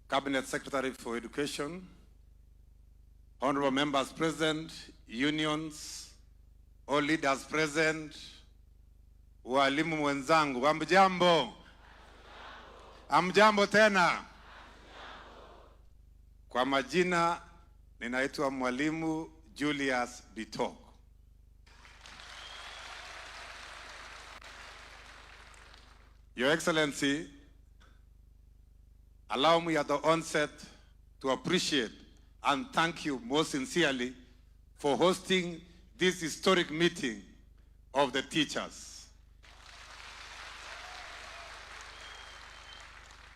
Cabinet Secretary for Education, honorable members present, unions, all leaders present, walimu wenzangu, amjambo. Amjambo tena. Kwa majina ninaitwa Mwalimu Julius Bitok. Your Excellency, allow me at the onset to appreciate and thank you most sincerely for hosting this historic meeting of the teachers.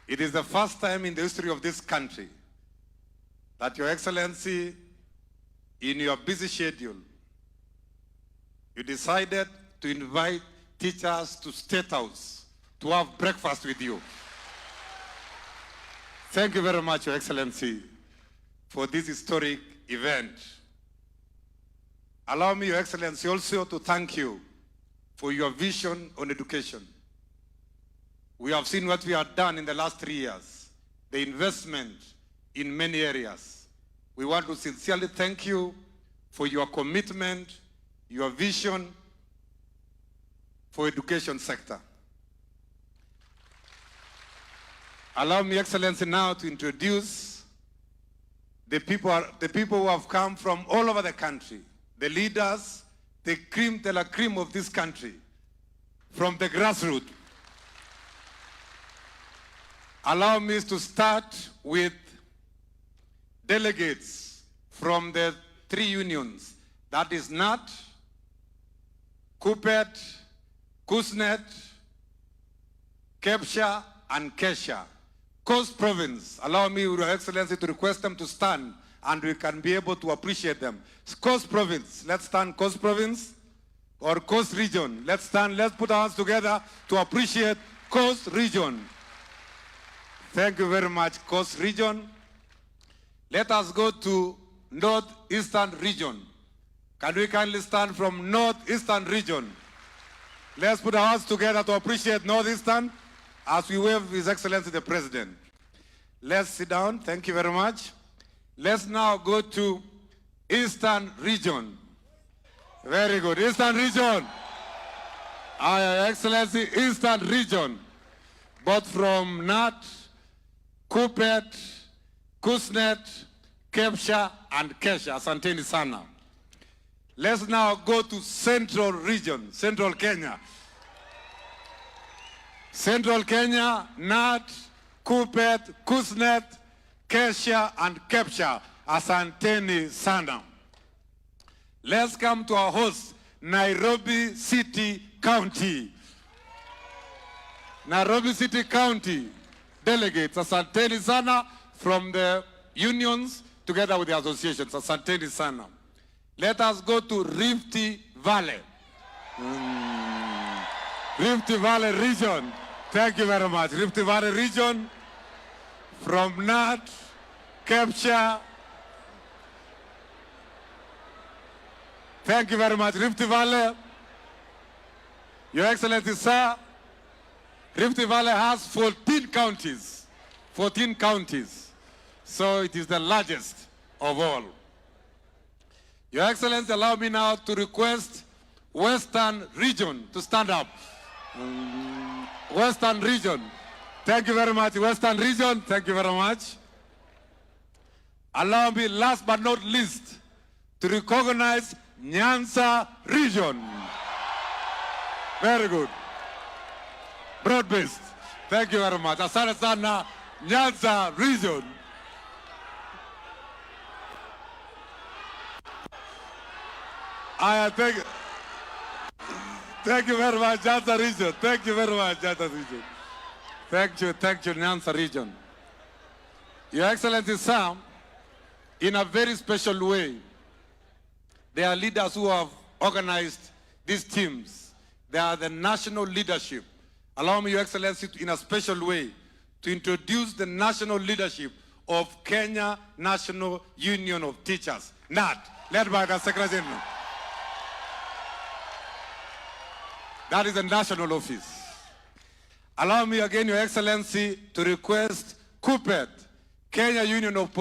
It is the first time in the history of this country that Your Excellency, in your busy schedule, you decided to invite teachers to State House to have breakfast with you. Thank you very much, Your Excellency, for this historic event. Allow me, Your Excellency, also to thank you for your vision on education. We have seen what we have done in the last 3 years, the investment in many areas. We want to sincerely thank you for your commitment, your vision for education sector. Allow me, Excellency, now to introduce the people who have come from all over the country, the leaders, the cream de la cream of this country, from the grassroots. Allow me to start with delegates from the 3 unions, that is NAT, KUPPET, KUSNET, KEPSHA, and KESHA. Coast Province, allow me, Your Excellency, to request them to stand and we can be able to appreciate them. Coast Province, let's stand, Coast Province, or Coast Region. Let's stand, let's put our hands together to appreciate Coast Region. Thank you very much, Coast Region. Let us go to Northeastern Region. Can we kindly stand from Northeastern Region? Let's put our hands together to appreciate Northeastern as we wave His Excellency the President. Let's sit down. Thank you very much. Let's now go to Eastern Region. Very good. Eastern Region. Your Excellency, Eastern Region. Both from NAT, KUPPET, KUSNET, KEPSHA, and KESHA. Asanteni sana. Let's now go to Central Region, Central Kenya. Central Kenya, NAT, KUPPET, KUSNET, KESHA, and KEPSHA. Asanteni sana. Let's come to our host, Nairobi City County. Nairobi City County delegates, asanteni sana, from the unions together with the associations. Asanteni sana. Let us go to Rift Valley. Rift Valley region. Thank you very much. Rift Valley region, from NAT, KEPSHA. Thank you very much. Rift Valley. Your Excellency, sir, Rift Valley has 14 counties. 14 counties. So it is the largest of all. Your Excellency, allow me now to request Western Region to stand up. Western Region. Thank you very much, Western Region. Thank you very much. Allow me, last but not least, to recognize Nyanza Region. Very good. Broad-based. Thank you very much. Asante sana, Nyanza Region. Thank you very much, Nyanza Region. Thank you very much, Nyanza Region. Thank you, Nyanza Region. Your Excellency, sir, in a very special way, there are leaders who have organized these teams. They are the national leadership. Allow me, Your Excellency, in a special way, to introduce the national leadership of Kenya National Union of Teachers, NAT, led by the Secretary General. That is the national office. Allow me again, Your Excellency, to request KUPPET, Kenya Union of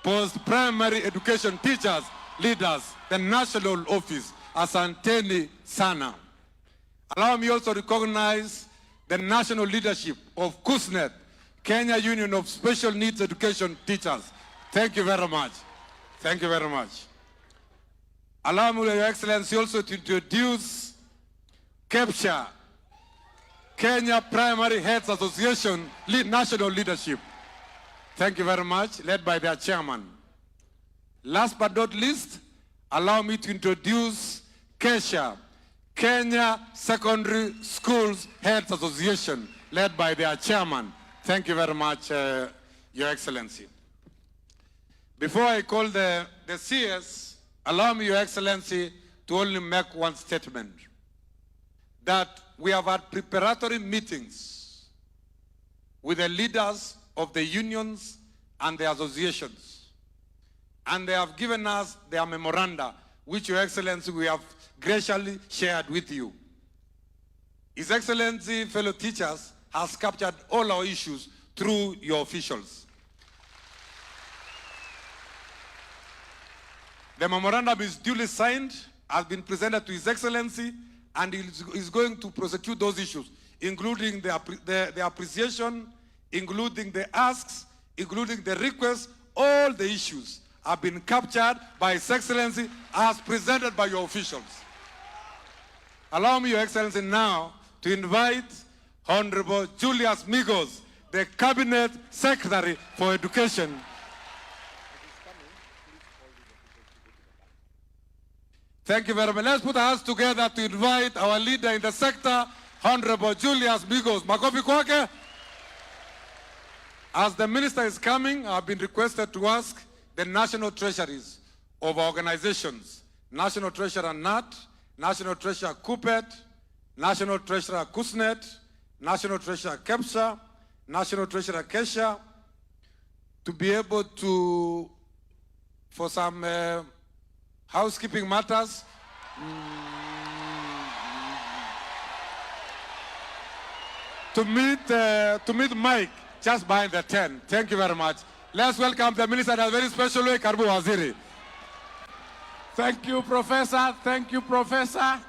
Post-Primary Education Teachers, Leaders, the National Office, asanteni sana. Allow me also to recognize the national leadership of KUSNET, Kenya Union of Special Needs Education Teachers. Thank you very much. Thank you very much. Allow me, Your Excellency, also to introduce KEPSHA, Kenya Primary Heads Association National Leadership. Thank you very much, led by their chairman. Last but not least, allow me to introduce KESHA, Kenya Secondary Schools Heads Association, led by their chairman. Thank you very much, Your Excellency. Before I call the CS, allow me, Your Excellency, to only make one statement. That we have had preparatory meetings with the leaders of the unions and the associations. And they have given us their memoranda, which, Your Excellency, we have graciously shared with you. His Excellency, fellow teachers, has captured all our issues through your officials. The memorandum is duly signed, has been presented to His Excellency, and he is going to prosecute those issues, including the appreciation, including the asks, including the requests. All the issues have been captured by His Excellency as presented by your officials. Allow me, Your Excellency, now to invite Honorable Julius Migos, the Cabinet Secretary for Education. Thank you very much. Let's put our hands together to invite our leader in the sector, Honorable Julius Migos. Makofi kwake. As the minister is coming, I have been requested to ask the national treasuries of our organizations, National Treasurer NAT, National Treasurer KUPET, National Treasurer KUSNET, National Treasurer KEPSHA, National Treasurer KESHA, to be able to, for some housekeeping matters, to meet Mike just behind the tent. Thank you very much. Let's welcome the minister in a very special way, Karibu Waziri. Thank you, Professor. Thank you, Professor.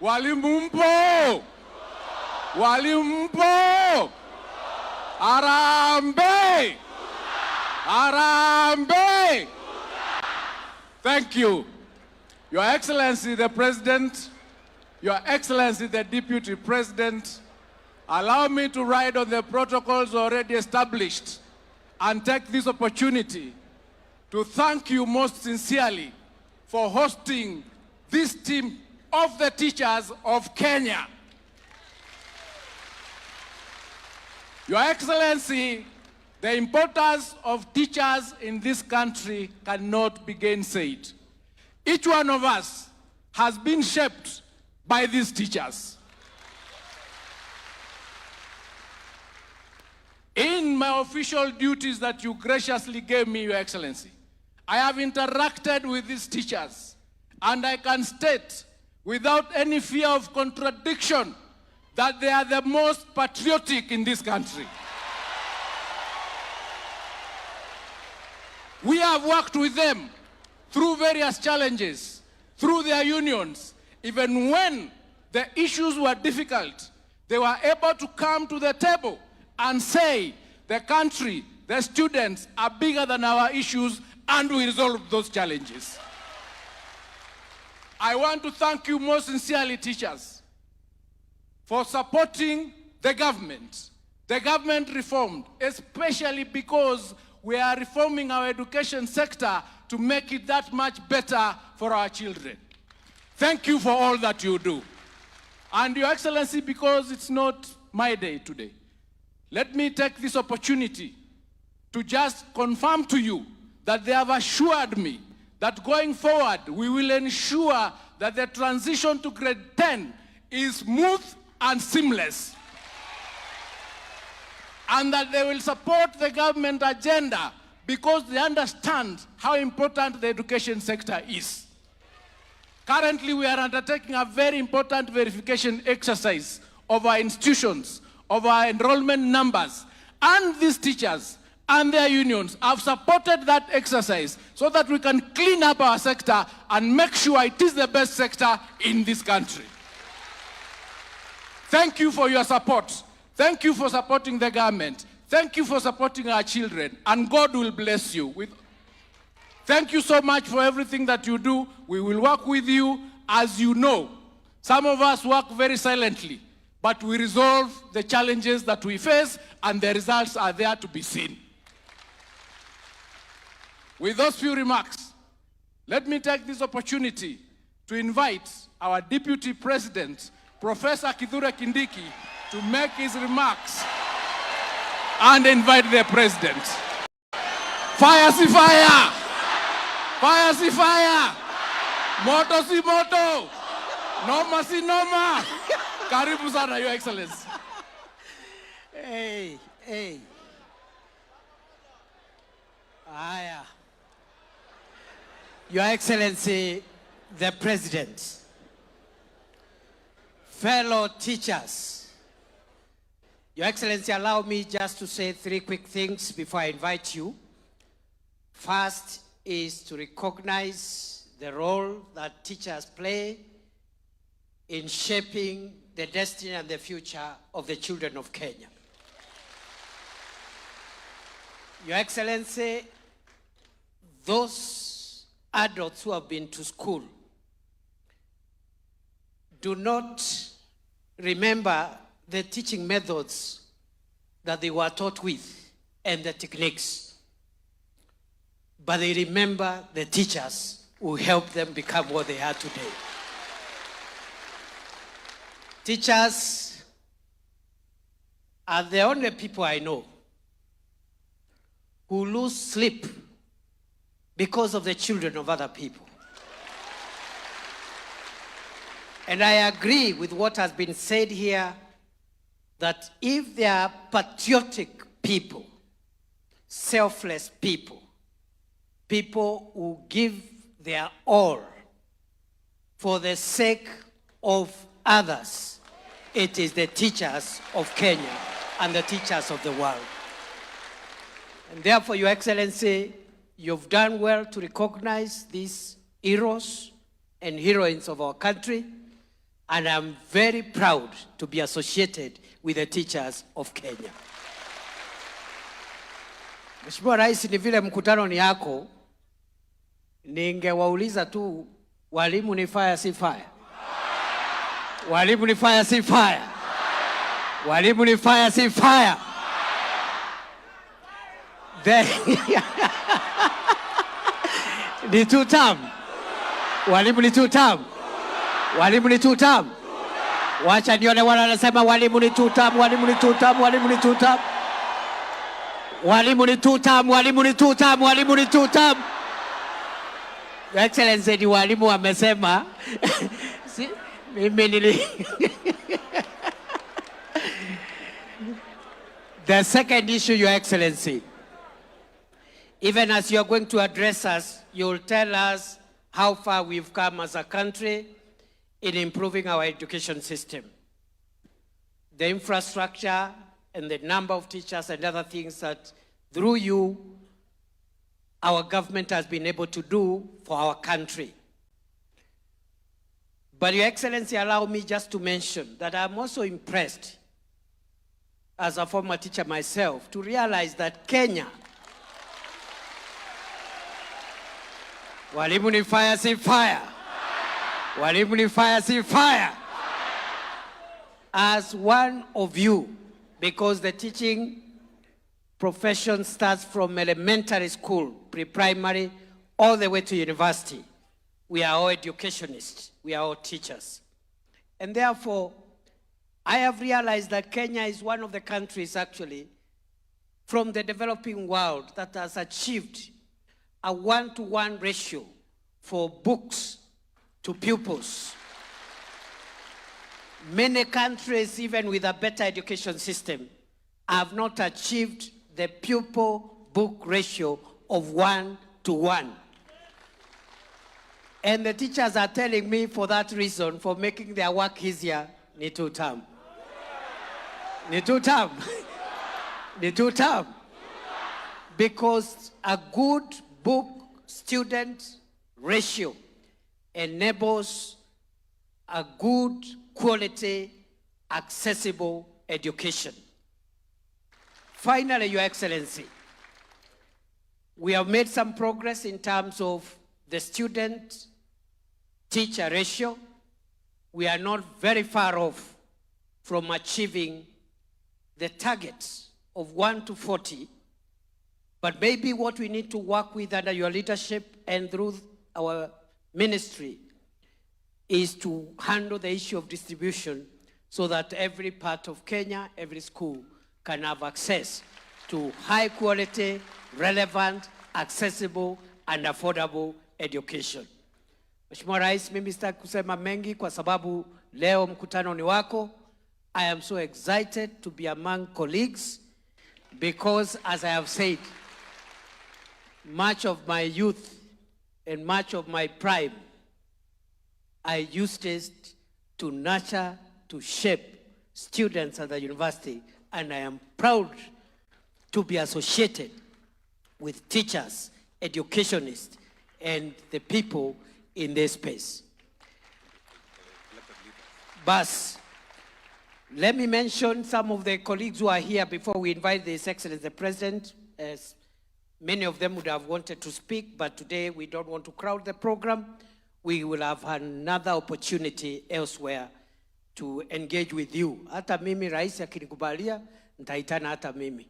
Walimu mpo! Walimu mpo! Arambe! Arambe! Thank you. Your Excellency, the President, Your Excellency, the Deputy President, allow me to ride on the protocols already established and take this opportunity to thank you most sincerely for hosting this team of the teachers of Kenya. Your Excellency, the importance of teachers in this country cannot be gainsaid. Each one of us has been shaped by these teachers. In my official duties that you graciously gave me, Your Excellency, I have interacted with these teachers, and I can state without any fear of contradiction that they are the most patriotic in this country. We have worked with them through various challenges, through their unions. Even when the issues were difficult, they were able to come to the table and say, the country, the students are bigger than our issues, and we resolve those challenges. I want to thank you most sincerely, teachers, for supporting the government reformed, especially because we are reforming our education sector to make it that much better for our children. Thank you for all that you do. And Your Excellency, because it's not my day today, let me take this opportunity to just confirm to you that they have assured me that going forward, we will ensure that the transition to grade 10 is smooth and seamless, and that they will support the government agenda because they understand how important the education sector is. Currently, we are undertaking a very important verification exercise of our institutions, of our enrollment numbers, and these teachers and their unions have supported that exercise so that we can clean up our sector and make sure it is the best sector in this country. Thank you for your support. Thank you for supporting the government. Thank you for supporting our children, and God will bless you. Thank you so much for everything that you do. We will work with you. As you know, some of us work very silently, but we resolve the challenges that we face, and the results are there to be seen. With those few remarks, let me take this opportunity to invite our Deputy President, Professor Kithure Kindiki, to make his remarks and invite the President. Fire si fire! Fire si fire! Moto si moto! Noma si noma! Karibu sana, Your Excellency. Hey. Aya. Your Excellency, the President, fellow teachers, Your Excellency, allow me just to say 3 quick things before I invite you. First is to recognize the role that teachers play in shaping the destiny and the future of the children of Kenya. Your Excellency, those adults who have been to school do not remember the teaching methods that they were taught with and the techniques, but they remember the teachers who helped them become what they are today. Teachers are the only people I know who lose sleep because of the children of other people. And I agree with what has been said here, that if they are patriotic people, selfless people, people who give their all for the sake of others, it is the teachers of Kenya and the teachers of the world. And therefore, Your Excellency, you've done well to recognize these heroes and heroines of our country, and I'm very proud to be associated with the teachers of Kenya. Mheshimiwa Rais, ni vile mkutano ni yako, ningewauliza tu, walimu ni fire si fire? Walimu ni fire si fire? Walimu ni fire si fire? Ni two term. Walimu ni two term. Walimu ni two term. Wacha nione wale wanasema walimu ni two term, walimu ni two term, walimu ni two term. Walimu ni two term, walimu ni two term, walimu ni two term. Your Excellency, ni walimu wamesema. Mimi nili. The second issue, Your Excellency, even as you are going to address us, you will tell us how far we've come as a country in improving our education system. The infrastructure and the number of teachers and other things that through you, our government has been able to do for our country. But Your Excellency, allow me just to mention that I'm also impressed, as a former teacher myself, to realize that Kenya, walimu ni fire si fire, walimu ni fire si fire, as one of you, because the teaching profession starts from elementary school, pre-primary, all the way to university. We are all educationists, we are all teachers. And therefore, I have realized that Kenya is one of the countries actually from the developing world that has achieved a 1-to-1 ratio for books to pupils. Many countries, even with a better education system, have not achieved the pupil-book ratio of 1-to-1. And the teachers are telling me for that reason, for making their work easier, ni two term. Ni two term. Ni two term. because a good book-student ratio enables a good quality, accessible education. Finally, Your Excellency, we have made some progress in terms of the student-teacher ratio. We are not very far off from achieving the target of 1 to 40, but maybe what we need to work with under your leadership and through our ministry is to handle the issue of distribution so that every part of Kenya, every school can have access to high quality, relevant, accessible, and affordable education. Mheshimiwa Rais, mimi sitaki kusema mengi kwa sababu leo mkutano ni wako. I am so excited to be among colleagues because, as I have said, much of my youth and much of my prime, I used it to nurture, to shape students at the university, and I am proud to be associated with teachers, educationists, and the people in this space. But let me mention some of the colleagues who are here before we invite His Excellency the President. As many of them would have wanted to speak, but today we don't want to crowd the program. We will have another opportunity elsewhere to engage with you. Hata mimi rais akinikubalia, nitaitana hata mimi.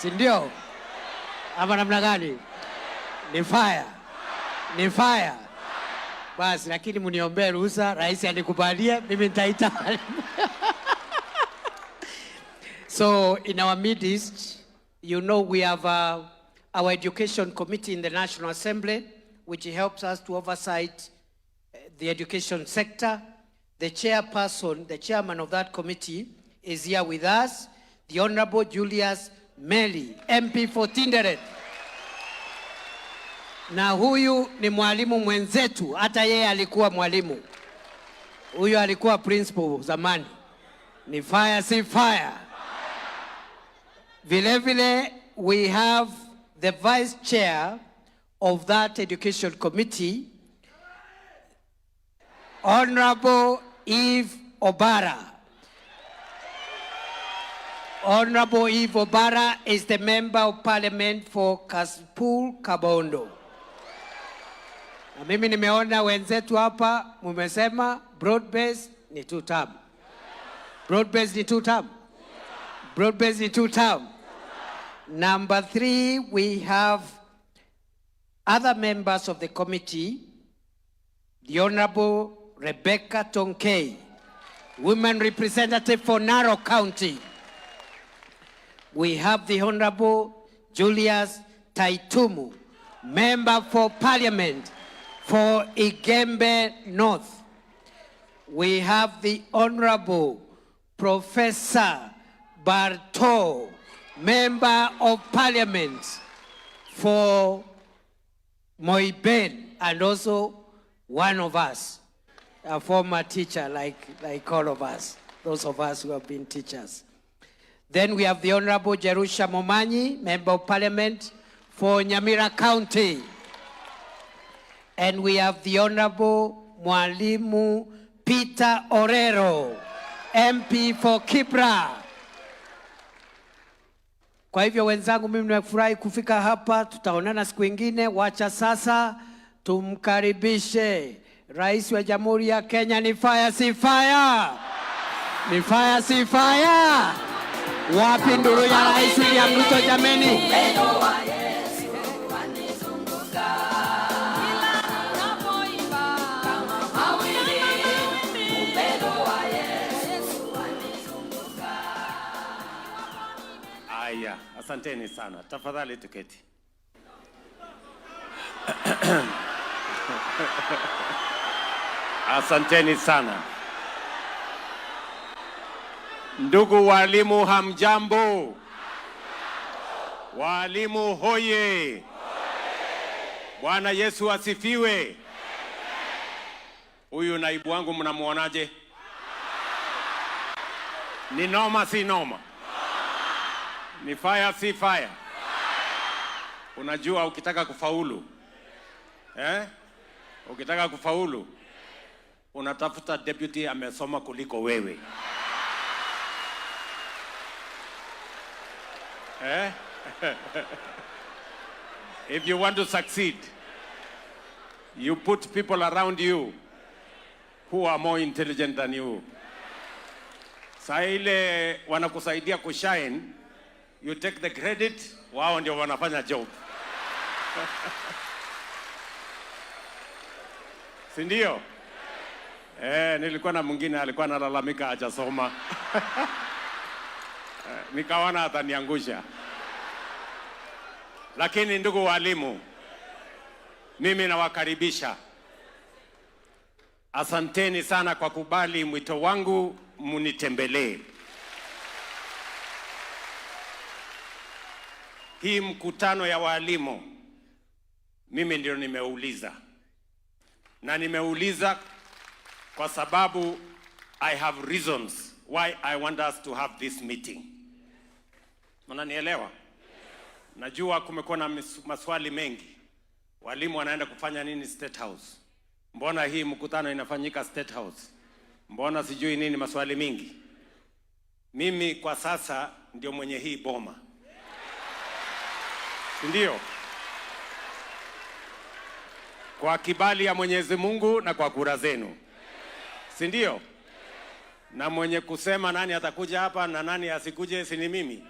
Si ndio? Ama namna gani? Ni fire. Ni fire. Basi lakini mniombee ruhusa rais anikubalia, mimi nitaitana. So in our midst, you know, we have our education committee in the National Assembly, which helps us to oversight the education sector. The chairperson, the chairman of that committee is here with us, the Honorable Julius Meli, MP for Tinderet. Na huyu ni mwalimu mwenzetu, hata yeye alikuwa mwalimu. Huyu alikuwa principal zamani. Ni fire, si fire. Vile vile, we have the vice chair of that education committee, Honorable Eve Obara. Honorable Eve Obara is the member of parliament for Kasipul Kabondo. Na mimi nimeona wenzetu hapa mumesema broad-based ni 2 term. Broad-based ni 2 term. Broad-based ni 2 term. Number 3, we have other members of the committee, the Honorable Rebecca Tonkei, women representative for Narok County. We have the Honorable Julius Taitumu, member for parliament for Igembe North. We have the Honorable Professor Barto, member of parliament for Moiben, and also one of us, a former teacher like all of us, those of us who have been teachers. Then we have the Honorable Jerusha Momanyi, member of parliament for Nyamira County. And we have the Honorable Mwalimu Peter Orero, MP for Kibra. Kwa hivyo wenzangu, mimi nimefurahi kufika hapa. Tutaonana siku nyingine. Wacha sasa tumkaribishe Rais wa Jamhuri ya Kenya. Ni fire, si fire? Ni fire, si fire? Wapi nduru ya Rais William Ruto jameni? Aya, asanteni sana. Tafadhali tuketi. Asanteni sana. Ndugu walimu, hamjambo? Walimu hoye! Bwana Yesu asifiwe. Huyu naibu wangu mnamuonaje? Ni noma si noma? Ni fire si fire? Unajua ukitaka kufaulu, ukitaka kufaulu, unatafuta deputy amesoma kuliko wewe. If you want to succeed, you put people around you who are more intelligent than you. Saa ile wanakusaidia kushine, you take the credit, wao ndio wanafanya job. Si ndio? Nilikuwa na mwingine alikuwa analalamika hajasoma. Nikaona ataniangusha. Lakini ndugu walimu, mimi nawakaribisha. Asanteni sana kwa kubali mwito wangu, munitembelee. Hii mkutano ya walimu, mimi ndio nimeuliza. Na nimeuliza kwa sababu I have reasons why I want us to have this meeting. Mnanielewa? Najua kumekuwa na maswali mengi. Walimu wanaenda kufanya nini State House? Mbona hii mkutano inafanyika State House? Mbona sijui nini, maswali mingi. Mimi kwa sasa ndio mwenye hii boma. Ndio. Kwa kibali ya Mwenyezi Mungu na kwa kura zenu. Si ndio? Na mwenye kusema nani atakuja hapa na nani asikuje si ni mimi.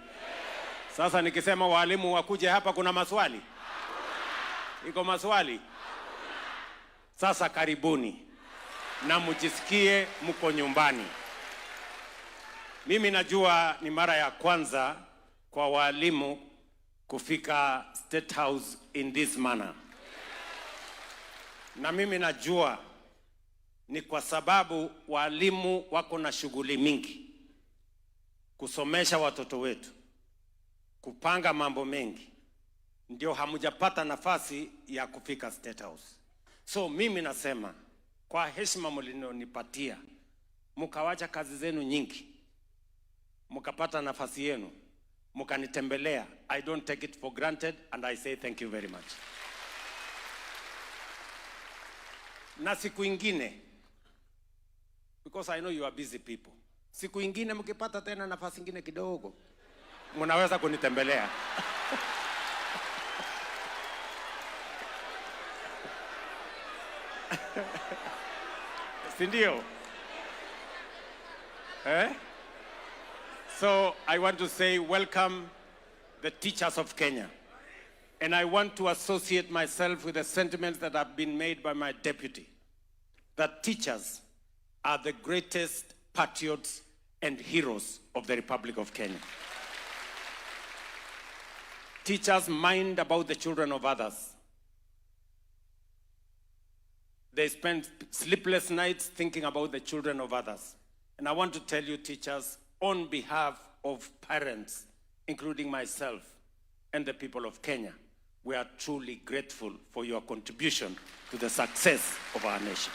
Sasa nikisema walimu wakuje hapa kuna maswali? Iko maswali? Sasa karibuni. Na mjisikie mko nyumbani. Mimi najua ni mara ya kwanza kwa walimu kufika State House in this manner. Na mimi najua ni kwa sababu walimu wako na shughuli mingi. Kusomesha watoto wetu, kupanga mambo mengi, ndio hamujapata nafasi ya kufika State House. So mimi nasema kwa heshima mlinionipatia, mkawacha kazi zenu nyingi, mkapata nafasi yenu, mkanitembelea. I don't take it for granted and I say thank you very much. Na siku ingine, because I know you are busy people, siku ingine mkipata tena nafasi ingine kidogo, mnaweza kunitembelea. Sindio? So I want to say welcome the teachers of Kenya. And I want to associate myself with the sentiments that have been made by my deputy, that teachers are the greatest patriots and heroes of the Republic of Kenya. Teachers mind about the children of others. They spend sleepless nights thinking about the children of others. And I want to tell you, teachers, on behalf of parents, including myself and the people of Kenya, we are truly grateful for your contribution to the success of our nation.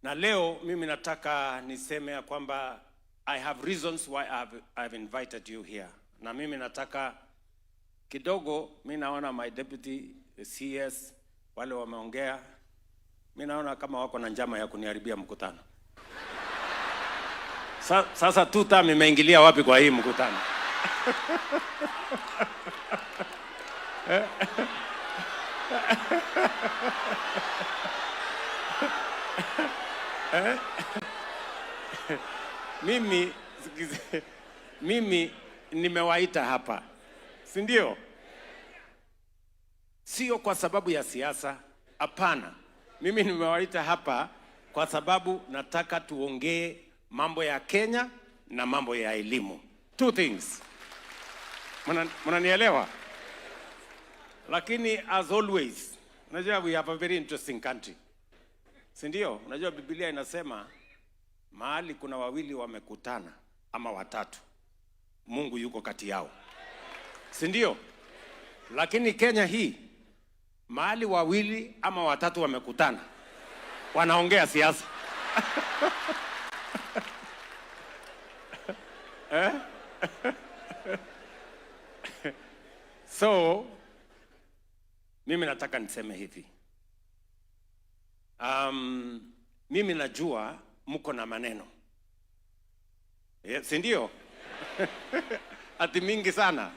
Na leo mimi nataka niseme ya kwamba I have reasons why I've invited you here. Na mimi nataka kidogo, mimi naona my deputy, the CS, wale wameongea, mimi naona kama wako na njama ya kuniharibia mkutano. Sasa tuta imeingilia wapi kwa hii mkutano? Mimi nimewaita hapa, si ndio? Sio kwa sababu ya siasa, hapana. Mimi nimewaita hapa kwa sababu nataka tuongee mambo ya Kenya na mambo ya elimu. Two things. Mnanielewa? Lakini as always, unajua we have a very interesting country. Si ndio? Unajua Biblia inasema mahali kuna wawili wamekutana ama watatu, Mungu yuko kati yao. Si ndio? Lakini Kenya hii, mahali wawili ama watatu wamekutana, wanaongea siasa. So, mimi nataka niseme hivi. Mimi najua mko na maneno. Si ndio? Ati mingi sana.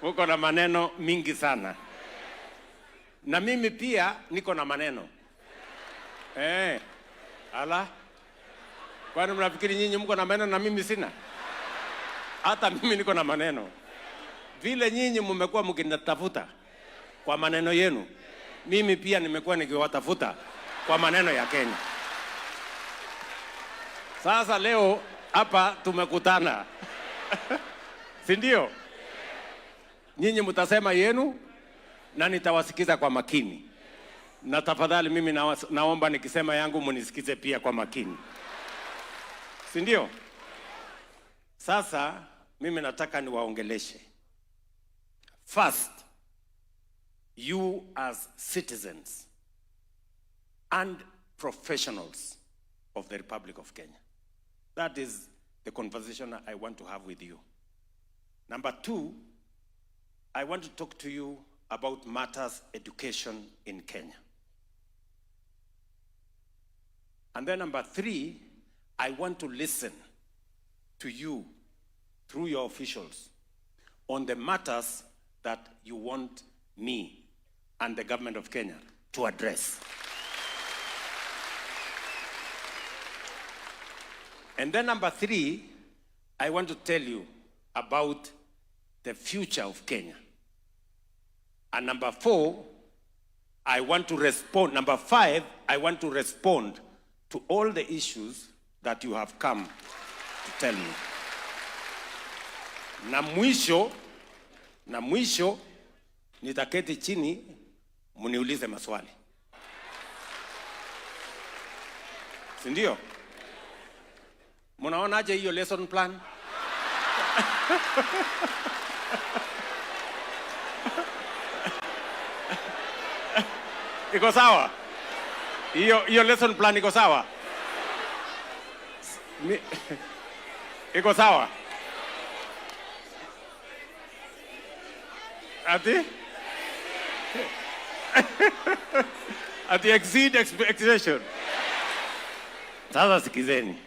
Mko na maneno mingi sana. Na mimi pia niko na maneno. Ala. Kwani mnafikiri nyinyi mko na maneno na mimi sina? Hata mimi niko na maneno. Vile nyinyi mmekuwa mkinitafuta kwa maneno yenu, mimi pia nimekuwa nikiwatafuta kwa maneno ya Kenya. Sasa leo hapa tumekutana. Si ndio? Nyinyi mtasema yenu na nitawasikiza kwa makini. Na tafadhali mimi naomba nikisema yangu munisikize pia kwa makini. Si ndio? Sasa mimi nataka niwaongeleshe. First, you as citizens and professionals of the Republic of Kenya. That is the conversation I want to have with you. Number two, I want to talk to you about matters education in Kenya. And then number three, I want to listen to you through your officials on the matters that you want me and the government of Kenya to address. And then number three, I want to tell you about the future of Kenya. And number four, I want to respond. Number five, I want to respond to all the issues that you have come to tell me. Na mwisho, nitaketi chini, muniulize maswali. Si ndio? Munaonaje hiyo lesson plan? Iko sawa? Hiyo lesson plan iko sawa? Iko sawa? Ati exceed expectation. Sasa sikizeni.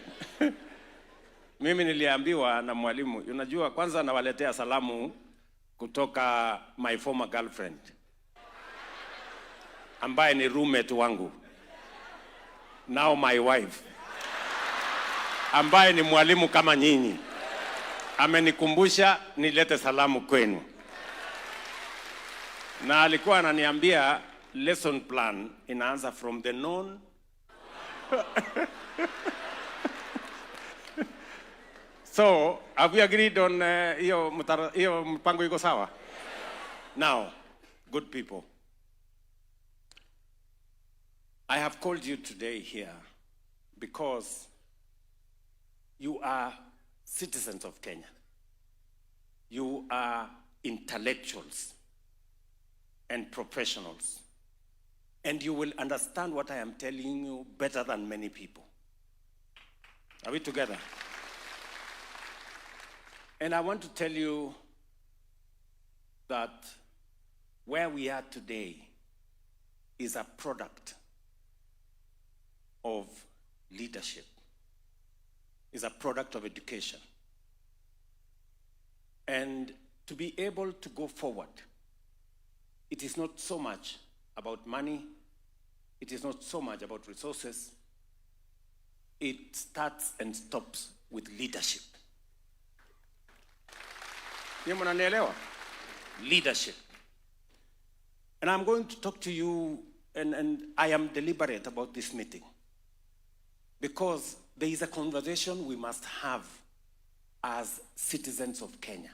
Mimi niliambiwa na mwalimu, unajua kwanza nawaletea salamu kutoka my former girlfriend, ambaye ni roommate wangu. Now my wife, ambaye ni mwalimu kama nyinyi. Amenikumbusha nilete salamu kwenu. Na alikuwa ananiambia lesson plan inaanza from the known. So, have we agreed on hiyo mpango iko sawa? Now, good people, I have called you today here because you are citizens of Kenya. You are intellectuals and professionals. And you will understand what I am telling you better than many people. Are we together? And I want to tell you that where we are today is a product of leadership, is a product of education. And to be able to go forward, it is not so much about money, it is not so much about resources. It starts and stops with leadership. Leadership. And I'm going to talk to you, and I am deliberate about this meeting, because there is a conversation we must have as citizens of Kenya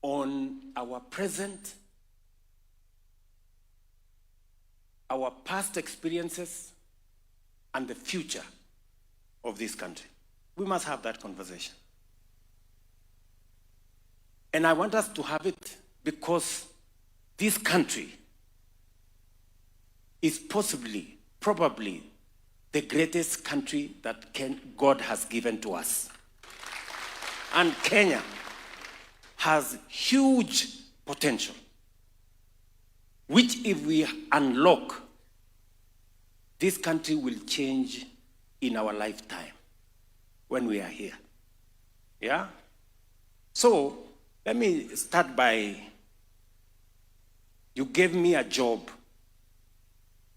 on our present, our past experiences, and the future of this country. We must have that conversation. And I want us to have it because this country is probably the greatest country that God has given to us. And Kenya has huge potential, which if we unlock, this country will change in our lifetime when we are here. Yeah? So, let me start by, you gave me a job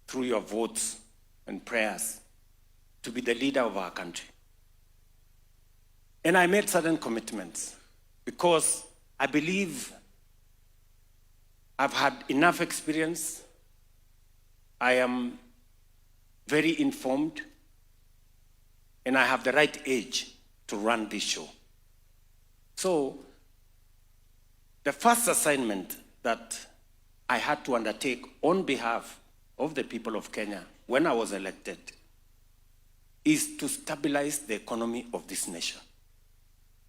through your votes and prayers to be the leader of our country. And I made certain commitments because I believe I've had enough experience. I am very informed, and I have the right age to run this show. So, the first assignment that I had to undertake on behalf of the people of Kenya when I was elected is to stabilize the economy of this nation.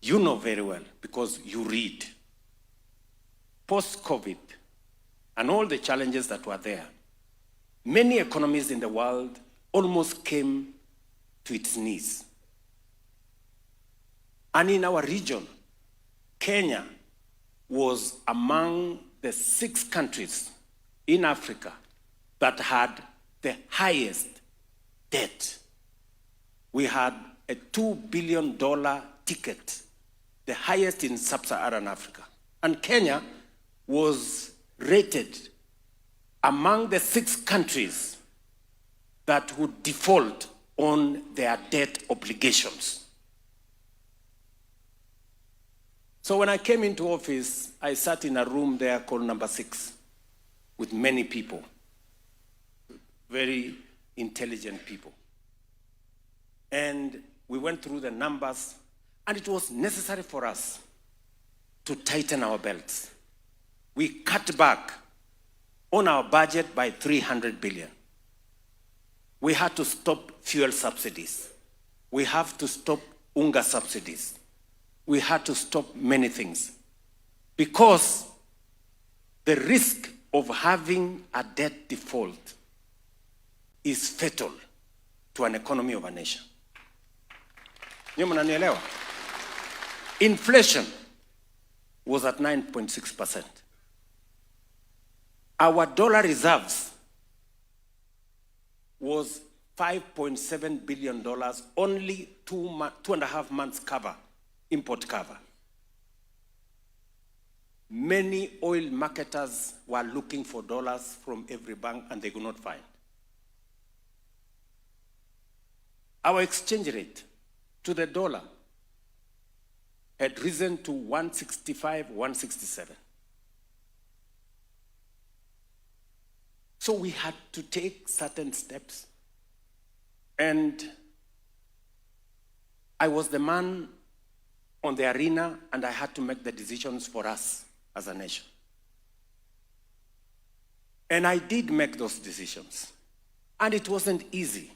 You know very well, because you read. Post-COVID, and all the challenges that were there, many economies in the world almost came to its knees. And in our region, Kenya was among the 6 countries in Africa that had the highest debt. We had a $2 billion ticket, the highest in sub-Saharan Africa. And Kenya was rated among the 6 countries that would default on their debt obligations. So when I came into office, I sat in a room there called number 6 with many people, very intelligent people. And we went through the numbers, and it was necessary for us to tighten our belts. We cut back on our budget by 300 billion. We had to stop fuel subsidies. We have to stop unga subsidies. We had to stop many things because the risk of having a debt default is fatal to an economy of a nation. Inflation was at 9.6%. Our dollar reserves was $5.7 billion, only 2.5 months cover, import cover. Many oil marketers were looking for dollars from every bank and they could not find. Our exchange rate to the dollar had risen to 165, 167. So we had to take certain steps. And I was the man on the arena, and I had to make the decisions for us as a nation. And I did make those decisions. And it wasn't easy.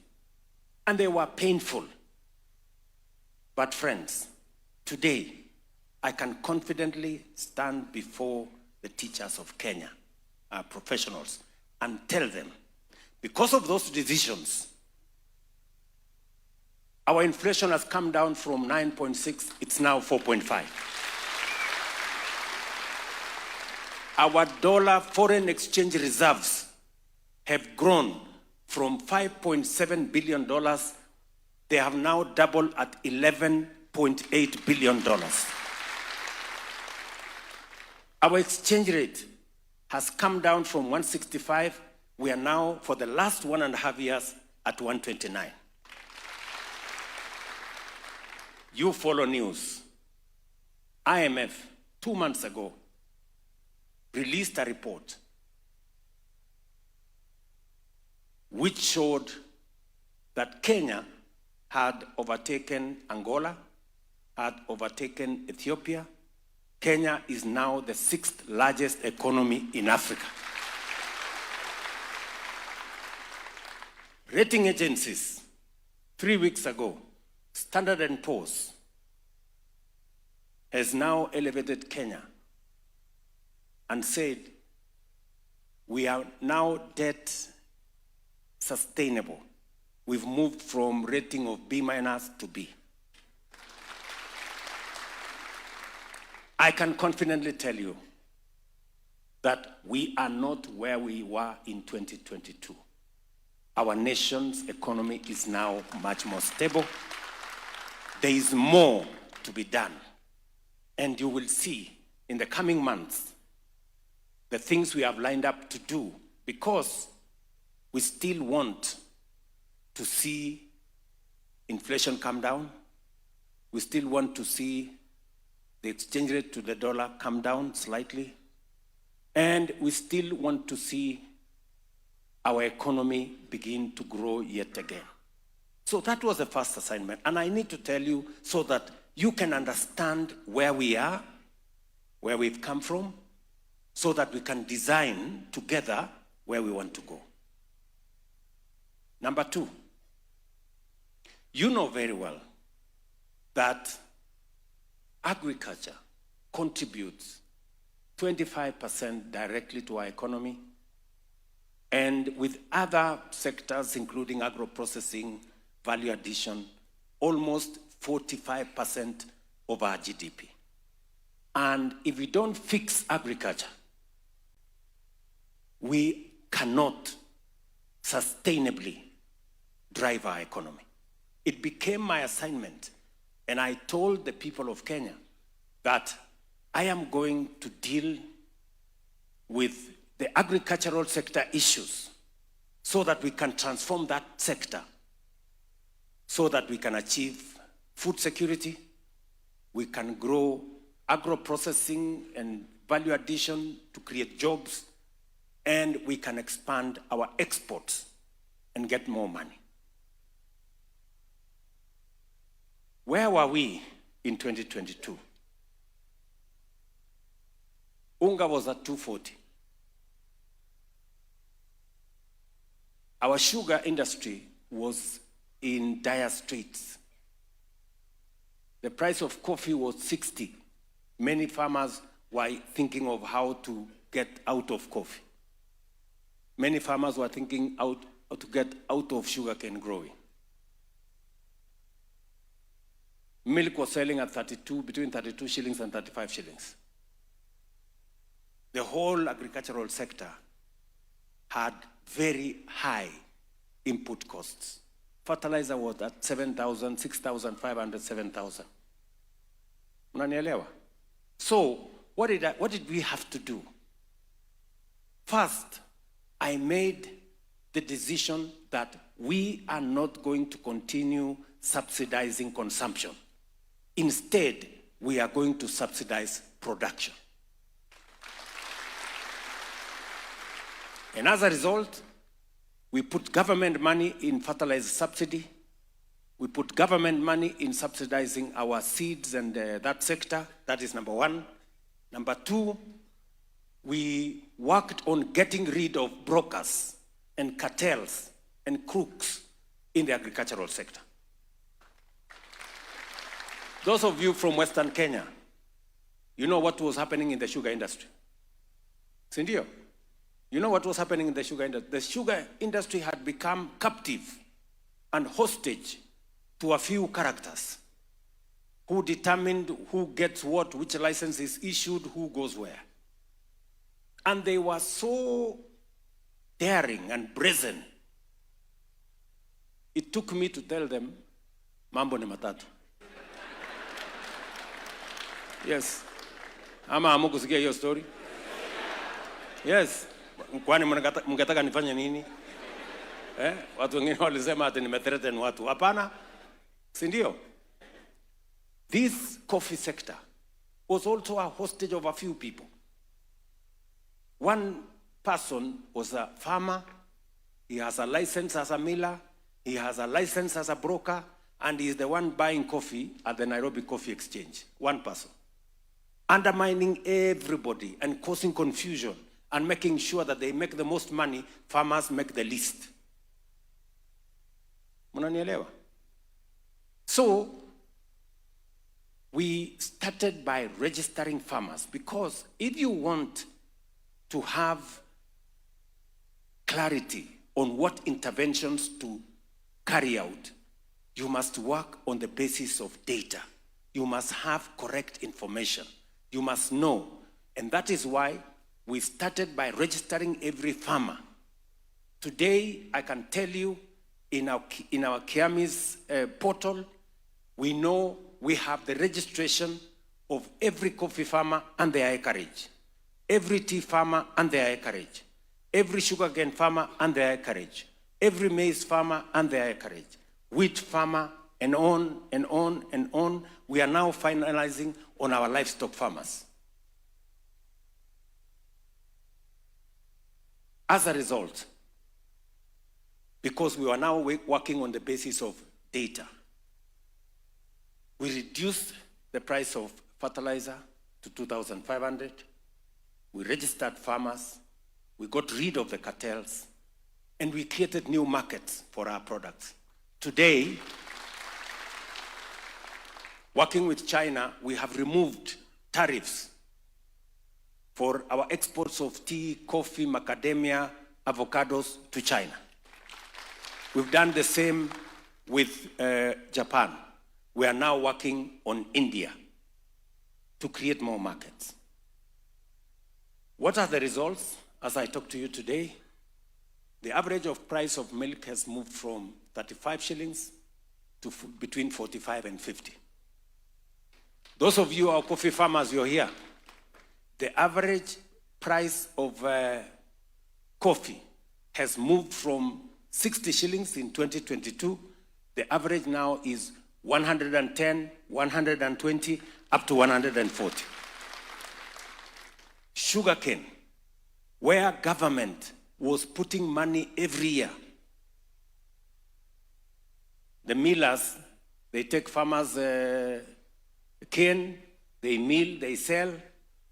And they were painful. But friends, today, I can confidently stand before the teachers of Kenya, our professionals, and tell them, because of those decisions, our inflation has come down from 9.6, it's now 4.5. Our dollar foreign exchange reserves have grown from $5.7 billion. They have now doubled at $11.8 billion. Our exchange rate has come down from 165. We are now, for the last 1.5 years, at 129. You follow news. IMF, 2 months ago, released a report which showed that Kenya had overtaken Angola, had overtaken Ethiopia. Kenya is now the 6th largest economy in Africa. Rating agencies, 3 weeks ago, Standard & Poor's has now elevated Kenya and said we are now debt sustainable. We've moved from rating of B- to B. I can confidently tell you that we are not where we were in 2022. Our nation's economy is now much more stable. There is more to be done. And you will see in the coming months the things we have lined up to do, because we still want to see inflation come down. We still want to see the exchange rate to the dollar come down slightly. And we still want to see our economy begin to grow yet again. So that was the first assignment. And I need to tell you so that you can understand where we are, where we've come from, so that we can design together where we want to go. Number two, you know very well that agriculture contributes 25% directly to our economy, and with other sectors, including agro-processing, value addition, almost 45% of our GDP. And if we don't fix agriculture, we cannot sustainably drive our economy. It became my assignment, and I told the people of Kenya that I am going to deal with the agricultural sector issues so that we can transform that sector, so that we can achieve food security, we can grow agro-processing and value addition to create jobs, and we can expand our exports and get more money. Where were we in 2022? Unga was at 240. Our sugar industry was in dire straits. The price of coffee was 60. Many farmers were thinking of how to get out of coffee. Many farmers were thinking how to get out of sugarcane growing. Milk was selling at between 32 shillings and 35 shillings. The whole agricultural sector had very high input costs. Fertilizer was at 7,000, 6,500, 7,000. Unanielewa? So what did we have to do? First, I made the decision that we are not going to continue subsidizing consumption. Instead, we are going to subsidize production. And as a result, we put government money in fertilizer subsidy. We put government money in subsidizing our seeds and that sector. That is number one. Number two, we worked on getting rid of brokers and cartels and crooks in the agricultural sector. Those of you from Western Kenya, you know what was happening in the sugar industry. Sindio? You know what was happening in the sugar industry? The sugar industry had become captive and hostage to a few characters who determined who gets what, which license is issued, who goes where. And they were so daring and brazen. It took me to tell them, mambo ni matatu. Yes. Ama hamukusikia hiyo story? Yes. Kwani mngetaka nifanye nini? Watu wengine walisema ati nimethreaten watu. Hapana. Si ndio? This coffee sector was also a hostage of a few people. One person was a farmer. He has a license as a miller. He has a license as a broker. And he is the one buying coffee at the Nairobi Coffee Exchange. One person. Undermining everybody and causing confusion and making sure that they make the most money, farmers make the least. Munanielewa? So, we started by registering farmers, because if you want to have clarity on what interventions to carry out, you must work on the basis of data. You must have correct information. You must know. And that is why we started by registering every farmer. Today, I can tell you, in our Kiami's portal, we know we have the registration of every coffee farmer and their acreage, every tea farmer and their acreage, every sugarcane farmer and their acreage, every maize farmer and their acreage, wheat farmer, and on and on and on. We are now finalizing on our livestock farmers. As a result, because we are now working on the basis of data, we reduced the price of fertilizer to 2,500. We registered farmers. We got rid of the cartels. And we created new markets for our products. Today, working with China, we have removed tariffs for our exports of tea, coffee, macadamia, avocados to China. We've done the same with Japan. We are now working on India to create more markets. What are the results? As I talk to you today, the average of price of milk has moved from 35 shillings to between 45 and 50. Those of you who are coffee farmers, you're here. The average price of coffee has moved from 60 shillings in 2022. The average now is 110, 120, up to 140. Sugarcane, where government was putting money every year. The millers, they take farmers' cane, they mill, they sell.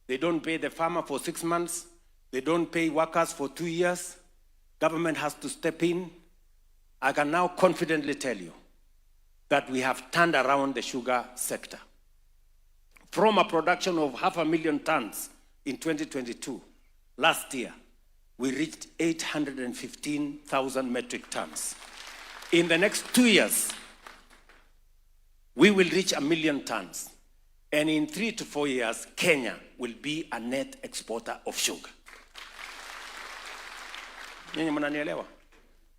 They don't pay the farmer for 6 months. They don't pay workers for 2 years. Government has to step in. I can now confidently tell you that we have turned around the sugar sector. From a production of 500,000 tons in 2022, last year, we reached 815,000 metric tons. In the next 2 years, we will reach 1 million tons. And in 3 to 4 years, Kenya will be a net exporter of sugar.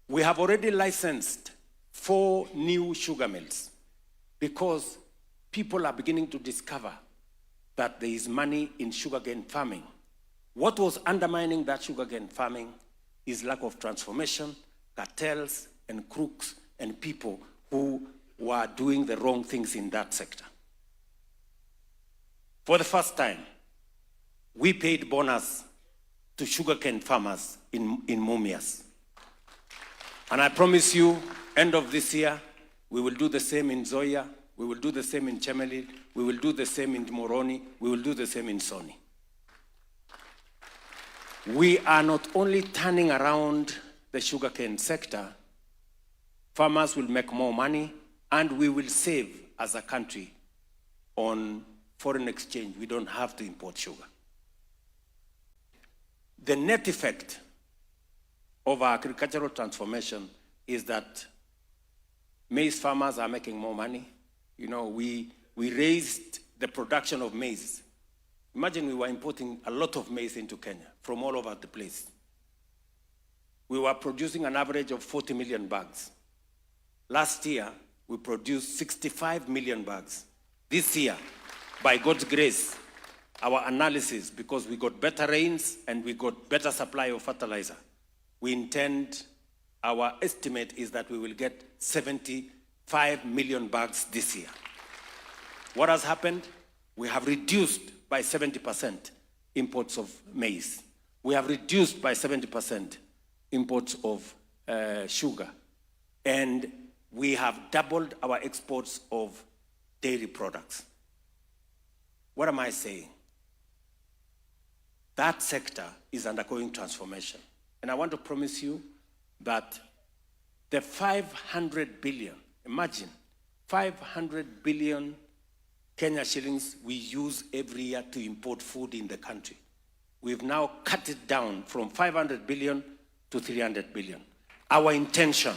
We have already licensed 4 new sugar mills because people are beginning to discover that there is money in sugarcane farming. What was undermining that sugarcane farming is lack of transformation, cartels, and crooks, and people who were doing the wrong things in that sector. For the first time, we paid bonus to sugarcane farmers in Mumias. And I promise you, end of this year, we will do the same in Zoya, we will do the same in Chemelil, we will do the same in Moroni, we will do the same in Soni. We are not only turning around the sugarcane sector, farmers will make more money, and we will save as a country on foreign exchange. We don't have to import sugar. The net effect of our agricultural transformation is that maize farmers are making more money. You know, we raised the production of maize. Imagine we were importing a lot of maize into Kenya from all over the place. We were producing an average of 40 million bags. Last year, we produced 65 million bags. This year, by God's grace, our analysis, because we got better rains and we got better supply of fertilizer, we intend, our estimate is that we will get 75 million bags this year. What has happened? We have reduced by 70% imports of maize. We have reduced by 70% imports of sugar. And we have doubled our exports of dairy products. What am I saying? That sector is undergoing transformation. And I want to promise you that the 500 billion, imagine, 500 billion Kenya shillings we use every year to import food in the country. We've now cut it down from 500 billion to 300 billion. our intention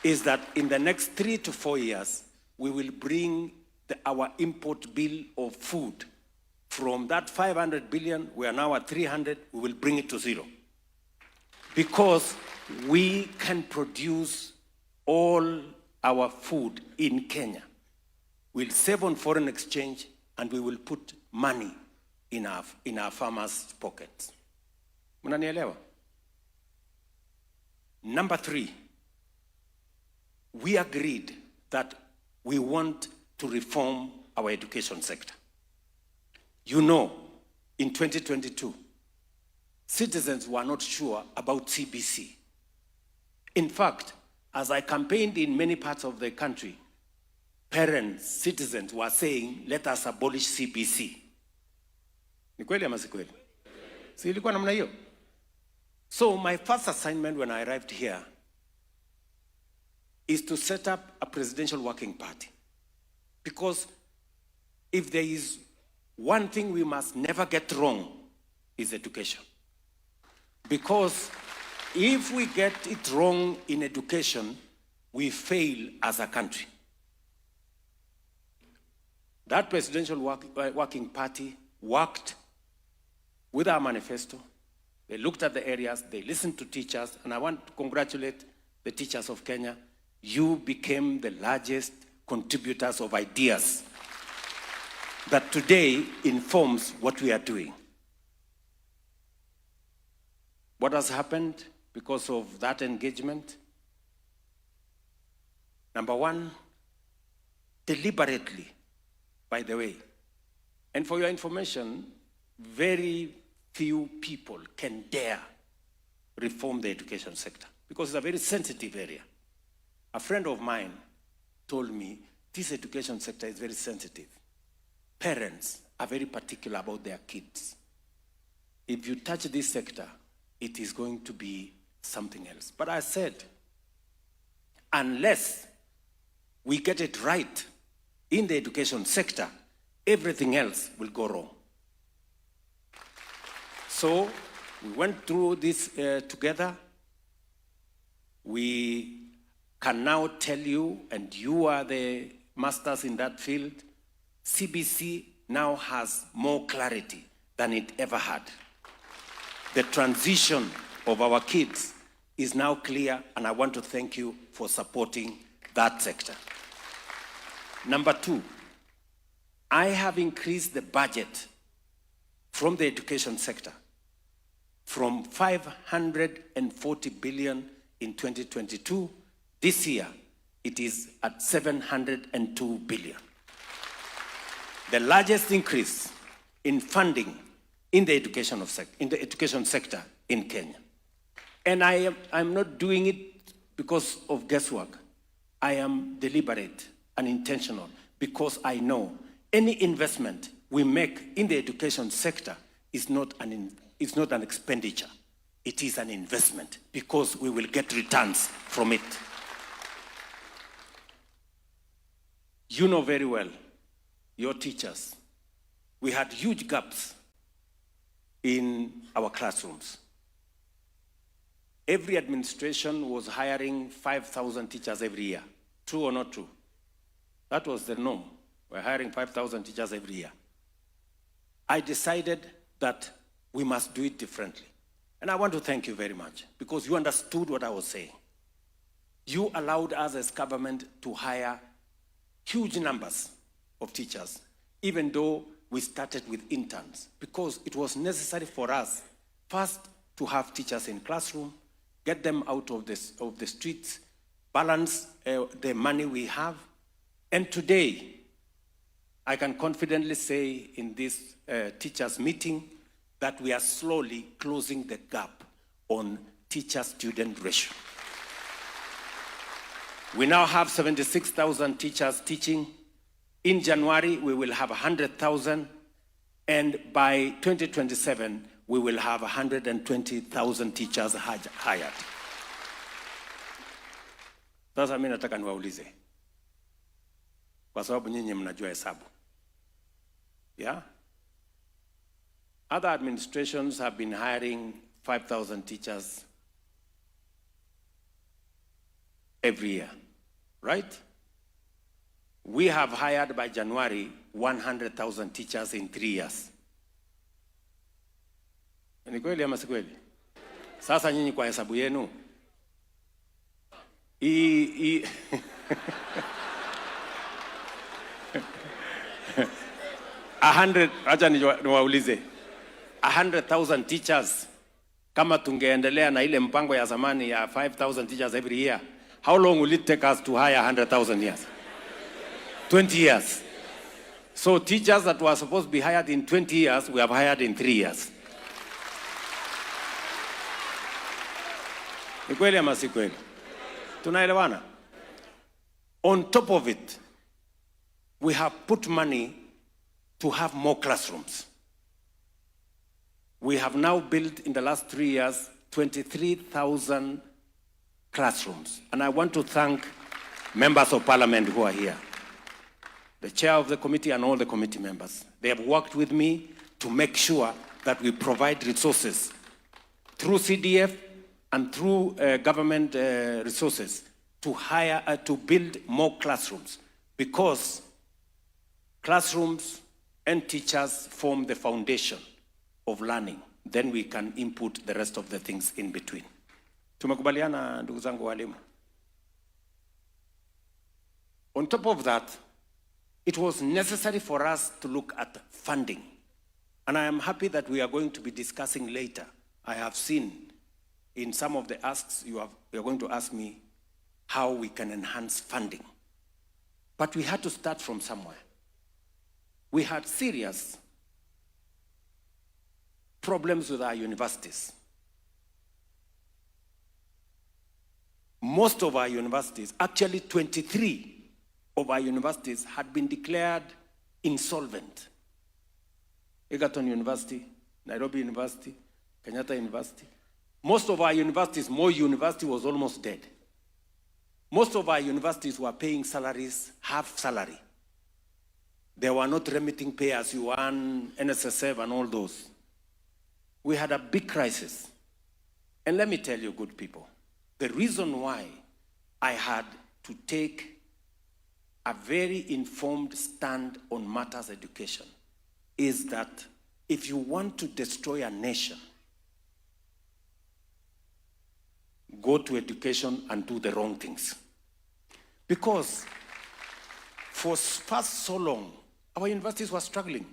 is that in the next 3 to 4 years, we will bring our import bill of food from that 500 billion, we are now at 300, we will bring it to zero. Because we can produce all our food in Kenya. We'll save on foreign exchange and we will put money in our farmers' pockets. Mnanielewa? Number 3, we agreed that we want to reform our education sector. You know, in 2022, citizens were not sure about CBC. In fact, as I campaigned in many parts of the country, parents, citizens were saying, let us abolish CBC. Ni kweli ama si kweli? Si ilikuwa namna hiyo? So my first assignment when I arrived here is to set up a presidential working party. Because if there is one thing we must never get wrong, is education. Because if we get it wrong in education, we fail as a country. That presidential working party worked with our manifesto. They looked at the areas, they listened to teachers, and I want to congratulate the teachers of Kenya. You became the largest contributors of ideas that today informs what we are doing. What has happened because of that engagement? Number 1, deliberately, by the way, and for your information, very few people can dare reform the education sector because it's a very sensitive area. A friend of mine told me this education sector is very sensitive. Parents are very particular about their kids. If you touch this sector, it is going to be something else. But I said, unless we get it right in the education sector, everything else will go wrong. So we went through this together. We can now tell you, and you are the masters in that field, CBC now has more clarity than it ever had. The transition of our kids is now clear, and I want to thank you for supporting that sector. Number 2, I have increased the budget from the education sector from 540 billion in 2022. This year, it is at 702 billion. The largest increase in funding in the education sector in Kenya. And I'm not doing it because of guesswork. I am deliberate and intentional because I know any investment we make in the education sector is not an expenditure. It is an investment because we will get returns from it. You know very well, your teachers, we had huge gaps in our classrooms. Every administration was hiring 5,000 teachers every year. True or not true? That was the norm. We're hiring 5,000 teachers every year. I decided that we must do it differently. And I want to thank you very much because you understood what I was saying. You allowed us as government to hire huge numbers of teachers, even though we started with interns, because it was necessary for us first to have teachers in classroom, get them out of the streets, balance the money we have. And today, I can confidently say in this teachers meeting that we are slowly closing the gap on teacher-student ratio. We now have 76,000 teachers teaching. In January, we will have 100,000. And by 2027, we will have 120,000 teachers hired. Sasa mimi nataka niwaulize, kwa sababu nyinyi mnajua hesabu. Yeah? Other administrations have been hiring 5,000 teachers every year, right? We have hired by January 100,000 teachers in 3 years. Ni kweli ama si kweli? Sasa nyinyi kwa hesabu yenu acha niwaulize 100,000 teachers, kama tungeendelea na ile mpango ya zamani ya 5,000 teachers every year, how long will it take us to hire 100,000 years? 20 years. So teachers that were supposed to be hired in 20 years, we have hired in 3 years. Ni kweli ama si kweli? Tunaelewana? On top of it, we have put money to have more classrooms. We have now built in the last 3 years 23,000 classrooms. And I want to thank members of parliament who are here, the chair of the committee and all the committee members. They have worked with me to make sure that we provide resources through CDF and through government resources to to build more classrooms, because classrooms and teachers form the foundation of learning. Then we can input the rest of the things in between. Tumekubaliana ndugu zangu walimu? On top of that, it was necessary for us to look at funding. And I am happy that we are going to be discussing later. I have seen in some of the asks you are going to ask me how we can enhance funding. But we had to start from somewhere. We had serious problems with our universities. Most of our universities, actually 23 of our universities, had been declared insolvent. Egerton University, Nairobi University, Kenyatta University. Most of our universities, Moi University was almost dead. Most of our universities were paying salaries, half salary. They were not remitting pay as you earn, NSSF and all those. We had a big crisis. And let me tell you, good people, the reason why I had to take a very informed stand on matters education is that if you want to destroy a nation, go to education and do the wrong things. Because for so long, our universities were struggling.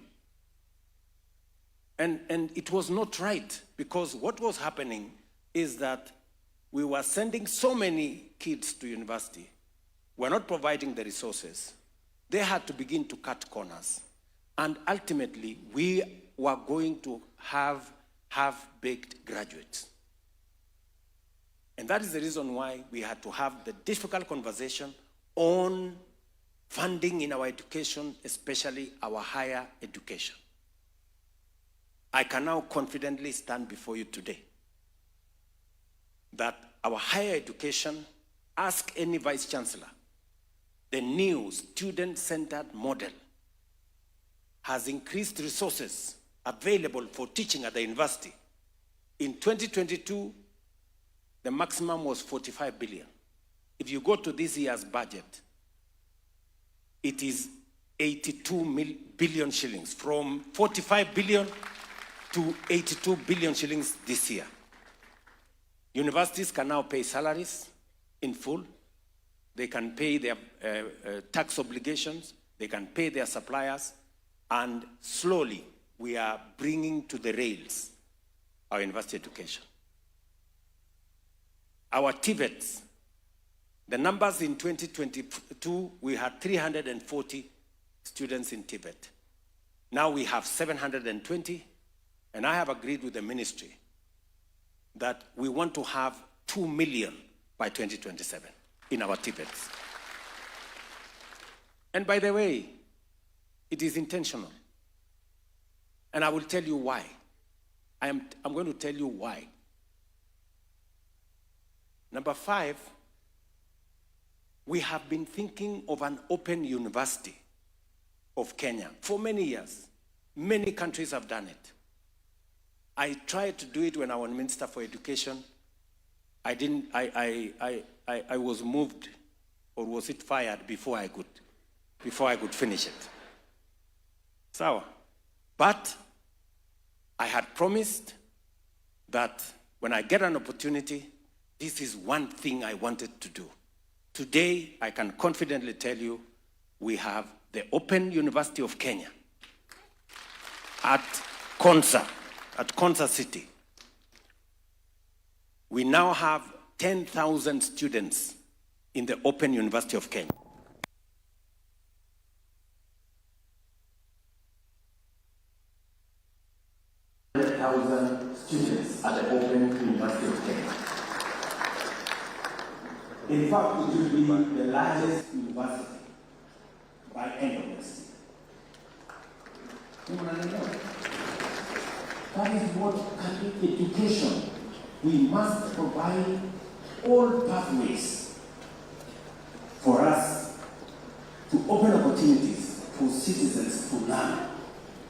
And it was not right, because what was happening is that we were sending so many kids to university. We're not providing the resources. They had to begin to cut corners. And ultimately, we were going to have half-baked graduates. And that is the reason why we had to have the difficult conversation on funding in our education, especially our higher education. I can now confidently stand before you today that our higher education, ask any vice chancellor, the new student-centered model has increased resources available for teaching at the university. In 2022, the maximum was 45 billion. If you go to this year's budget, it is 82 billion shillings, from 45 billion to 82 billion shillings this year. Universities can now pay salaries in full. They can pay their tax obligations. They can pay their suppliers. And slowly, we are bringing to the rails our university education. Our TVETs, the numbers in 2022, we had 340 students in TVET. Now we have 720, and I have agreed with the ministry that we want to have 2 million by 2027 in our TVETs. And by the way, it is intentional. And I will tell you why. I'm going to tell you why. Number 5, we have been thinking of an open university of Kenya for many years. Many countries have done it. I tried to do it when I was Minister for Education. I I was moved, or was it fired before I could finish it. So, but I had promised that when I get an opportunity, this is one thing I wanted to do. Today, I can confidently tell you, we have the Open University of Kenya at Konza City. We now have 10,000 students in the Open University of Kenya. Students at the Open University of Kenya. In fact, it will be the largest university by end of this year. That is what Catholic education. We must provide all pathways for us to open opportunities for citizens to learn.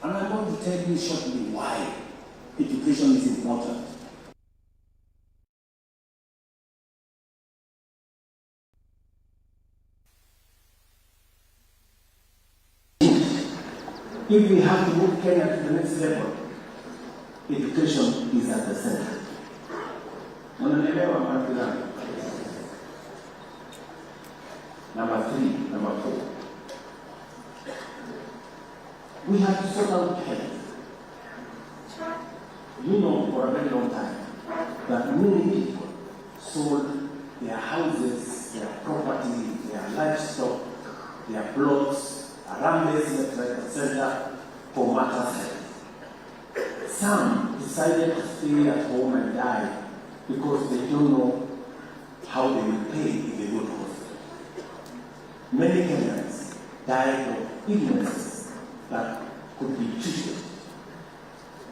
And I'm going to tell you shortly why education is important. If we have to move Kenya to the next level, education is at the center. Number 3, number 4. We have to sort out health. You know for a very long time that many people sold their houses, their property, their livestock, their plots, around this etc. for matters health. Some decided to stay at home and die because they don't know how they will pay if they go to hospital. Many Kenyans died of illnesses that could be treated,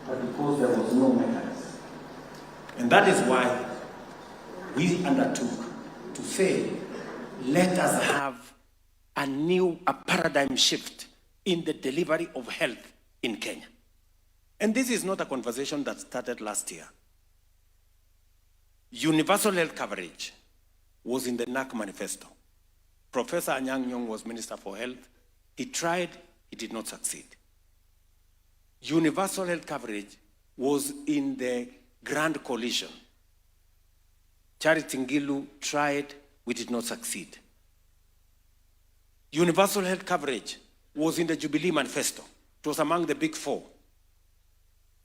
but because there was no mechanism. And that is why we undertook to say, let us have a paradigm shift in the delivery of health in Kenya. And this is not a conversation that started last year. Universal health coverage was in the NAC manifesto. Professor Anyang' Nyong'o was Minister for Health. He tried, he did not succeed. Universal health coverage was in the Grand Coalition. Charity Ngilu tried, we did not succeed. Universal health coverage was in the Jubilee Manifesto. It was among the big 4.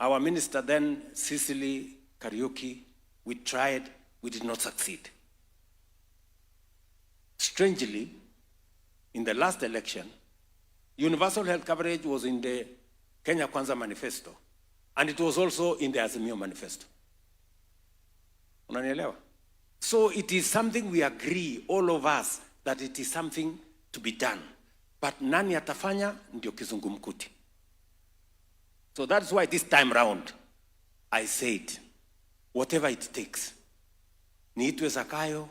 Our minister then, Cicely Kariuki, we tried, we did not succeed. Strangely, in the last election, universal health coverage was in the Kenya Kwanza Manifesto, and it was also in the Azimio Manifesto. Unanielewa? So it is something we agree, all of us, that it is something to be done. But nani atafanya ndio kizungumkuti. So that's why this time round, I said, whatever it takes. Niitwe Zakayo,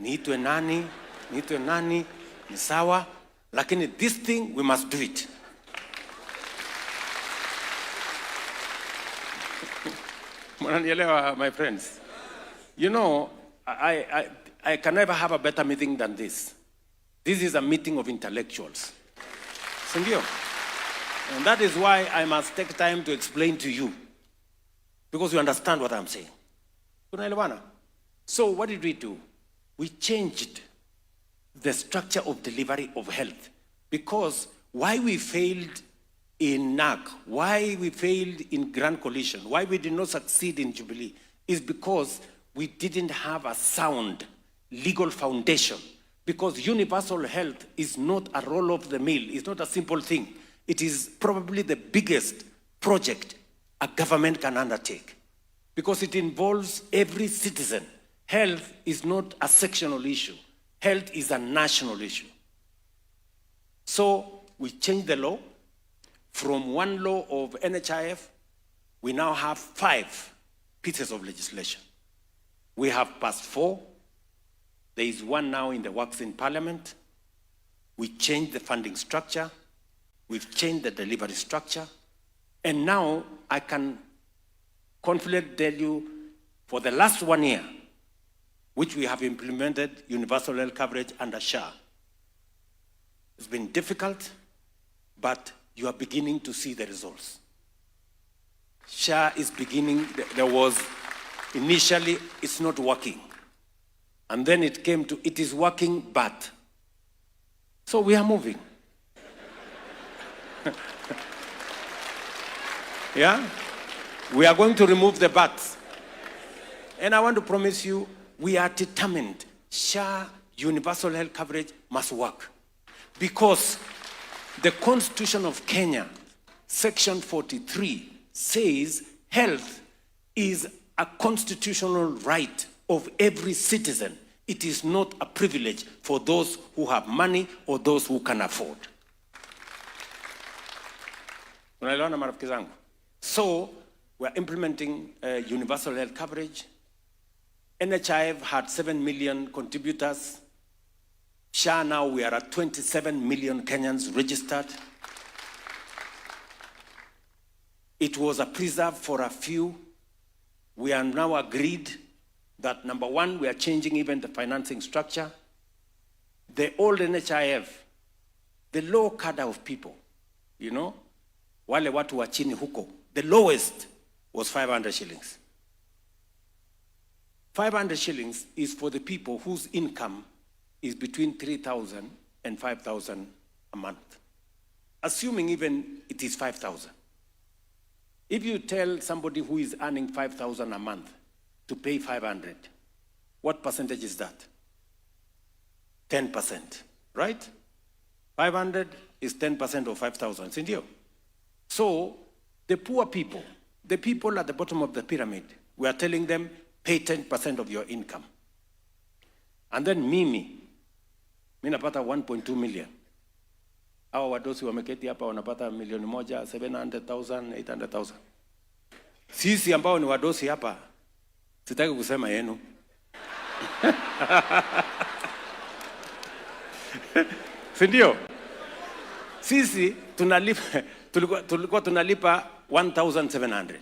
niitwe nani, ni sawa, lakini this thing, we must do it. My friends, you know, I can never have a better meeting than this. This is a meeting of intellectuals. Sindio? And that is why I must take time to explain to you, because you understand what I'm saying. So what did we do? We changed the structure of delivery of health, because why we failed in NAC, why we failed in Grand Coalition, why we did not succeed in Jubilee, is because we didn't have a sound legal foundation. Because universal health is not a roll of the mill, it's not a simple thing. It is probably the biggest project a government can undertake, because it involves every citizen. Health is not a sectional issue. Health is a national issue. So we changed the law. From one law of NHIF, we now have 5 pieces of legislation. We have passed 4. There is one now in the works in Parliament. We changed the funding structure. We've changed the delivery structure. And now I can confidently tell you, for the last 1 year, which we have implemented universal health coverage under SHA. It's been difficult, but you are beginning to see the results. SHA is beginning, there was initially, it's not working. And then it came to, it is working, but. So we are moving. Yeah? We are going to remove the buts. And I want to promise you, we are determined. SHA universal health coverage must work. Because the Constitution of Kenya, Section 43, says health is a constitutional right of every citizen. It is not a privilege for those who have money or those who can afford. Unaelewana marafiki zangu? So, we're implementing universal health coverage. NHIF had 7 million contributors. SHA now we are at 27 million Kenyans registered. It was a preserve for a few. We are now agreed that number one, we are changing even the financing structure. The old NHIF, the low cadre of people, you know, wale watu wa chini huko, the lowest was 500 shillings. 500 shillings is for the people whose income is between 3,000 and 5,000 a month. Assuming even it is 5,000. If you tell somebody who is earning 5,000 a month to pay 500, what percentage is that? 10%, right? 500 is 10% of 5,000, isn't it? So, the poor people, the people at the bottom of the pyramid, we are telling them, pay 10% of your income. And then mimi napata 1.2 million. Hawa wadosi wameketi hapa wanapata 1,100,000, 700,000, 800,000. Sisi ambao ni wadosi hapa, sitaki kusema yenu. Sindio? Sisi tulikuwa tunalipa 1,700.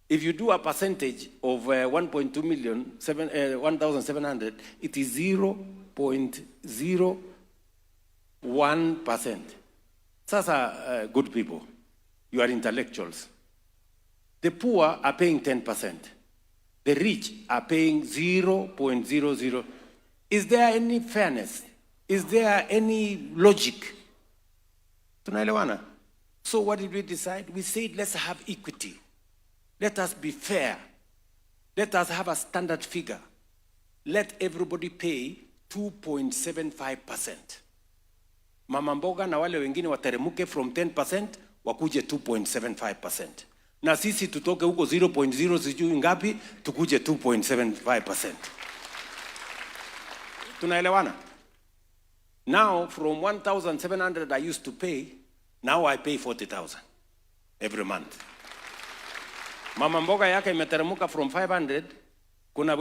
If you do a percentage of 1.2 million, 1,700, it is 0.01%. Sasa, good people, you are intellectuals. The poor are paying 10%. The rich are paying 0.00. Is there any fairness? Is there any logic? Tunaelewana? So what did we decide? We said, let's have equity. Let us be fair. Let us have a standard figure. Let everybody pay 2.75%. Mama mboga na wale wengine wateremuke from 10% wakuje 2.75%. Na sisi tutoke huko 0.0 sijui ngapi tukuje 2.75%. Tunaelewana? Now from 1,700 I used to pay, now I pay 40,000 every month. Mama mboga yake imeteremuka from 500, kuna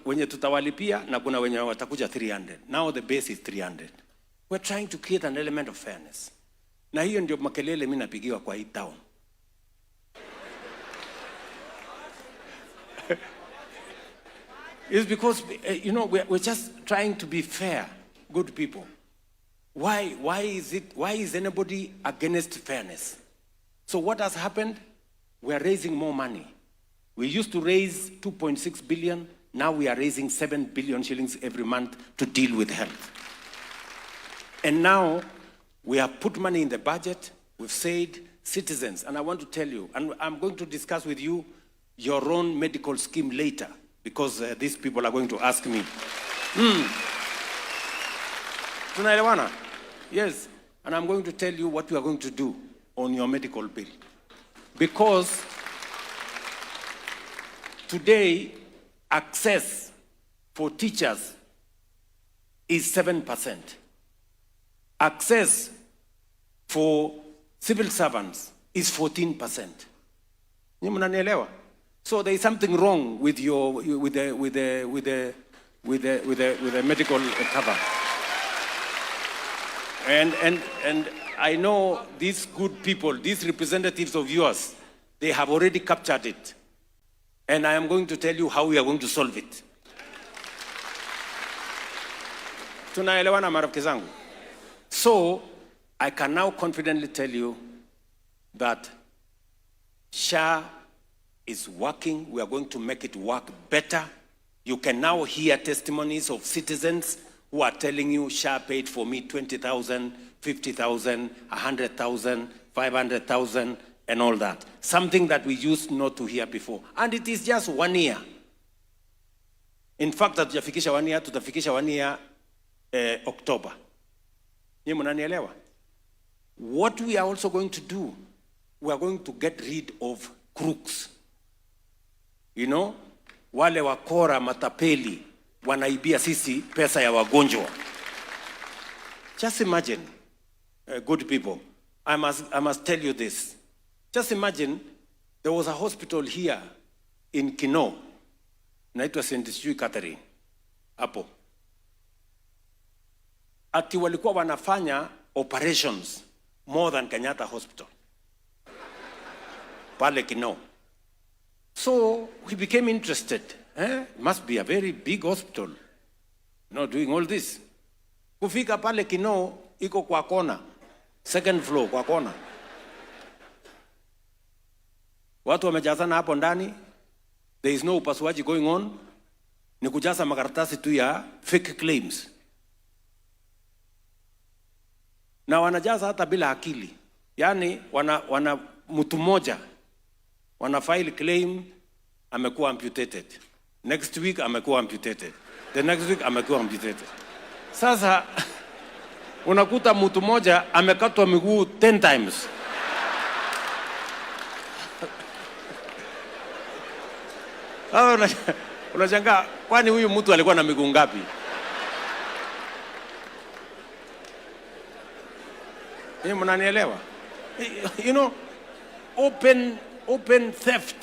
wenye tutawalipia na kuna wenye watakuja 300. Now the base is 300. We're trying to create an element of fairness. Na hiyo ndio makelele mimi napigiwa kwa hii town. It's because, you know, we're just trying to be fair, good people. Why is anybody against fairness? So what has happened? We are raising more money. We used to raise 2.6 billion. Now we are raising 7 billion shillings every month to deal with health. And now we have put money in the budget. We've said citizens, and I want to tell you, and I'm going to discuss with you your own medical scheme later, because these people are going to ask me. Tunaelewana? Yes, and I'm going to tell you what we are going to do on your medical bill. Because today, access for teachers is 7%. Access for civil servants is 14%. Ni mnanielewa? So there is something wrong with the medical cover. And I know these good people, these representatives of yours, they have already captured it. And I am going to tell you how we are going to solve it. Tunaelewana marafiki zangu? So, I can now confidently tell you that SHA is working. We are going to make it work better. You can now hear testimonies of citizens who are telling you SHA paid for me 20,000, 50,000, 100,000, 500,000, and all that. Something that we used not to hear before. And it is just 1 year. In fact, tutafikisha 1 year, tutafikisha 1 year October. Nyinyi mnanielewa? What we are also going to do, we are going to get rid of crooks. You know, wale wakora matapeli wanaibia sisi pesa ya wagonjwa. Just imagine, good people, I must tell you this. Just imagine there was a hospital here in Kino, naitwa St. Catherine, hapo. Ati walikuwa wanafanya operations more than Kenyatta Hospital. Pale Kino. So we became interested. It must be a very big hospital, doing all this. Kufika pale Kino, iko kwa kona. Second floor kwa kona. Watu wamejazana hapo ndani. There is no upasuaji going on. Ni kujaza makaratasi tu ya fake claims. Na wanajaza hata bila akili. Yani wana mtu mmoja wana file claim amekuwa amputated. Next week amekuwa amputated. The next week amekuwa amputated. Sasa unakuta mtu mmoja amekatwa miguu 10 times. Unashangaa kwani huyu mtu alikuwa na miguu ngapi? Ni mnanielewa? You know, open theft.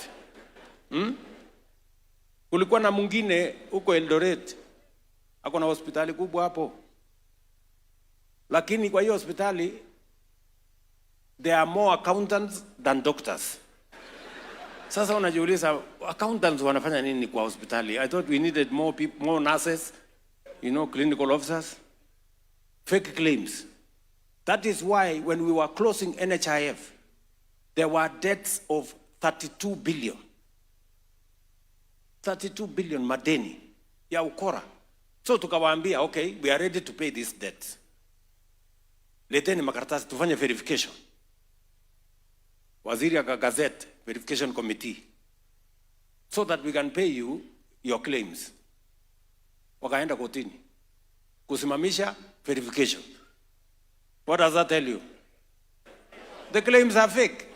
Kulikuwa na mwingine huko Eldoret. Ako na hospitali kubwa hapo. Lakini kwa hiyo hospitali there are more accountants than doctors. Sasa unajiuliza accountants wanafanya nini kwa hospitali? I thought we needed more people, more nurses, clinical officers. Fake claims. That is why when we were closing NHIF, there were debts of 32 billion. 32 billion madeni ya ukora. So tukawaambia, okay, we are ready to pay these debts. Leteni makaratasi tufanye verification. Waziri akagazette verification committee so that we can pay you your claims. Wakaenda kotini kusimamisha verification. What does that tell you? The claims are fake.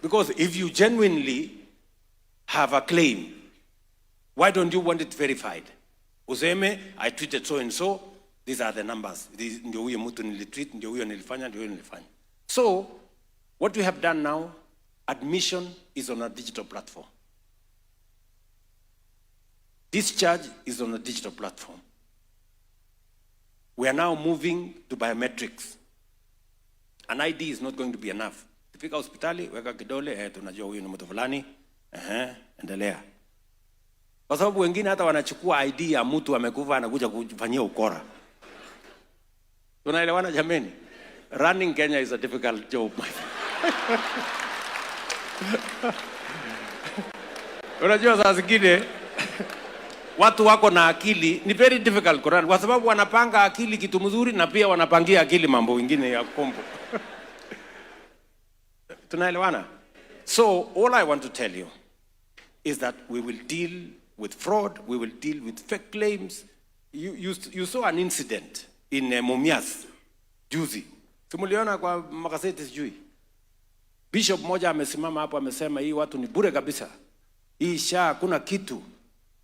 Because if you genuinely have a claim, why don't you want it verified? Useme, I treated so and so, these are the numbers. Ndio huyo mtu nilitreat, ndio huyo nilifanya, ndio huyo nilifanya. So, what we have done now, admission is on a digital platform. Discharge is on a digital platform. We are now moving to biometrics. An ID is not going to be enough. Fika hospitali, weka kidole, tunajua huyu ni mtu fulani, endelea. Kwa sababu wengine hata wanachukua ID ya mtu amekufa anakuja kufanyia ukora. Tunaelewana jameni? Running Kenya is a difficult job, my friend. Unajua saa zingine watu wako na akili ni very difficult kurun kwa sababu wanapanga akili kitu mzuri na pia wanapangia akili mambo mengine ya kombo. Tunaelewana? So all I want to tell you is that we will deal with fraud, we will deal with fake claims. You saw an incident in Mumias juzi. Tumuliona kwa makaseti sijui. Bishop moja amesimama hapo amesema hii watu ni bure kabisa. Hii SHA hakuna kitu.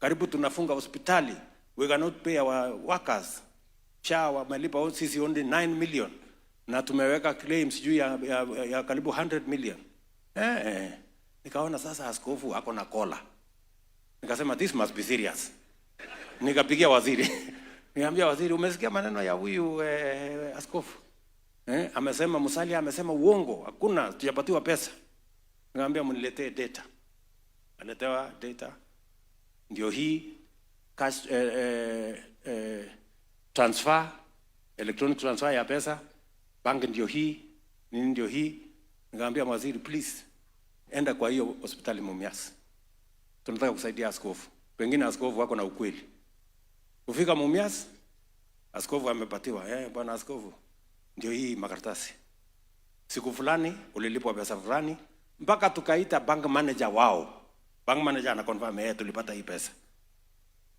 Karibu tunafunga hospitali. We cannot pay our workers. SHA wamelipa sisi only 9 million. Na tumeweka claims juu ya karibu 100 million. Nikaona sasa askofu ako na kola. Nikasema this must be serious. Nikapigia waziri. Niambia waziri umesikia maneno ya huyu askofu? Amesema Musalia amesema uongo, hakuna tujapatiwa pesa. Nikamwambia mniletee data. Aletewa data. Ndio hii cash transfer, electronic transfer ya pesa, bank ndio hii, nini ndio hii. Nikamwambia waziri, please enda kwa hiyo hospitali Mumias, tunataka kusaidia askofu. Pengine askofu wako na ukweli. Kufika Mumias, askofu amepatiwa, bwana askofu, ndio hii makaratasi. Siku fulani ulilipwa pesa fulani, mpaka tukaita bank manager wao. Bank manager ana confirm tulipata hii pesa.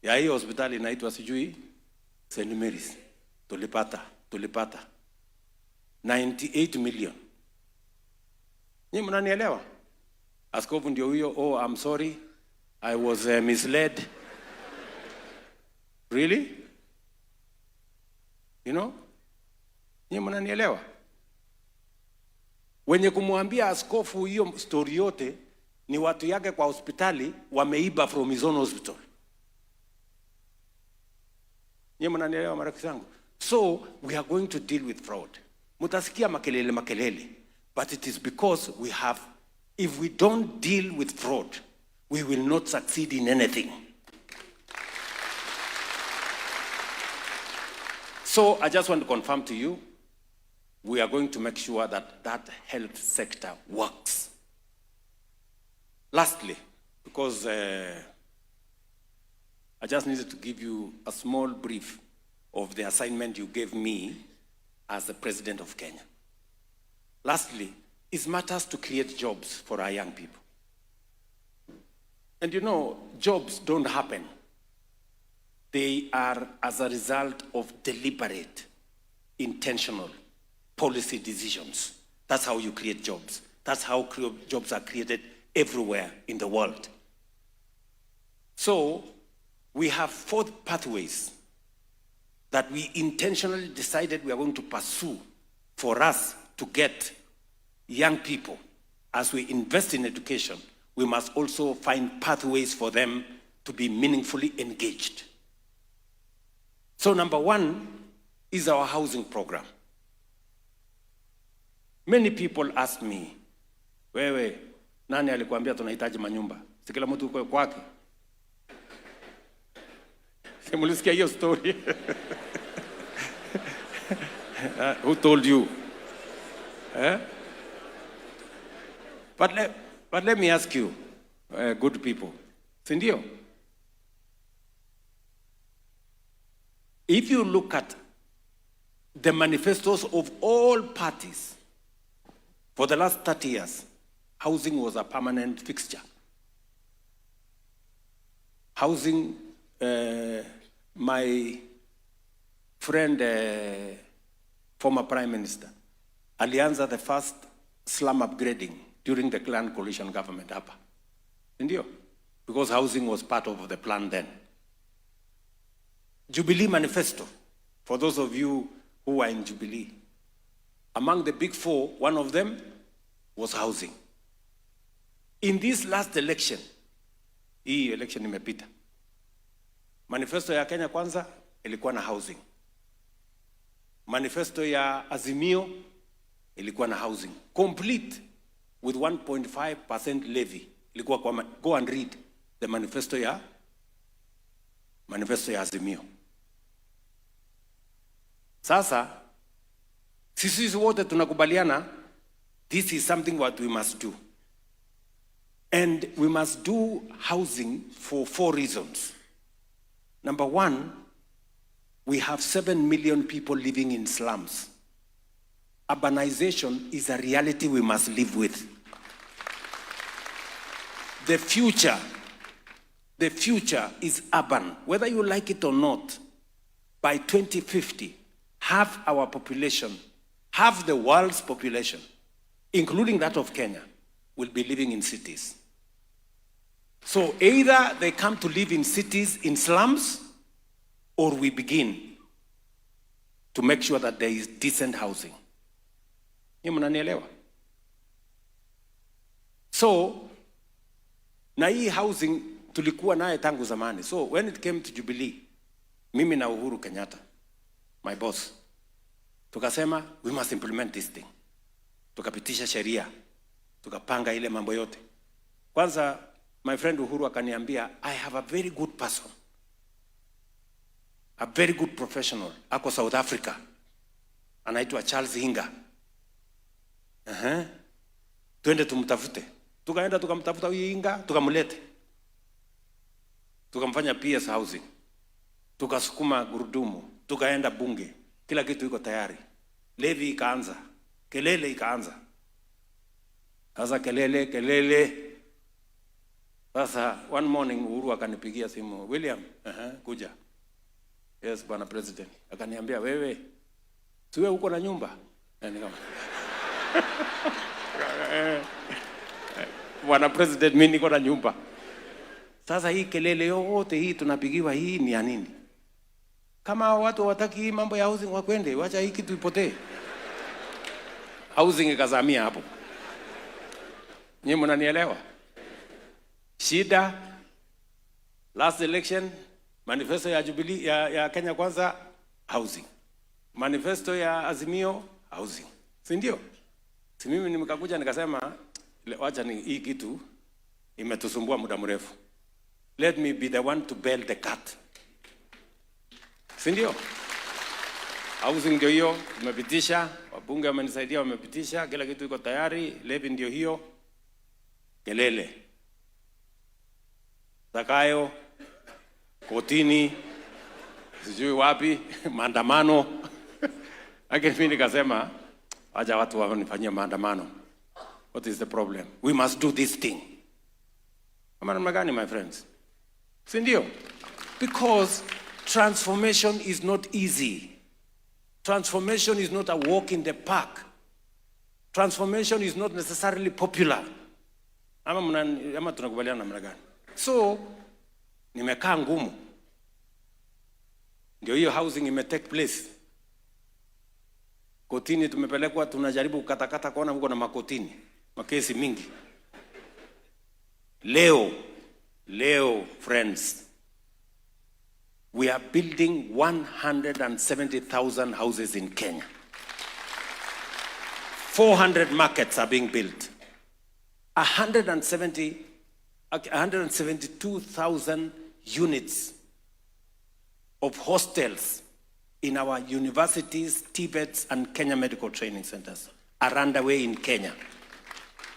Ya hiyo hospitali inaitwa sijui St. Mary's. Tulipata 98 million. Nyinyi mnanielewa? Askofu ndio huyo, I'm sorry, I was misled. Really? You know? Nyinyi mnanielewa? Wenye kumwambia askofu hiyo story yote ni watu yake kwa hospitali wameiba from his own hospital. Nyinyi mnanielewa marafiki zangu? So we are going to deal with fraud. Mutasikia makelele, but it is because if we don't deal with fraud, we will not succeed in anything. So I just want to confirm to you, we are going to make sure that health sector works. Lastly, because I just needed to give you a small brief of the assignment you gave me as the President of Kenya. Lastly, it matters to create jobs for our young people. And you know, jobs don't happen. They are as a result of deliberate, intentional policy decisions. That's how you create jobs. That's how jobs are created everywhere in the world. So we have 4 pathways that we intentionally decided we are going to pursue for us to get young people. As we invest in education, we must also find pathways for them to be meaningfully engaged. So number 1 is our housing program. Many people ask me, wewe, nani alikuambia tunahitaji manyumba? Si kila mtu uko kwake. Simulisikia hiyo story. Who told you? But let me ask you, good people, sindio? If you look at the manifestos of all parties, for the last 30 years, housing was a permanent fixture. Housing, my friend, former Prime Minister, alianza the first slum upgrading during the Clan Coalition government hapa. Indio? Because housing was part of the plan then. Jubilee Manifesto, for those of you who are in Jubilee, among the big 4, one of them was housing. In this last election, hii election imepita, manifesto ya Kenya Kwanza ilikuwa na housing. Manifesto ya Azimio ilikuwa na housing. Complete with 1.5% levy. Ilikuwa kwa, go and read the manifesto ya Azimio. Sasa, sisi wote tunakubaliana, this is something what we must do. And we must do housing for 4 reasons. Number 1, we have 7 million people living in slums. Urbanization is a reality we must live with. The future is urban. Whether you like it or not, by 2050, half our population, half the world's population, including that of Kenya, will be living in cities. So either they come to live in cities, in slums, or we begin to make sure that there is decent housing. Nyinyi mnanielewa? So, na hii housing tulikuwa naye tangu zamani. So when it came to Jubilee, mimi na Uhuru Kenyatta, my boss, tukasema we must implement this thing. Tukapitisha sheria, tukapanga ile mambo yote. Kwanza my friend Uhuru akaniambia, I have a very good person a very good professional, ako South Africa, anaitwa Charles Hinga. Twende tumtafute. Tukaenda tukamtafuta huyu Hinga, tukamlete. Tukamfanya PS housing. Tukasukuma gurudumu, tukaenda bunge. Kila kitu iko tayari. Levy ikaanza. Kelele ikaanza. Sasa kelele. Sasa one morning Uhuru akanipigia simu, William, kuja. Yes, Bwana President. Akaniambia, wewe siwe uko na nyumba? Nikama Bwana President, mimi niko na nyumba. Sasa hii kelele yote hii tunapigiwa, hii ni ya nini? Kama watu hawataki hii mambo ya housing wakwende, wacha hii kitu ipotee. Housing ikazamia hapo. Nyinyi mnanielewa? Shida last election, manifesto ya Jubilee ya Kenya Kwanza, housing. Manifesto ya Azimio, housing. Si ndio? Si mimi nimekakuja nikasema wacha ni hii kitu imetusumbua muda mrefu. Let me be the one to bail the cat. Si ndio? Housing ndio hiyo, tumepitisha, wabunge wamenisaidia wamepitisha, kila kitu iko tayari, levy ndio hiyo. Kelele. Zakayo, kotini, sijui wapi, maandamano. Lakini mimi nikasema, acha watu wanifanyie maandamano. What is the problem? We must do this thing. Kama namna gani, my friends? Si ndio? Because transformation is not easy. Transformation is not a walk in the park. Transformation is not necessarily popular. Ama tunakubaliana namna gani? So, nimekaa ngumu. Ndio hiyo housing take place. Kotini tumepelekwa, tunajaribu kukatakata kuona huko na makotini. Makesi mingi. Leo, friends, we are building 170,000 houses in Kenya. 400 markets are being built. 172,000 units of hostels in our universities, TVETs, and Kenya medical training centers are underway in Kenya.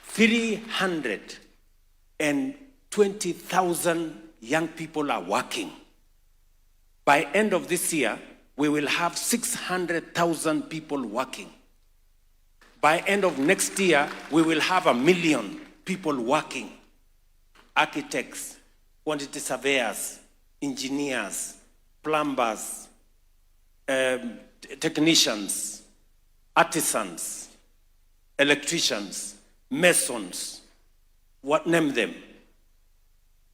320,000 young people are working. By end of this year, we will have 600,000 people working. By end of next year, we will have 1 million people working. Architects, quantity surveyors, engineers, plumbers, technicians, artisans, electricians, masons, name them.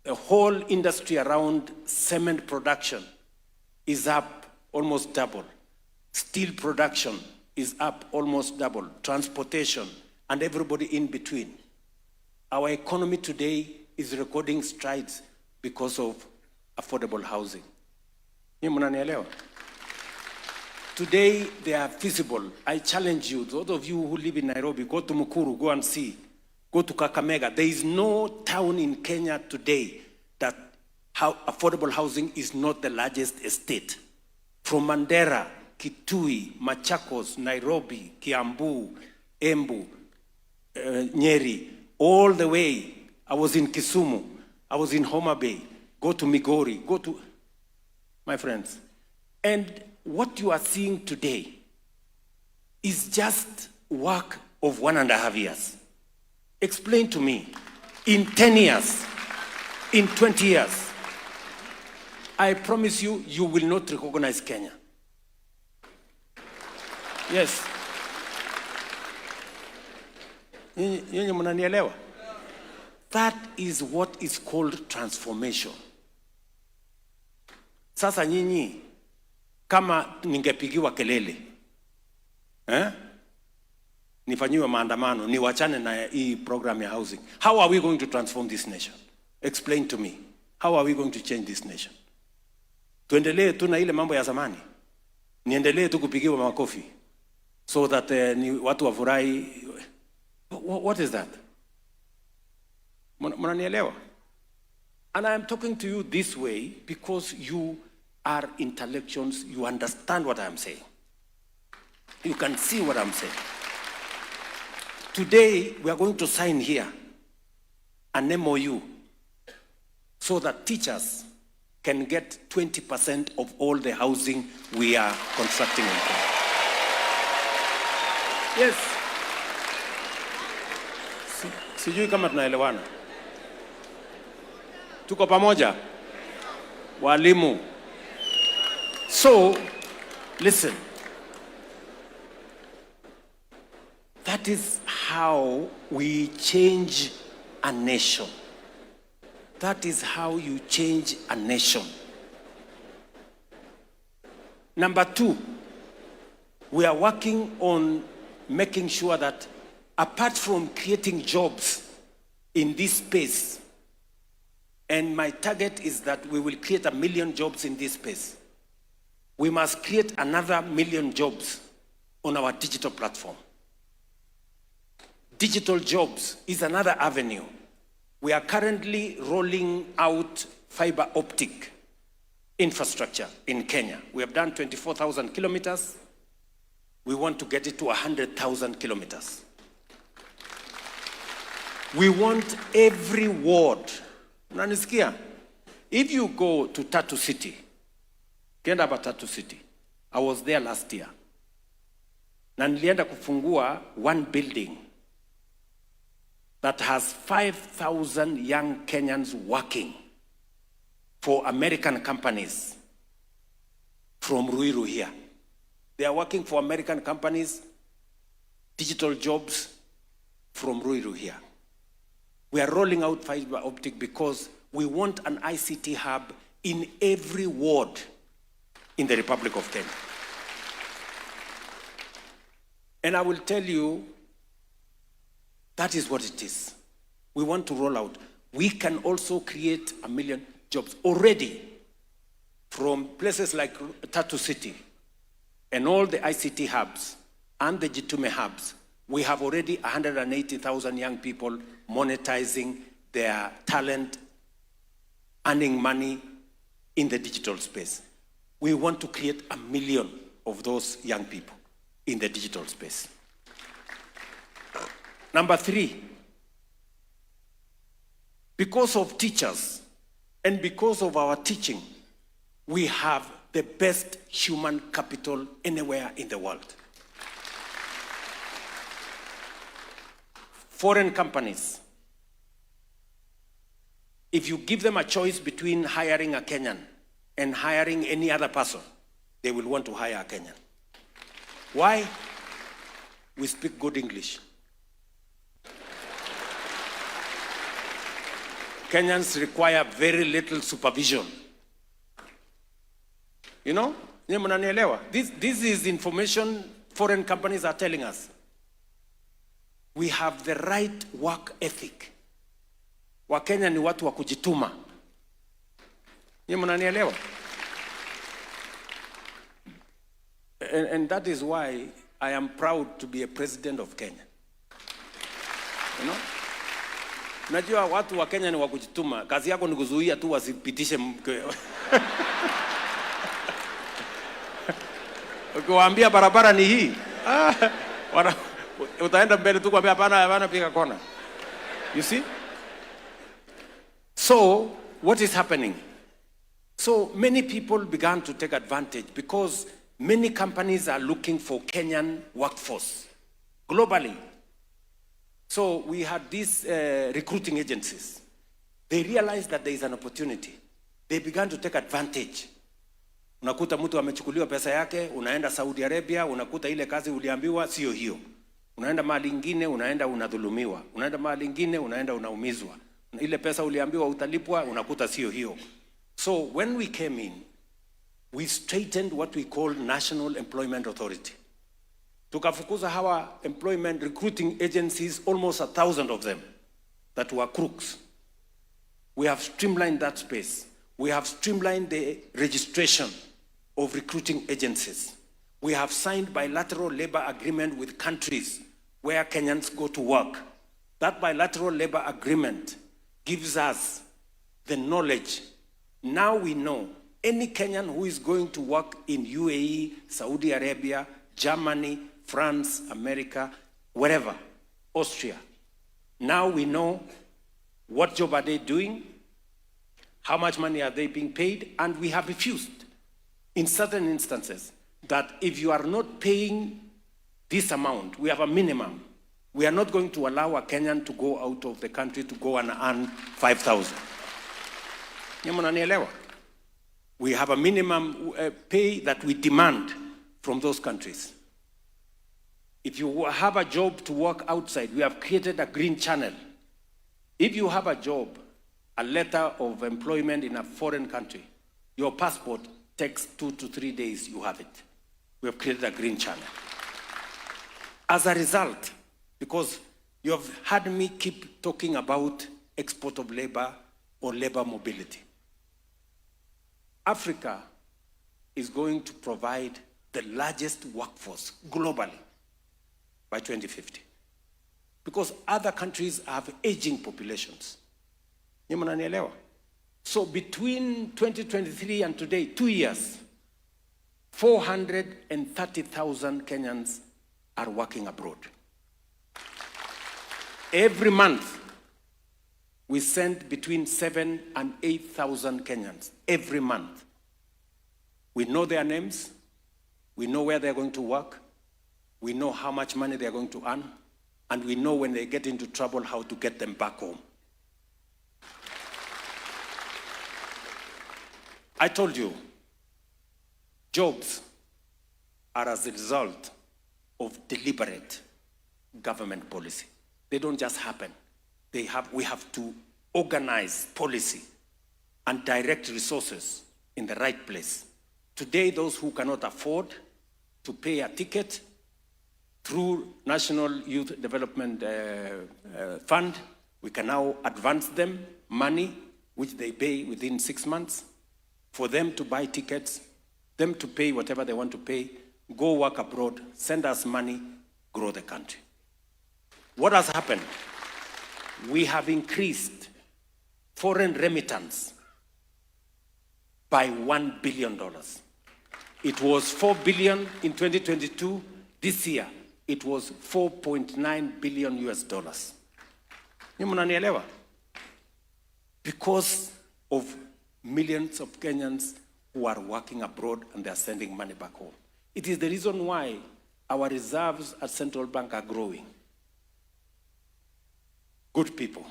The whole industry around cement production is up almost double. Steel production is up almost double. Transportation and everybody in between. Our economy today is recording strides because of affordable housing. Today they are feasible. I challenge you, those of you who live in Nairobi, go to Mukuru, go and see. Go to Kakamega. There is no town in Kenya today that affordable housing is not the largest estate. From Mandera, Kitui, Machakos, Nairobi, Kiambu, Embu, Nyeri, all the way. I was in Kisumu. I was in Homa Bay. Go to Migori. Go to, my friends. And what you are seeing today is just work of 1.5 years. Explain to me, in 10 years, in 20 years, I promise you, you will not recognize Kenya. Yes. Nyinyi mnanielewa? That is what is called transformation. Sasa nyinyi, kama ningepigiwa kelele, nifanyiwe maandamano, niwachane na hii program ya housing, how are we going to transform this nation? Explain to me. How are we going to change this nation? Tuendelee tu na ile mambo ya zamani? Niendelee tu kupigiwa makofi so that ni watu wafurahi? What is that? Mnanielewa? And I am talking to you this way because you are intellectuals. You understand what I'm saying. You can see what I'm saying. Today, we are going to sign here an MOU so that teachers can get 20% of all the housing we are constructing in Kenya. Yes. Sijui kama tunaelewana. Tuko pamoja? Walimu. So, listen. That is how we change a nation. That is how you change a nation. Number two, we are working on making sure that apart from creating jobs in this space, and my target is that we will create 1 million jobs in this space, we must create another 1 million jobs on our digital platform. Digital jobs is another avenue. We are currently rolling out fiber optic infrastructure in Kenya. We have done 24,000 kilometers. We want to get it to 100,000 kilometers. We want every ward. Unanisikia? If you go to Tatu City, Kenda ba Tatu City, I was there last year. Na nilienda kufungua one building that has 5,000 young Kenyans working for American companies from Ruiru here. They are working for American companies, digital jobs from Ruiru here. We are rolling out fiber optic because we want an ICT hub in every ward in the Republic of Kenya. And I will tell you, that is what it is. We want to roll out. We can also create 1 million jobs already from places like Tatu City and all the ICT hubs and the Jitume hubs. We have already 180,000 young people monetizing their talent, earning money in the digital space. We want to create 1 million of those young people in the digital space. Number three, because of teachers and because of our teaching, we have the best human capital anywhere in the world. Foreign companies, if you give them a choice between hiring a Kenyan and hiring any other person, they will want to hire a Kenyan. Why? We speak good English. Kenyans require very little supervision. You know? This is information foreign companies are telling us. We have the right work ethic. Wakenya ni watu wa kujituma. And that is why I am proud to be a president of Kenya. You know? Najua watu wa Kenya ni wa kujituma. Kazi yako ni kuzuia tu wasipitishe ukiwaambia barabara ni hii. Utaenda mbele tu kuambia hapana piga kona. You see? So, what is happening? So, many people began to take advantage because many companies are looking for Kenyan workforce globally. So, we had these recruiting agencies. They realized that there is an opportunity. They began to take advantage. Unakuta mtu amechukuliwa pesa yake, unaenda Saudi Arabia, unakuta ile kazi uliambiwa sio hiyo. Unaenda mahali ingine, unaenda unadhulumiwa. Unaenda mahali ingine, unaenda unaumizwa. Ile pesa uliambiwa utalipwa, unakuta sio hiyo. So when we came in, we straightened what we call National Employment Authority. Tukafukuza hawa employment recruiting agencies, almost 1,000 of them, that were crooks. We have streamlined that space. We have streamlined the registration of recruiting agencies. We have signed bilateral labor agreement with countries where Kenyans go to work. That bilateral labor agreement gives us the knowledge. Now we know Any Kenyan who is going to work in UAE, Saudi Arabia, Germany, France, America, wherever, Austria. Now we know what job are they doing, how much money are they being paid, and we have refused in certain instances that if you are not paying this amount, we have a minimum. We are not going to allow a Kenyan to go out of the country to go and earn 5,000. We have a minimum pay that we demand from those countries. If you have a job to work outside, we have created a green channel. If you have a job, a letter of employment in a foreign country, your passport takes 2 to 3 days, you have it. We have created a green channel. As a result, because you have heard me keep talking about export of labor or labor mobility, Africa is going to provide the largest workforce globally by 2050. Because other countries have aging populations. So between 2023 and today, 2 years, 430,000 Kenyans are working abroad. Every month, we send between 7,000 and 8,000 Kenyans, every month. We know their names, we know where they're going to work, we know how much money they're going to earn, and we know when they get into trouble how to get them back home. I told you, jobs are as a result of deliberate government policy. They don't just happen. We have to organize policy and direct resources in the right place. Today, those who cannot afford to pay a ticket through National Youth Development Fund, we can now advance them money, which they pay within 6 months, for them to buy tickets, them to pay whatever they want to pay, go work abroad, send us money, grow the country. What has happened? We have increased foreign remittance by $1 billion. It was $4 billion in 2022. This year, it was $4.9 billion US. Because of millions of Kenyans who are working abroad and they are sending money back home. It is the reason why our reserves at Central Bank are growing. Good people.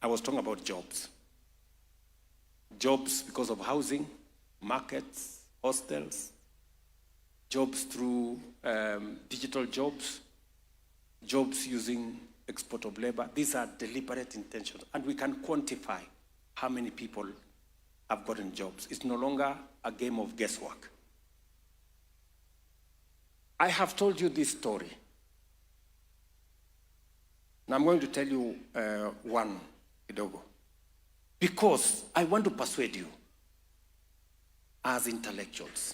I was talking about jobs. Jobs because of housing, markets, hostels, jobs through digital jobs, jobs using export of labor. These are deliberate intentions, and we can quantify how many people have gotten jobs. It's no longer a game of guesswork. I have told you this story. Now I'm going to tell you one, kidogo, because I want to persuade you as intellectuals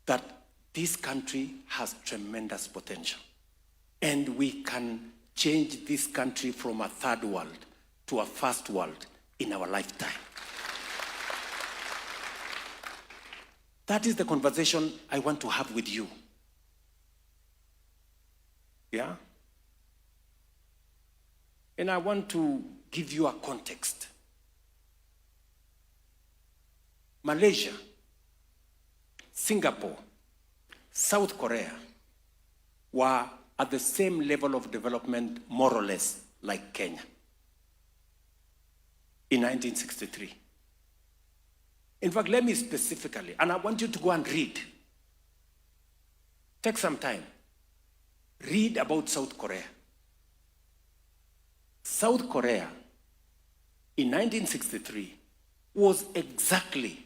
that this country has tremendous potential, and we can change this country from a third world to a first world in our lifetime. That is the conversation I want to have with you. Yeah? And I want to give you a context. Malaysia, Singapore, South Korea were at the same level of development, more or less, like Kenya in 1963. In fact, let me specifically, and I want you to go and read. Take some time. Read about South Korea. South Korea in 1963 was exactly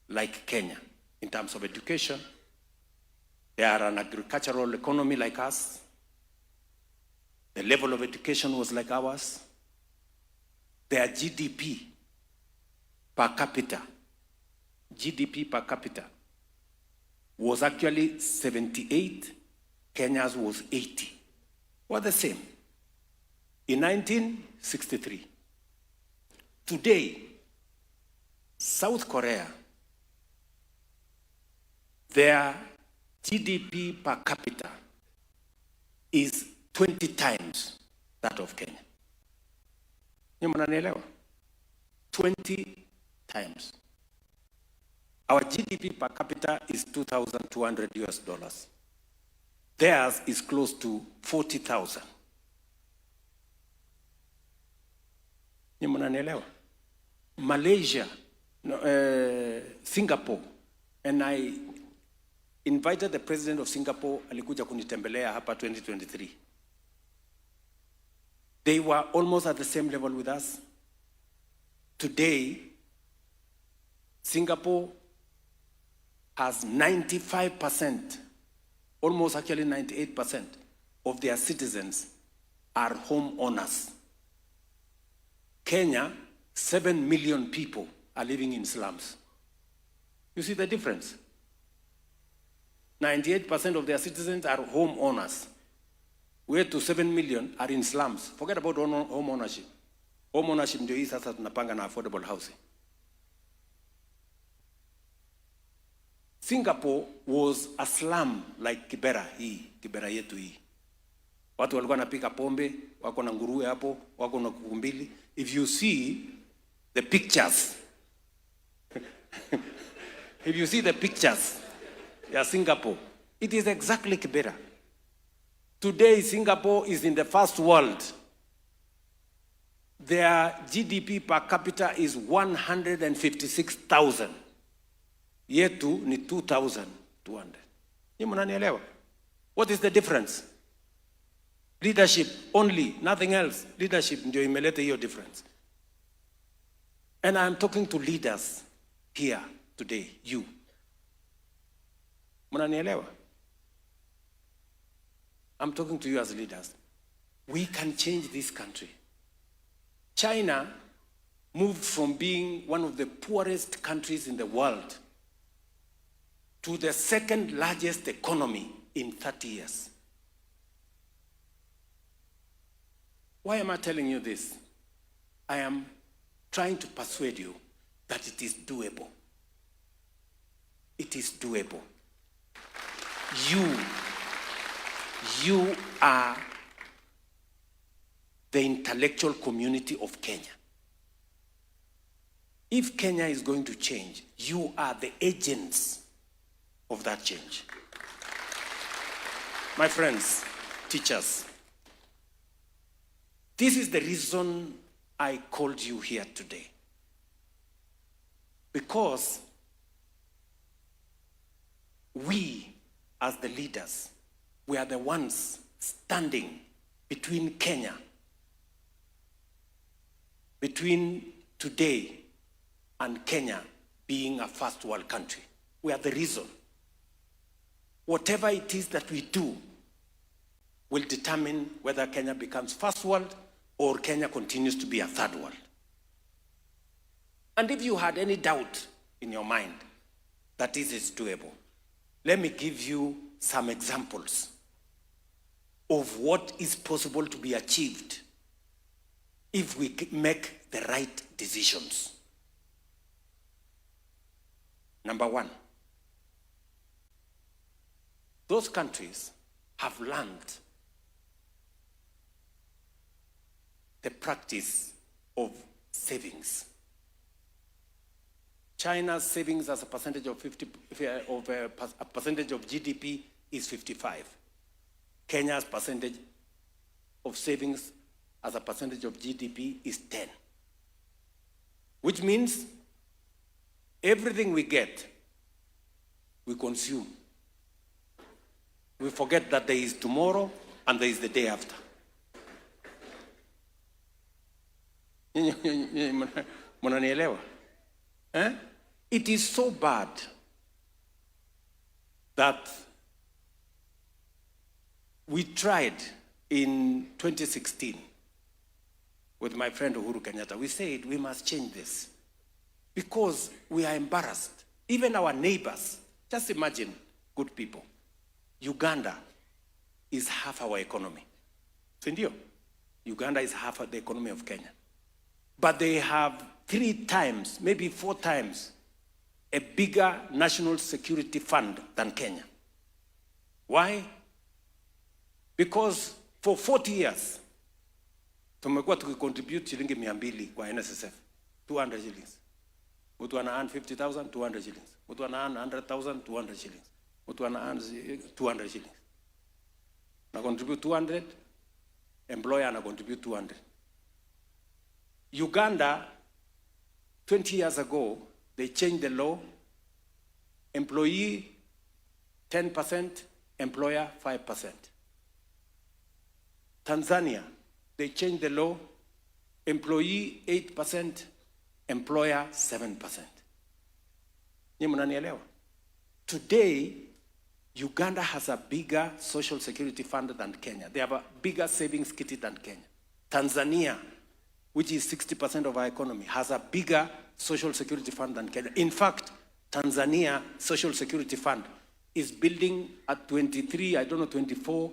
like Kenya in terms of education. They are an agricultural economy like us. The level of education was like ours. Their GDP per capita was actually 78, Kenya's was 80. Were the same. In 1963, Today, South Korea, their GDP per capita is 20 times that of Kenya. Nyinyi mnanielewa? 20 times. Our GDP per capita is $2,200. Theirs is close to 40,000. Nyinyi mnanielewa? Malaysia, Singapore, and I invited the president of Singapore, alikuja kunitembelea hapa 2023. They were almost at the same level with us. Today, Singapore has 95%, almost actually 98% of their citizens are homeowners. Kenya, 7 million people are living in slums. You see the difference? 98% of their citizens are homeowners. Where to 7 million are in slums. Forget about home ownership. Home ownership ndio hii sasa tunapanga na affordable housing. Singapore was a slum like Kibera yetu hii. Watu walikuwa wanapika pombe, wako na nguruwe hapo, wako na kuku mbili. If you see the pictures, if you see the pictures, yeah, Singapore, it is exactly Kibera. Today, Singapore is in the first world. Their GDP per capita is 156,000. Yetu ni 2,200. Ni mnanielewa? What is the difference? Leadership only, nothing else. Leadership ndio imeleta hiyo difference. And I'm talking to leaders here today, you. Mnanielewa? I'm talking to you as leaders. We can change this country. China moved from being one of the poorest countries in the world to the second largest economy in 30 years. Why am I telling you this? I am trying to persuade you that it is doable. It is doable. You are the intellectual community of Kenya. If Kenya is going to change, you are the agents of that change. My friends, teachers, this is the reason I called you here today. Because we, as the leaders, we are the ones standing between Kenya, between today and Kenya being a first world country. We are the reason. Whatever it is that we do will determine whether Kenya becomes first world or Kenya continues to be a third world. And if you had any doubt in your mind that this is doable, let me give you some examples of what is possible to be achieved if we make the right decisions. Number one, those countries have learned the practice of savings. China's savings as a percentage of a percentage of GDP is 55. Kenya's percentage of savings as a percentage of GDP is 10. Which means everything we get, we consume. We forget that there is tomorrow and there is the day after. Mnanielewa? It is so bad that we tried in 2016 with my friend Uhuru Kenyatta. We said we must change this because we are embarrassed. Even our neighbors, just imagine, good people, Uganda is half our economy. Sindio? Uganda is half of the economy of Kenya. But they have 3 times, maybe 4 times, a bigger national security fund than Kenya. Why? Because for 40 years, tumekuwa tukicontribute shilingi 200 kwa NSSF, 200 shillings. Mtu ana earn 50,000, 200 shillings. Mtu ana earn 100,000, 200 shillings. Mtu ana earn 200 shillings. Na contribute 200, employer ana contribute 200. Uganda, 20 years ago, they changed the law. Employee 10%, employer 5%. Tanzania, they changed the law. Employee 8%, employer 7%. Nyinyi mnanielewa? Today, Uganda has a bigger social security fund than Kenya. They have a bigger savings kitty than Kenya. Tanzania, which is 60% of our economy, has a bigger social security fund than Kenya. In fact, Tanzania social security fund is building a 24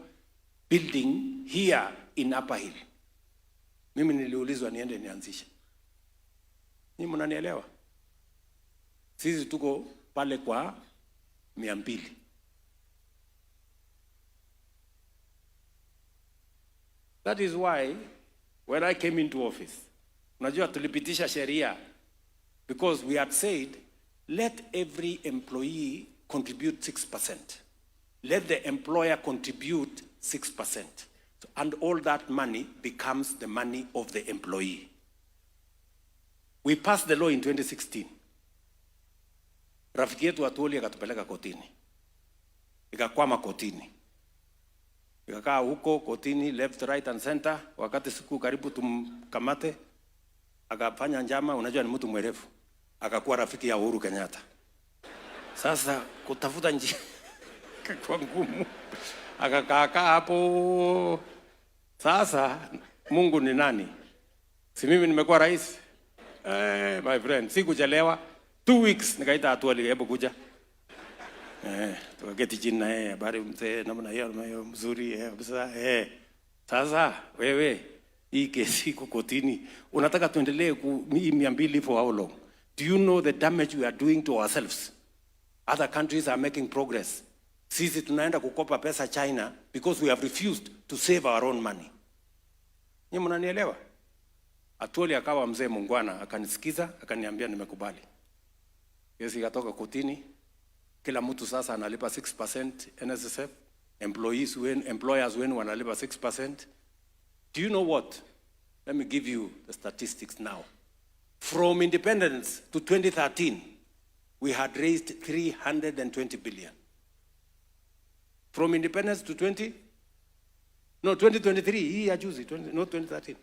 building here in Upper Hill. Mimi niliulizwa niende nianzishe. Ni mnanielewa? Sisi tuko pale kwa 200. That is why when I came into office, unajua tulipitisha sheria because we had said let every employee contribute 6%. Let the employer contribute 6%. And all that money becomes the money of the employee. We passed the law in 2016. Rafiki yetu Atwoli akatupeleka kotini. Ikakwama kotini. Ikakaa huko kotini, left, right and center. Wakati siku karibu tumkamate, akafanya njama, unajua ni mtu mwerevu. Akakuwa rafiki ya Uhuru Kenyatta. Sasa kutafuta njia kwa ngumu. Akakaa hapo. Sasa Mungu ni nani? Si mimi nimekuwa rais? My friend, sikuchelewa. 2 weeks nikaita Atwoli, hebu kuja. Tukaketi chini na yeye, habari mzee, namna hiyo mzuri kabisa. Sasa wewe hii kesi iko kotini. Unataka tuendelee ku 200 for how long? Do you know the damage we are doing to ourselves? Other countries are making progress. Sisi tunaenda kukopa pesa China because we have refused to save our own money. Nyinyi mnanielewa? Atwoli akawa mzee mungwana, akanisikiza, akaniambia nimekubali. Kesi ikatoka kotini. Kila mtu sasa analipa 6% NSSF. Employers wenu wanalipa 6%. Do you know what? Let me give you the statistics now. From independence to 2013, we had raised 320 billion. From independence to 2023, hii ya juzi, not 2013.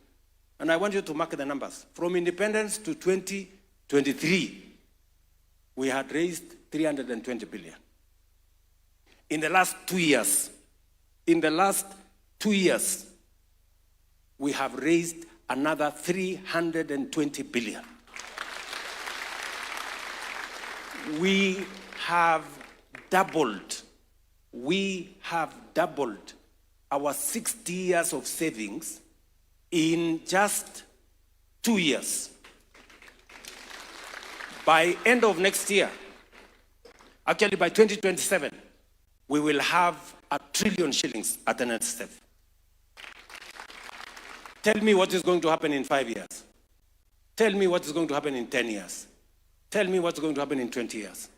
And I want you to mark the numbers. From independence to 2023, we had raised 320 billion. In the last 2 years, we have raised another 320 billion. We have doubled our 60 years of savings in just 2 years. By end of next year, actually by 2027, we will have 1 trillion shillings at the next step. Tell me what is going to happen in 5 years. Tell me what is going to happen in 10 years. Tell me what's going to happen in 20 years.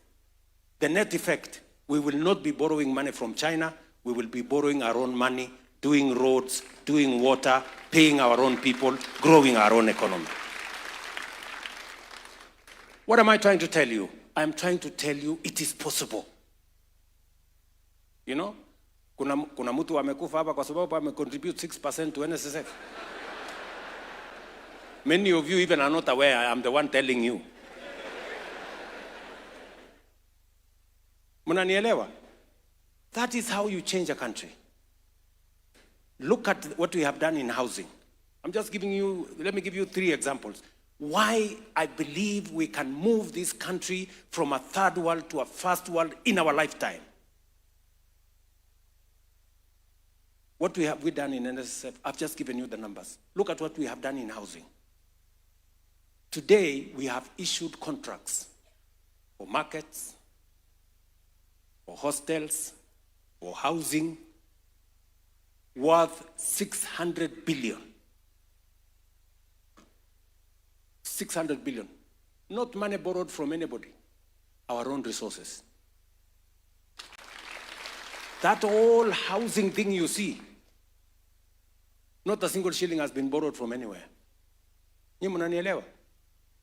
The net effect, we will not be borrowing money from China. We will be borrowing our own money, doing roads, doing water, paying our own people, growing our own economy. What am I trying to tell you? I'm trying to tell you it is possible. You know, kuna mtu amekufa hapa kwa sababu amecontribute 6% to NSSF. Many of you even are not aware I am the one telling you. Mnanielewa? That is how you change a country. Look at what we have done in housing. I'm just giving you, let me give you 3 examples. Why I believe we can move this country from a third world to a first world in our lifetime. What have we done in NSSF? I've just given you the numbers. Look at what we have done in housing. Today, we have issued contracts for markets, for hostels, for housing, worth 600 billion. 600 billion. Not money borrowed from anybody, our own resources. That whole housing thing you see, not a single shilling has been borrowed from anywhere.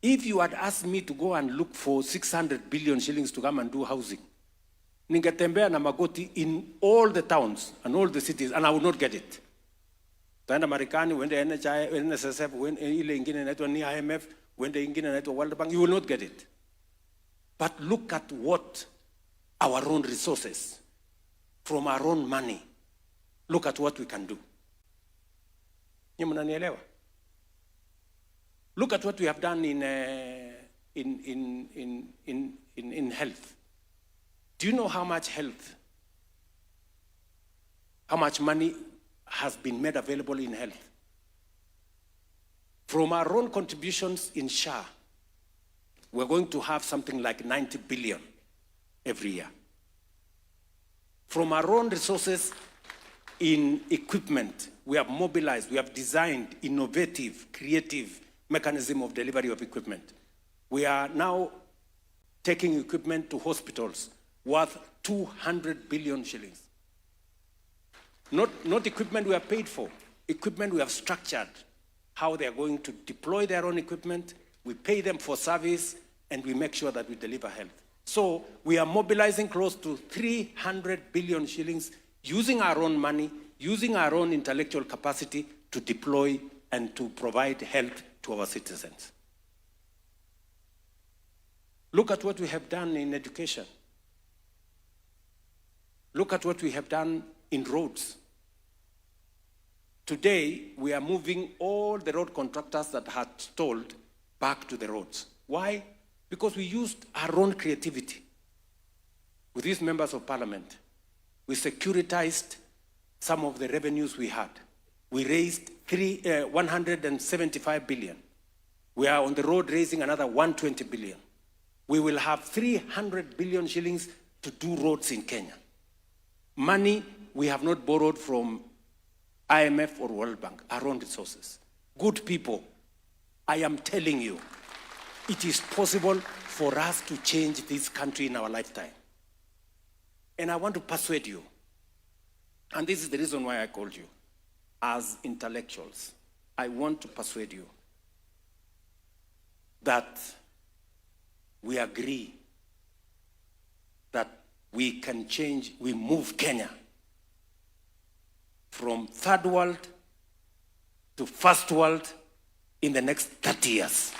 If you had asked me to go and look for 600 billion shillings to come and do housing, ningetembea na magoti in all the towns and all the cities, and I would not get it. Taenda Marekani, wende NHI, NSSF, wende ile ingine inaitwa ni IMF, wende ingine inaitwa World Bank, you will not get it. But look at what our own resources, from our own money, look at what we can do. Look at what we have done in health. Do you know how much health, how much money has been made available in health? From our own contributions in SHA, we're going to have something like 90 billion every year. From our own resources in equipment, we have mobilized, we have designed innovative, creative mechanism of delivery of equipment. We are now taking equipment to hospitals worth 200 billion shillings. Not equipment we have paid for, equipment we have structured, how they are going to deploy their own equipment, we pay them for service, and we make sure that we deliver health. So we are mobilizing close to 300 billion shillings, using our own money, using our own intellectual capacity to deploy and to provide health to our citizens. Look at what we have done in education. Look at what we have done in roads. Today, we are moving all the road contractors that had stalled back to the roads. Why? Because we used our own creativity. With these members of parliament, we securitized some of the revenues we had. We raised 175 billion. We are on the road raising another 120 billion. We will have 300 billion shillings to do roads in Kenya. Money we have not borrowed from IMF or World Bank, our own resources. Good people, I am telling you, it is possible for us to change this country in our lifetime. And I want to persuade you, and this is the reason why I called you, as intellectuals, I want to persuade you that we agree that we can change, we move Kenya from third world to first world in the next 30 years.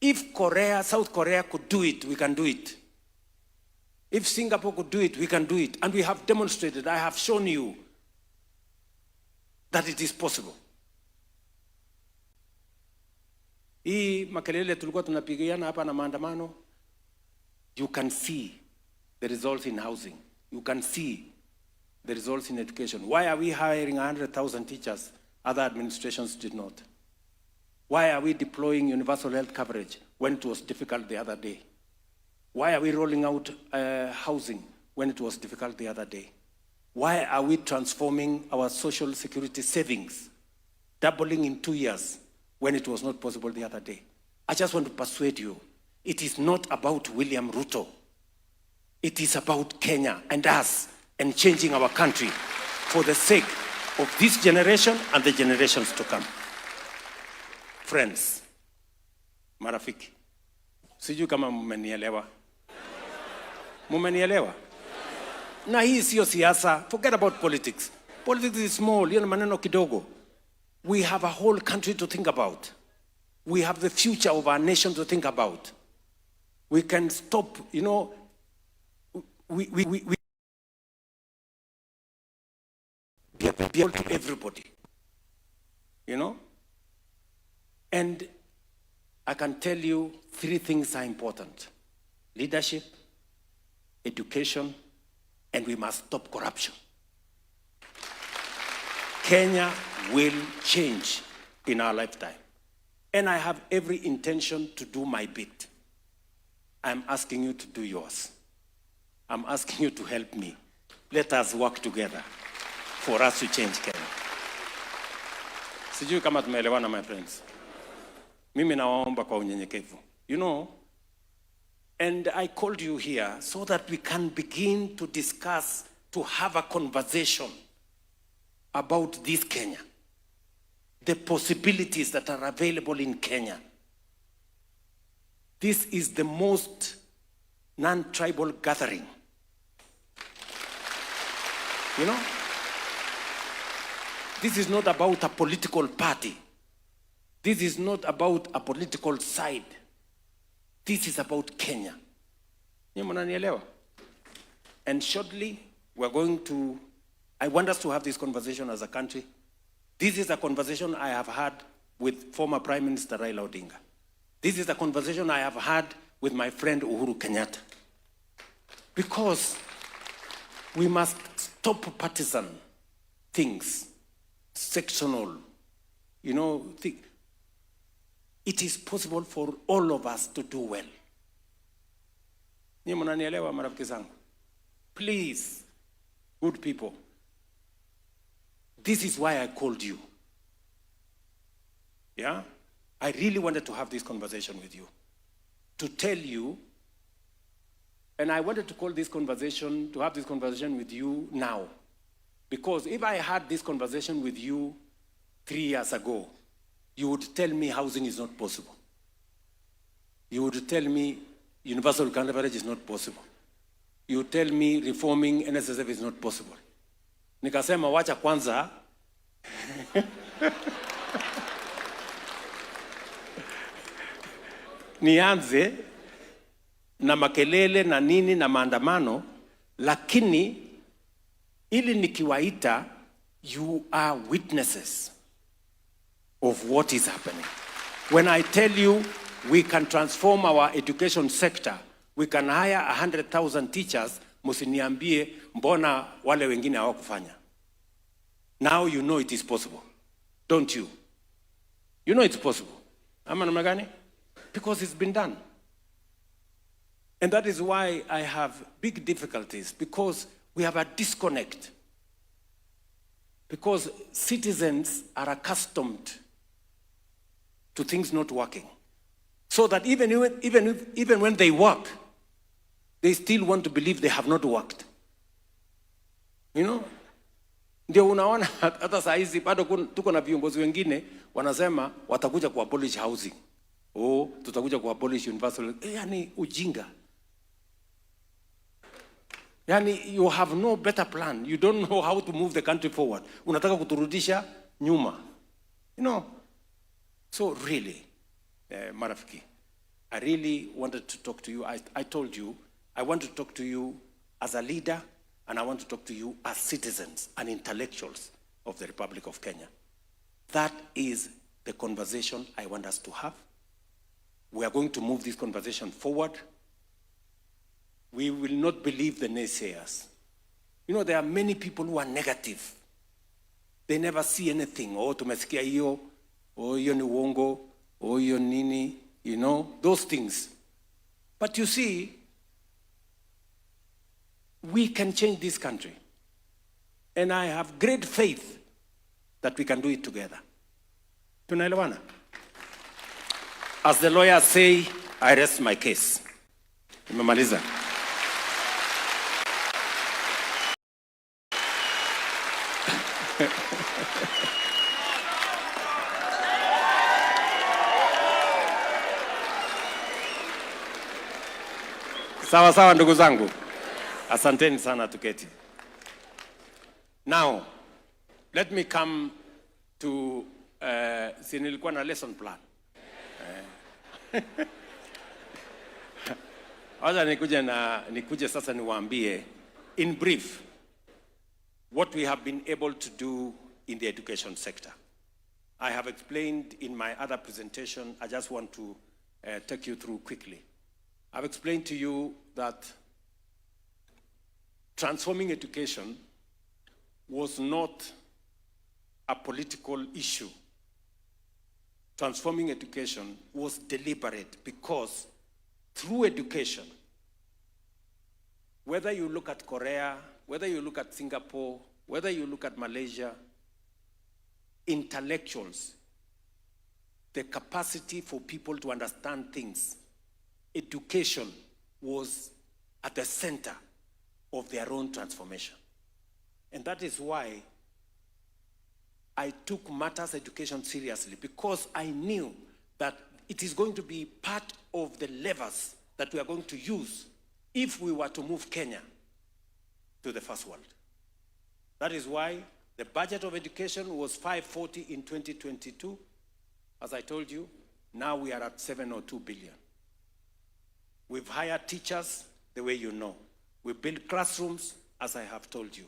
If South Korea could do it, we can do it. If Singapore could do it, we can do it. And we have demonstrated, I have shown you that it is possible. Hii makelele tulikuwa tunapigiana hapa na maandamano, you can see the results in housing. You can see the results in education. Why are we hiring 100,000 teachers? Other administrations did not. Why are we deploying universal health coverage when it was difficult the other day? Why are we rolling out housing when it was difficult the other day? Why are we transforming our social security savings, doubling in 2 years when it was not possible the other day? I just want to persuade you, it is not about William Ruto. It is about Kenya and us and changing our country for the sake of this generation and the generations to come. Friends, marafiki, sijui kama mmenielewa. Mmenielewa? Na hii sio siasa. Forget about politics. Politics is small, hiyo ni maneno kidogo. We have a whole country to think about. We have the future of our nation to think about. We can stop, we be able to everybody, And I can tell you 3 things are important: leadership, education, and we must stop corruption. Kenya will change in our lifetime. And I have every intention to do my bit. I'm asking you to do yours. I'm asking you to help me. Let us work together for us to change Kenya. Sijui kama tumeelewana, my friends. Mimi nawaomba kwa unyenyekevu. You know, and I called you here so that we can begin to discuss, to have a conversation about this Kenya. The possibilities that are available in Kenya. This is the most non-tribal gathering. You know? This is not about a political party. This is not about a political side. This is about Kenya. Nyinyi mnanielewa? And shortly, we're going to, I want us to have this conversation as a country. This is a conversation I have had with former Prime Minister Raila Odinga. This is a conversation I have had with my friend Uhuru Kenyatta. Because we must stop partisan things, sectional, you know. It is possible for all of us to do well. Nyinyi mnanielewa marafiki zangu? Please, good people, this is why I called you. Yeah? I really wanted to have this conversation with you. To tell you, and I wanted to call this conversation, to have this conversation with you now. Because if I had this conversation with you 3 years ago, you would tell me housing is not possible. You would tell me universal coverage is not possible. You would tell me reforming NSSF is not possible. Nikasema wacha kwanza nianze na makelele na nini na maandamano, lakini ili nikiwaita, you are witnesses of what is happening. When I tell you we can transform our education sector, we can hire 100,000 teachers, musiniambie mbona wale wengine hawakufanya. Now you know it is possible, don't you? You know it's possible. Ama namna gani? Because it's been done. And that is why I have big difficulties, because we have a disconnect. Because citizens are accustomed to things not working. So that even when they work, they still want to believe they have not worked. You know? Ndio unaona hata saa hizi bado tuko na viongozi wengine wanasema watakuja ku abolish housing. Oh, tutakuja ku abolish universal. Yani ujinga. Yani you have no better plan. You don't know how to move the country forward. Unataka kuturudisha nyuma. You know? So really, marafiki, I really wanted to talk to you. I told you, I want to talk to you as a leader, and I want to talk to you as citizens and intellectuals of the Republic of Kenya. That is the conversation I want us to have. We are going to move this conversation forward. We will not believe the naysayers. You know, there are many people who are negative. They never see anything. Oh, tumesikia hiyo. Oh, hiyo ni uongo. Oh, hiyo nini. You know, those things. But you see, we can change this country. And I have great faith that we can do it together. Tunaelewana? As the lawyers say, I rest my case. Nimemaliza. Sawa sawa ndugu zangu. Asanteni sana, tuketi. Now, let me come to si nilikuwa na lesson plan. Wacha nikuje sasa niwaambie in brief what we have been able to do in the education sector. I have explained in my other presentation. I just want to take you through quickly. I've explained to you that transforming education was not a political issue. Transforming education was deliberate because through education, whether you look at Korea, whether you look at Singapore, whether you look at Malaysia, intellectuals, the capacity for people to understand things, education was at the center of their own transformation. And that is why I took matters education seriously, because I knew that it is going to be part of the levers that we are going to use if we were to move Kenya to the first world. That is why the budget of education was 540 in 2022. As I told you, now we are at 702 billion. We've hired teachers the way you know. We built classrooms, as I have told you.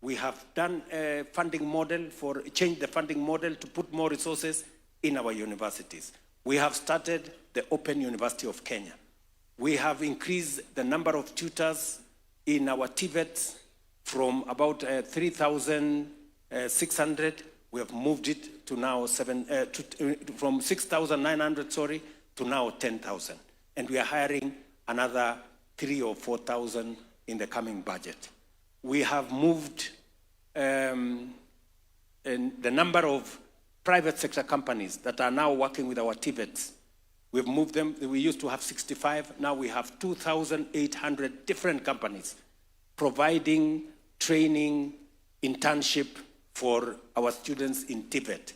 We have done a funding model changed the funding model to put more resources in our universities. We have started the Open University of Kenya. We have increased the number of tutors in our TVETs from about 3,600. We have moved it to now from 6,900, sorry, to now 10,000. And we are hiring another 3,000 or 4,000 in the coming budget. We have moved in the number of private sector companies that are now working with our TVETs. We've moved them. We used to have 65. Now we have 2,800 different companies providing training, internship for our students in TVET.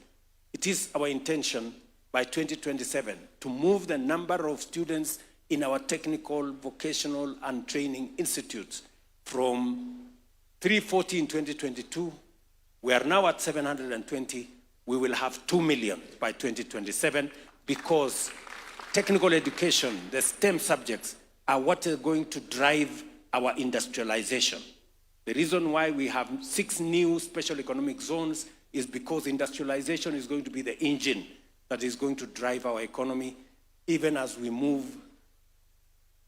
It is our intention by 2027 to move the number of students in our technical, vocational, and training institutes from 340 in 2022. We are now at 720. We will have 2 million by 2027 because technical education, the STEM subjects, are what are going to drive our industrialization. The reason why we have 6 new special economic zones is because industrialization is going to be the engine that is going to drive our economy, even as we move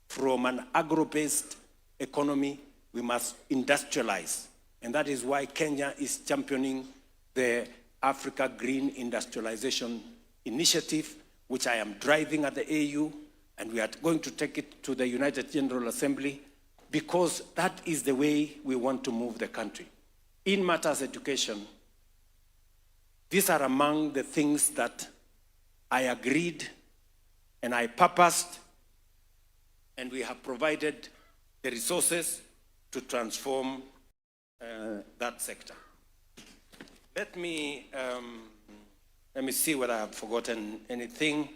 from an agro-based economy, we must industrialize. And that is why Kenya is championing the Africa Green Industrialization Initiative, which I am driving at the AU, and we are going to take it to the United General Assembly, because that is the way we want to move the country. In matters education, these are among the things that I agreed and I purposed, and we have provided the resources to transform that sector. Let me see whether I have forgotten anything.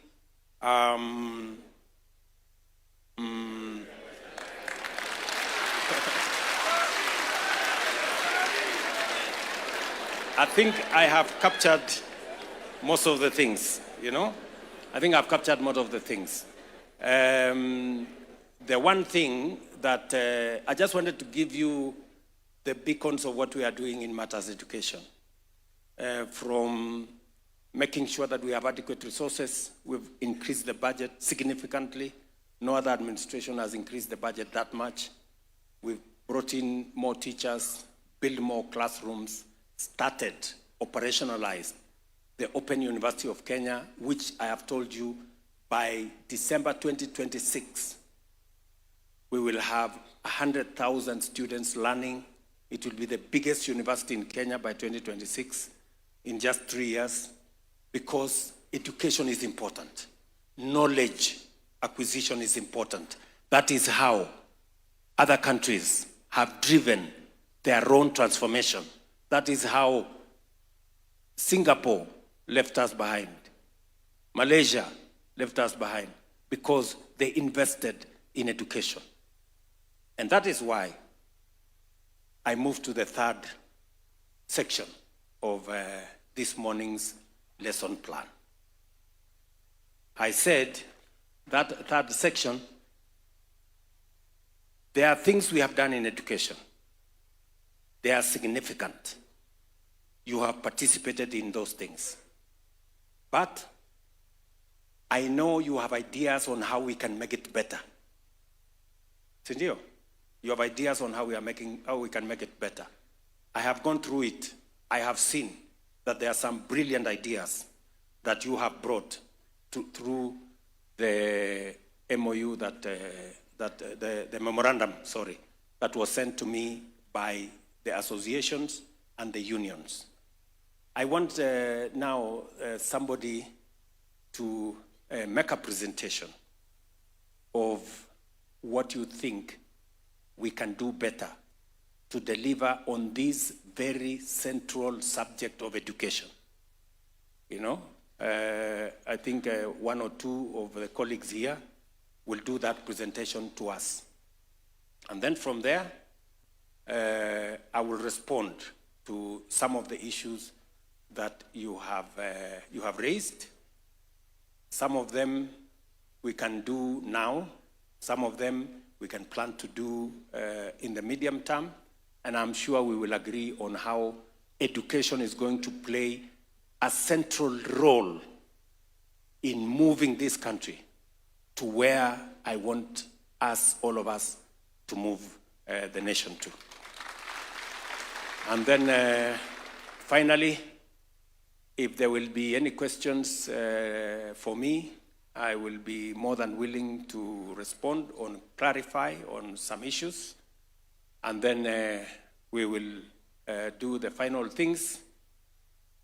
I think I have captured most of the things, you know? I think I've captured most of the things. The one thing that I just wanted to give you the beacons of what we are doing in matters education. From making sure that we have adequate resources, we've increased the budget significantly. No other administration has increased the budget that much. We've brought in more teachers, built more classrooms, started, operationalized the Open University of Kenya, which I have told you by December 2026, we will have 100,000 students learning. It will be the biggest university in Kenya by 2026 in just 3 years, because education is important. Knowledge acquisition is important. That is how other countries have driven their own transformation. That is how Singapore left us behind. Malaysia left us behind because they invested in education. And that is why I moved to the third section of this morning's lesson plan. I said that third section, there are things we have done in education. They are significant. You have participated in those things. But I know you have ideas on how we can make it better. Sindio? You have ideas on how we can make it better. I have gone through it. I have seen. that there are some brilliant ideas that you have brought through the MOU that, the memorandum, sorry, that was sent to me by the associations and the unions. I want now somebody to make a presentation of what you think we can do better to deliver on this very central subject of education. You know, I think one or two of the colleagues here will do that presentation to us. And then from there, I will respond to some of the issues that you have raised. Some of them we can do now. Some of them we can plan to do in the medium term. And I'm sure we will agree on how education is going to play a central role in moving this country to where I want us, all of us, to move the nation to. And then finally, if there will be any questions for me, I will be more than willing to respond or clarify on some issues. And then we will do the final things,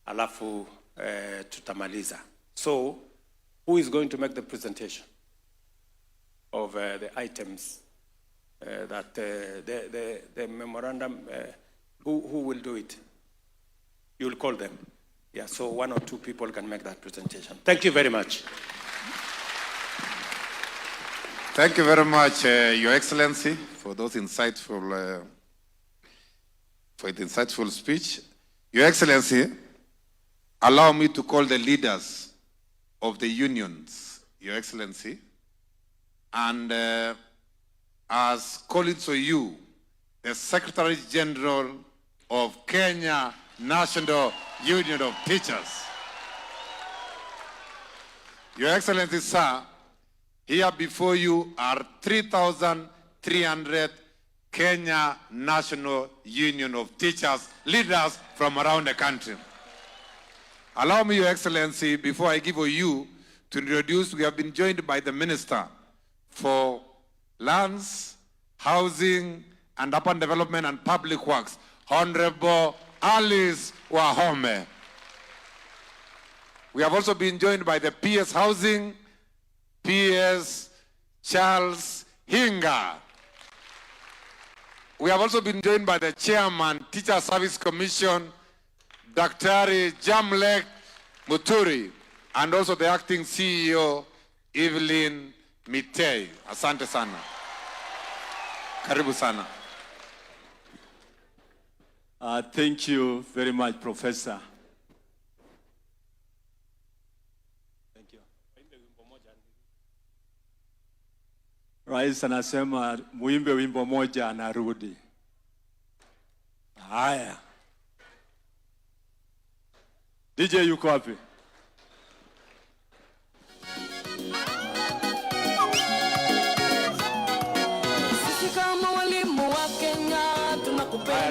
alafu tutamaliza. So, who is going to make the presentation of the items that the memorandum, who will do it? You will call them. Yeah, so one or two people can make that presentation. Thank you very much. Thank you very much, Your Excellency, for those insightful, for the insightful speech. Your Excellency, allow me to call the leaders of the unions, Your Excellency, and as colleagues of you, the Secretary General of Kenya National Union of Teachers. Your Excellency, sir, here before you are 3,300 Kenya National Union of Teachers, leaders from around the country. Allow me, Your Excellency, before I give you to introduce, we have been joined by the Minister for Lands, Housing, and Urban Development and Public Works, Honorable Alice Wahome. We have also been joined by the PS Housing, PS Charles Hinga. We have also been joined by the Chairman, Teacher Service Commission, Dr. Jamlek Muturi, and also the Acting CEO, Evelyn Mitei. Asante sana. Karibu sana. Thank you very much, Professor. Thank you. Rais anasema muimbe wimbo moja anarudi. Haya. DJ yuko wapi?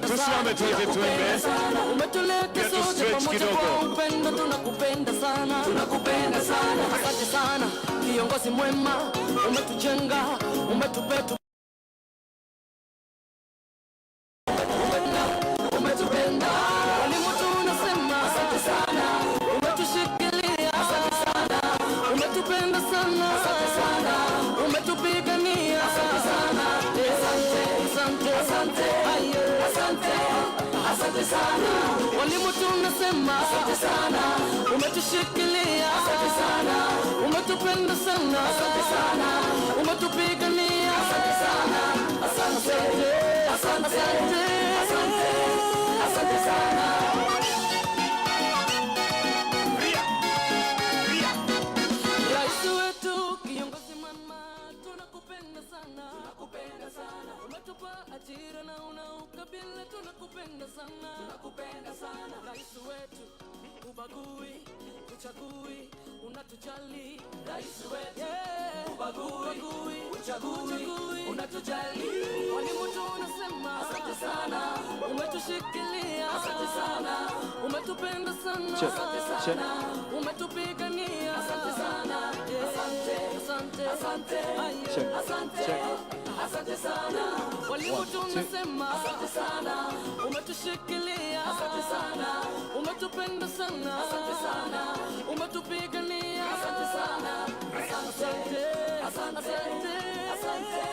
Tusimame tuweze tuembe. Umetuleta sote pamoja kwa upendo, tunakupenda sana. Tunakupenda sana. Asante sana. Kiongozi mwema, umetujenga, umetupeta. Umetupenda. Walimu tunasema asante sana. Umetushikilia asante sana. Umetupenda sana. Asante sana. Umetupigania asante sana. Asante, asante, asante. Asante sana. Walimu tunasema asante sana. Umetushikilia asante sana. Umetupenda sana asante sana. Umetupigania asante sana. Asante, asante, asante, asante sana. Rais wetu kiongozi mama, tunakupenda sana. Tunakupenda sana. Umetupa ajira na unaukabila, tunakupenda sana. Tunakupenda sana. Rais wetu ubagui, uchagui, unatujali. Rais wetu ubagui, uchagui, unatujali. Walimu tunasema asante sana, umetushikilia asante sana, umetupenda sana asante sana, umetupigania asante sana, asante asante asante asante sana. Walimu tunasema asante sana, umetushikilia asante sana, umetupenda sana asante sana, umetupigania asante sana, asante asante asante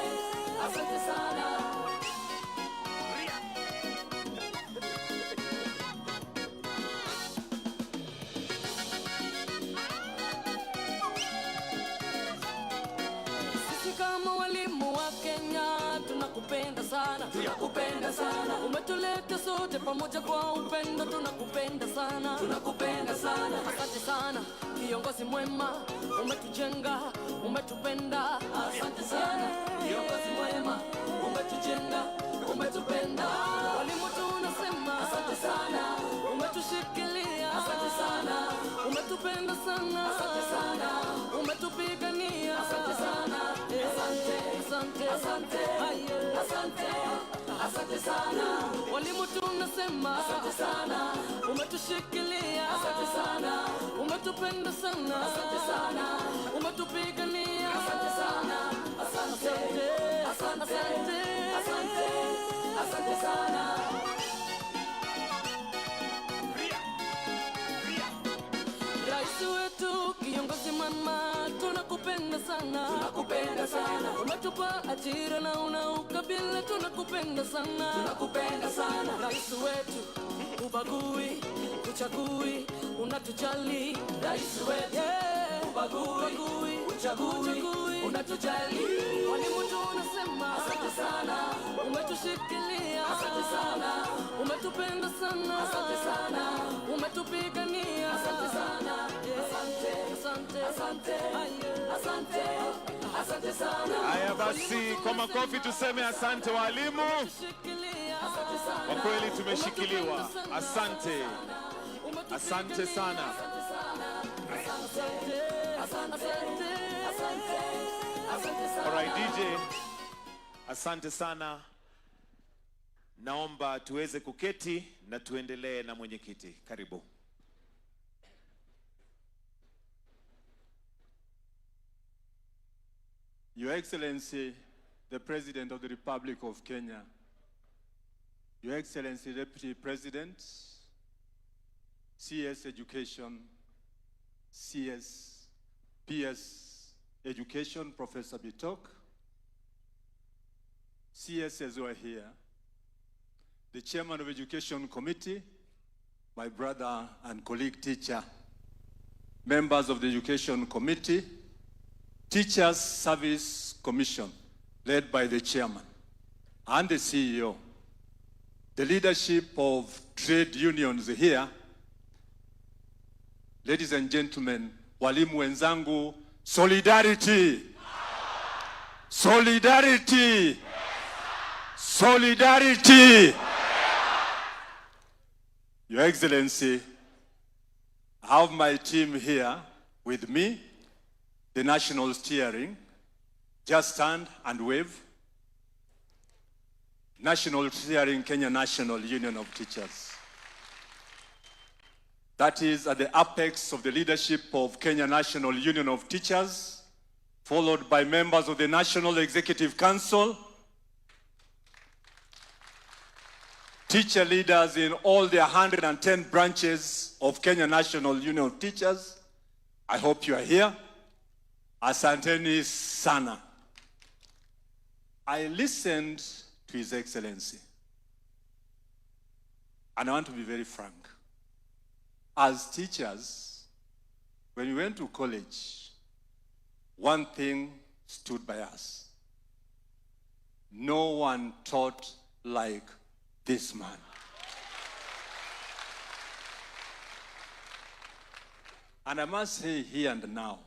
asante sana. Kama walimu wa Kenya tunakupenda sana, tunakupenda sana. Umetuleta sote pamoja kwa upendo, tunakupenda sana, tunakupenda sana. Asante sana kiongozi mwema, umetujenga, umetupenda. Asante sana kiongozi mwema, umetujenga, umetupenda. Walimu tunasema asante sana, umetushikilia asante sana, umetupenda sana asante sana, umetupigania asante sana. Asante, asante, asante, asante sana. Walimu tunasema asante sana, umetushikilia asante sana, umetupenda sana asante sana, umetupigania asante sana. Asante, asante, asante, asante sana. Rais wetu kiongozi mama, tunakupenda sana, tunakupenda sana. Umetupa ajira na una ukabila, tunakupenda sana, tunakupenda sana. Rais wetu ubagui, uchagui, unatujali. Rais wetu ubagui, uchagui, unatujali. Walimu tunasema asante sana, umetushikilia asante sana, umetupenda sana asante sana, umetupigania asante sana. Asante, asante, asante, asante sana. Haya basi, kwa makofi tuseme asante walimu. Kwa kweli tumeshikiliwa. Asante. Asante sana. Alright DJ. Asante sana. Naomba tuweze kuketi na tuendelee na mwenyekiti. Karibu. Your Excellency, the President of the Republic of Kenya, Your Excellency, Deputy President, CS Education, PS Education, Professor Bitok, CSs who are here, the Chairman of Education Committee, my brother and colleague teacher, members of the Education Committee, Teachers Service Commission, led by the chairman and the CEO, the leadership of trade unions here, ladies and gentlemen, walimu wenzangu, solidarity! Solidarity! Solidarity! Your Excellency, I have my team here with me, the national steering. Just stand and wave. National steering, Kenya National Union of Teachers. That is at the apex of the leadership of Kenya National Union of Teachers, followed by members of the National Executive Council, teacher leaders in all the 110 branches of Kenya National Union of Teachers. I hope you are here. Asanteni sana. I listened to His Excellency, and I want to be very frank. As teachers, when we went to college, one thing stood by us. No one taught like this man. And I must say here and now,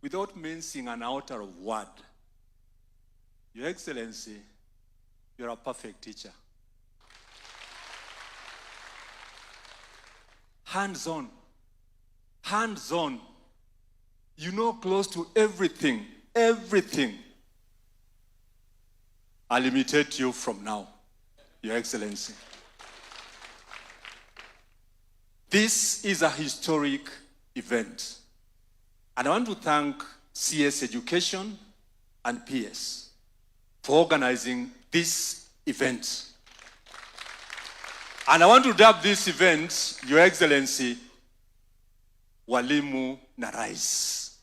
without mincing an outer of word, Your Excellency, you're a perfect teacher. Hands-on. Hands-on. You know close to everything. Everything. I'll imitate you from now, Your Excellency. This is a historic event. And I want to thank CS Education and PS for organizing this event. And I want to dub this event, Your Excellency, Walimu na Rais.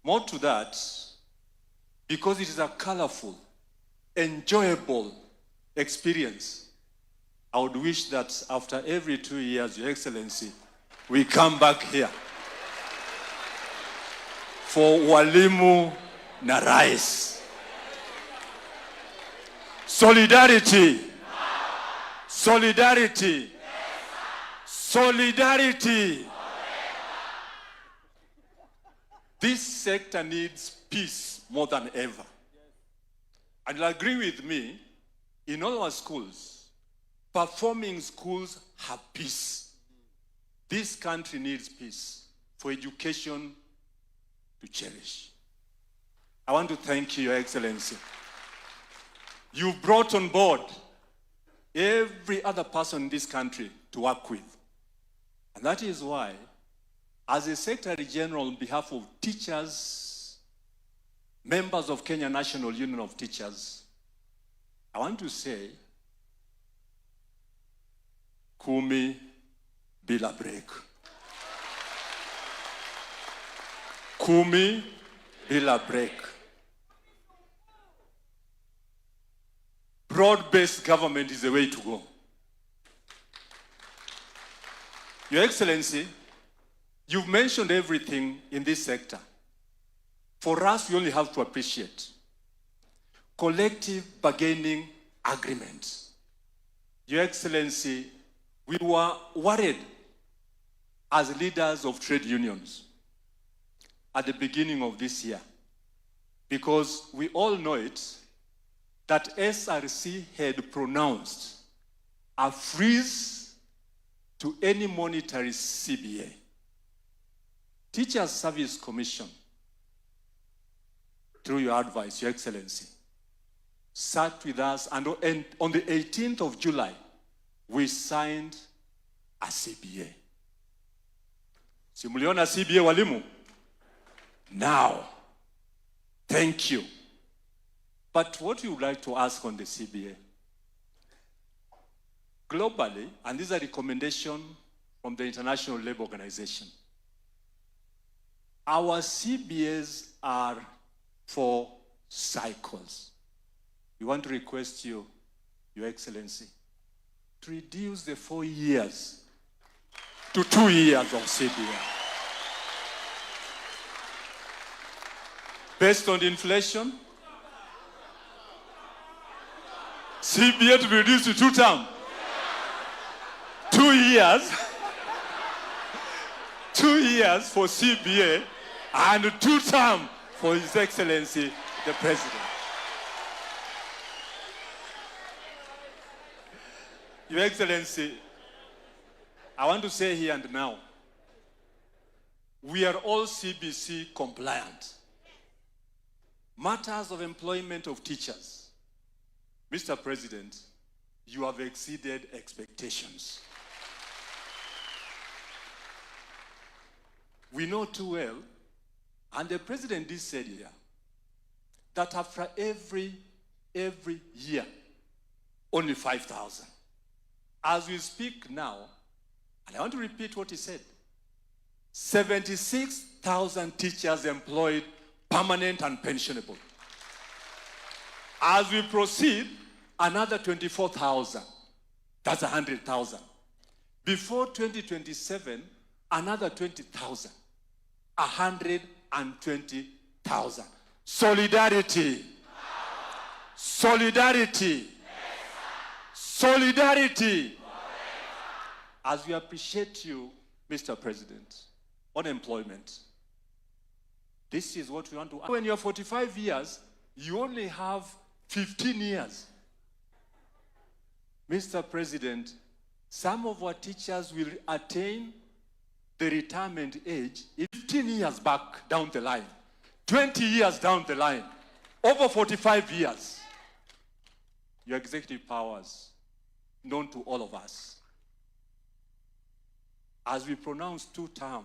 More to that, because it is a colorful, enjoyable experience, I would wish that after every 2 years, Your Excellency, we come back here for Walimu na Rais. Solidarity. Solidarity. Solidarity. This sector needs peace more than ever. And you'll agree with me, in all our schools, performing schools have peace. This country needs peace for education to cherish. I want to thank you, Your Excellency. You've brought on board every other person in this country to work with. And that is why, as a Secretary General on behalf of teachers, members of Kenya National Union of Teachers, I want to say, Kumi bila break. Kumi bila break. Broad-based government is the way to go. Your Excellency, you've mentioned everything in this sector. For us, we only have to appreciate collective bargaining agreements. Your Excellency, we were worried as leaders of trade unions at the beginning of this year, because we all know it, that SRC had pronounced a freeze to any monetary CBA. Teachers Service Commission, through your advice, Your Excellency, sat with us, and on the 18th of July, we signed a CBA. Simuliona CBA walimu? Now, thank you. But what we would like to ask on the CBA, globally, and these are recommendations from the International Labour Organization, our CBAs are for cycles. We want to request you, Your Excellency, to reduce the 4 years to 2 years of CBA. Based on the inflation, CBA to be reduced to 2 terms. 2 years. 2 years for CBA and 2 terms for His Excellency, the President. Your Excellency, I want to say here and now, we are all CBC compliant. Matters of employment of teachers. Mr. President, you have exceeded expectations. We know too well, and the President did say here, that after every year, only 5,000. As we speak now, and I want to repeat what he said, 76,000 teachers employed, permanent and pensionable. As we proceed, another 24,000. That's 100,000. Before 2027, another 20,000. 120,000. Solidarity. Solidarity. Solidarity. As we appreciate you, Mr. President, on employment, this is what we want to. When you're 45 years, you only have 15 years. Mr. President, some of our teachers will attain the retirement age 15 years back down the line. 20 years down the line, over 45 years, your executive powers, known to all of us, as we pronounce 2-term,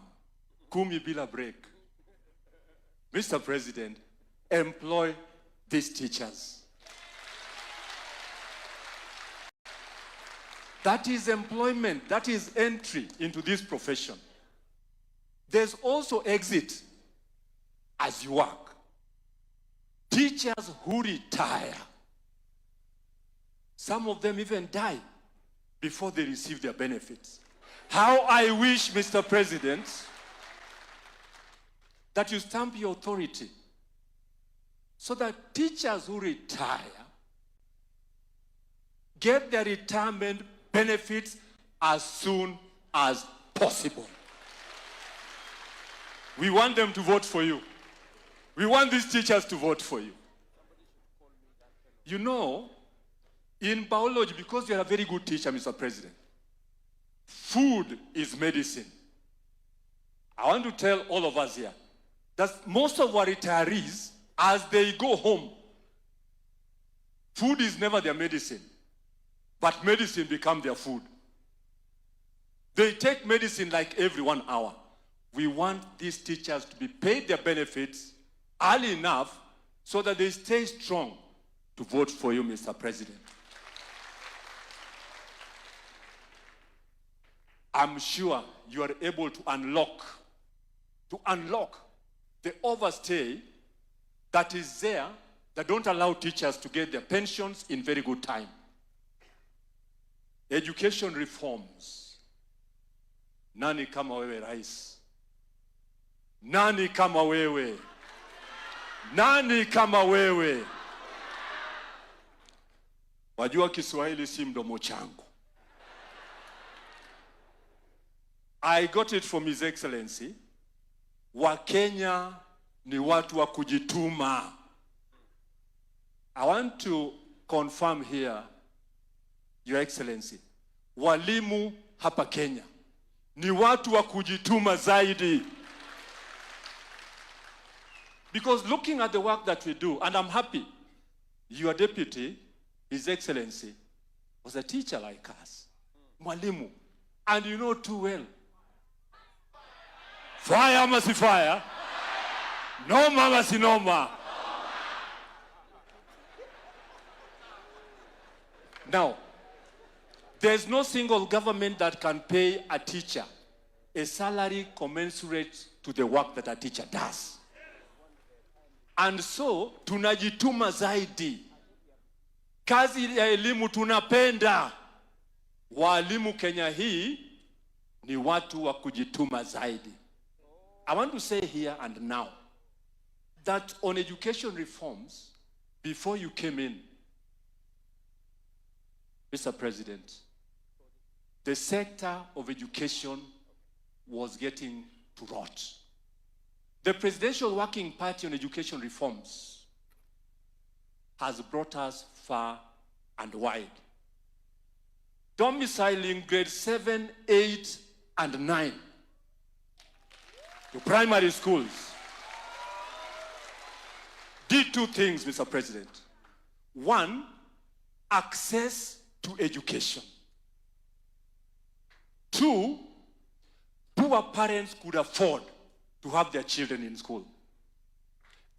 kumi bila break, Mr. President, employ these teachers. That is employment, that is entry into this profession. There's also exit as you work. Teachers who retire, some of them even die before they receive their benefits. How I wish, Mr. President, that you stamp your authority so that teachers who retire get their retirement benefits as soon as possible. We want them to vote for you. We want these teachers to vote for you. You know, in biology, because you're a very good teacher, Mr. President, food is medicine. I want to tell all of us here that most of our retirees, as they go home, food is never their medicine, but medicine becomes their food. They take medicine like every 1 hour. We want these teachers to be paid their benefits early enough so that they stay strong to vote for you, Mr. President. I'm sure you are able to unlock the overstay that is there that don't allow teachers to get their pensions in very good time. Education reforms. Nani kama wewe rais? Nani kama wewe? Nani kama wewe? Wajua Kiswahili si mdomo changu. I got it from His Excellency. Wakenya ni watu wa kujituma. I want to confirm here, Your Excellency. Walimu hapa Kenya ni watu wa kujituma zaidi. Because looking at the work that we do, and I'm happy, your deputy, His Excellency, was a teacher like us. Mwalimu. And you know too well. Fire must fire. Noma must noma. Now, there's no single government that can pay a teacher a salary commensurate to the work that a teacher does. And so, tunajituma zaidi. Kazi ya elimu tunapenda. Walimu Kenya hii ni watu wa kujituma zaidi. I want to say here and now that on education reforms, before you came in, Mr. President, the sector of education was getting to rot. The Presidential Working Party on Education Reforms has brought us far and wide. Domiciling grade 7, 8, and 9 to primary schools did two things, Mr. President. One, access to education. Two, poor parents could afford to have their children in school.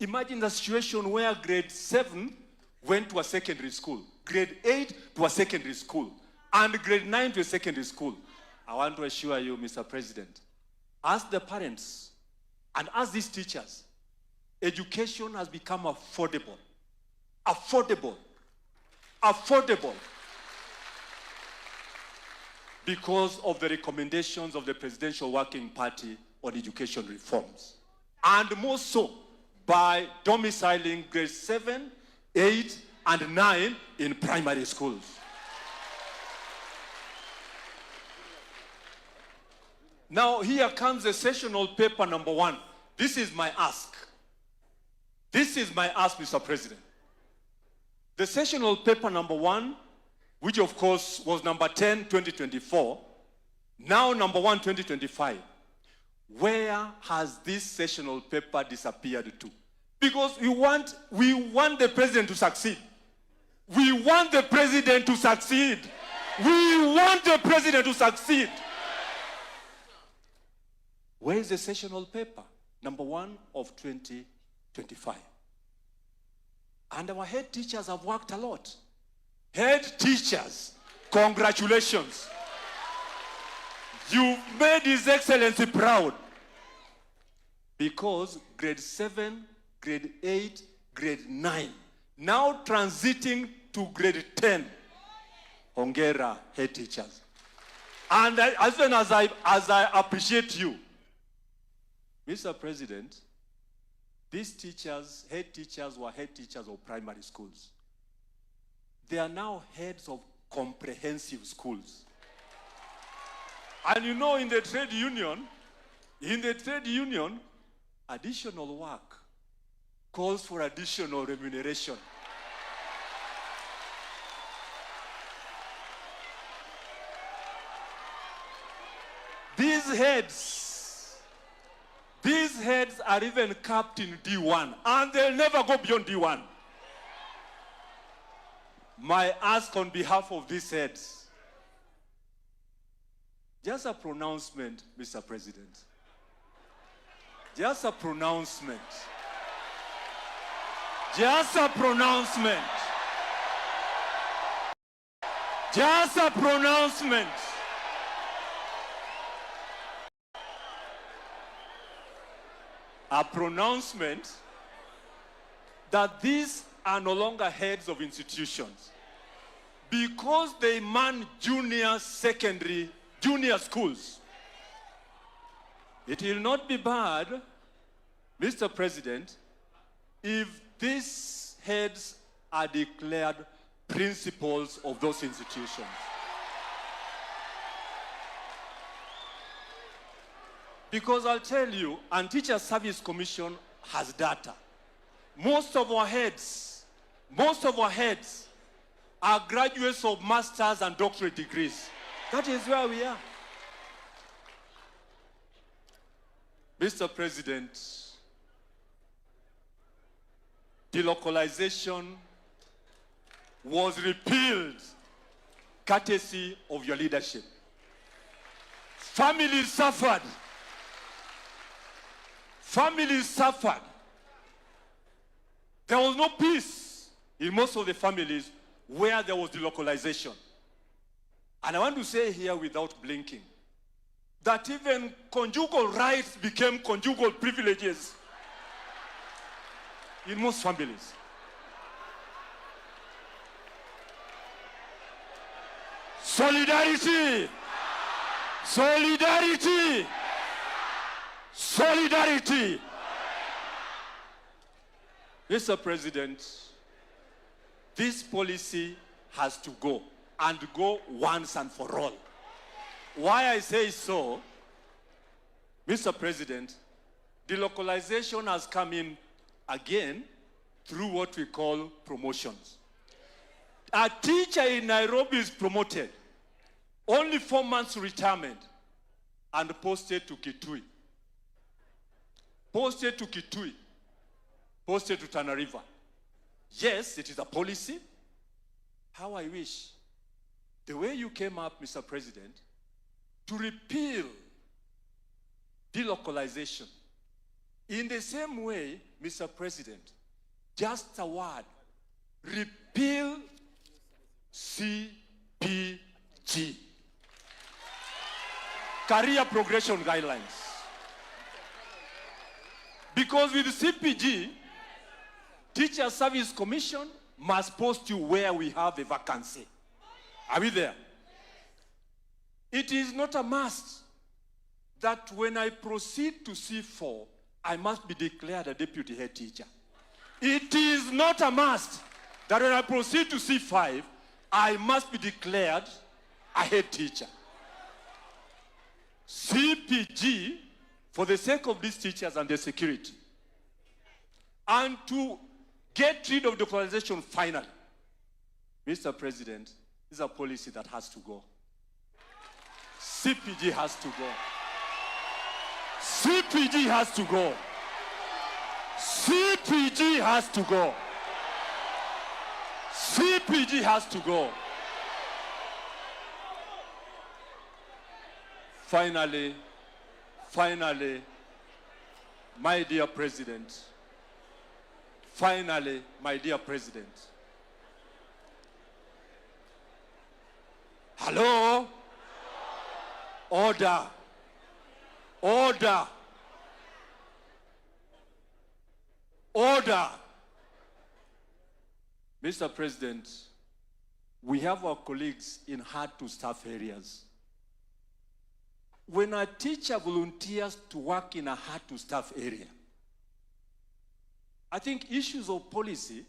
Imagine the situation where grade 7 went to a secondary school, grade 8 to a secondary school, and grade 9 to a secondary school. I want to assure you, Mr. President, as the parents and as these teachers, education has become affordable. Affordable. Affordable. Because of the recommendations of the Presidential Working Party on education reforms. And more so by domiciling grade 7, 8, and 9 in primary schools. Now here comes the sessional paper number 1. This is my ask. This is my ask, Mr. President. The sessional paper number 1, which of course was number 10, 2024, now number 1, 2025. Where has this sessional paper disappeared to? Because we want the president to succeed. We want the president to succeed. We want the president to succeed. Where is the sessional paper? Number 1 of 2025. And our head teachers have worked a lot. Head teachers, congratulations. You've made His Excellency proud. Because grade 7, grade 8, grade 9, now transiting to grade 10. Hongera, head teachers. And as soon as I appreciate you, Mr. President, these teachers, head teachers, were head teachers of primary schools. They are now heads of comprehensive schools. And you know, in the trade union, additional work calls for additional remuneration. These heads are even capped in D1, and they'll never go beyond D1. My ask on behalf of these heads, just a pronouncement, Mr. President. Just a pronouncement. Just a pronouncement. Just a pronouncement. A pronouncement that these are no longer heads of institutions because they man junior schools. It will not be bad, Mr. President, if these heads are declared principals of those institutions. Because I'll tell you, and Teacher Service Commission has data. Most of our heads are graduates of master's and doctorate degrees. That is where we are. Mr. President, delocalization was repealed courtesy of your leadership. Families suffered. Families suffered. There was no peace in most of the families where there was delocalization. And I want to say here without blinking that even conjugal rights became conjugal privileges in most families. Solidarity! Solidarity! Solidarity! Mr. President, this policy has to go, and go once and for all. Why I say so, Mr. President, delocalization has come in again through what we call promotions. A teacher in Nairobi is promoted, only 4 months retirement, and posted to Kitui. Posted to Kitui. Posted to Tana River. Yes, it is a policy. How I wish the way you came up, Mr. President, to repeal delocalization. In the same way, Mr. President, just a word, repeal CPG. Career Progression Guidelines. Because with CPG, Teacher Service Commission must post you where we have a vacancy. Are we there? It is not a must that when I proceed to C4, I must be declared a deputy head teacher. It is not a must that when I proceed to C5, I must be declared a head teacher. CPG, for the sake of these teachers and their security, and to get rid of delocalization finally, Mr. President, this is a policy that has to go. CPG has to go. CPG has to go. CPG has to go. CPG has to go. Finally, my dear President, hello? Order. Order. Order. Mr. President, we have our colleagues in hard-to-staff areas. When a teacher volunteers to work in a hard-to-staff area, I think issues of policy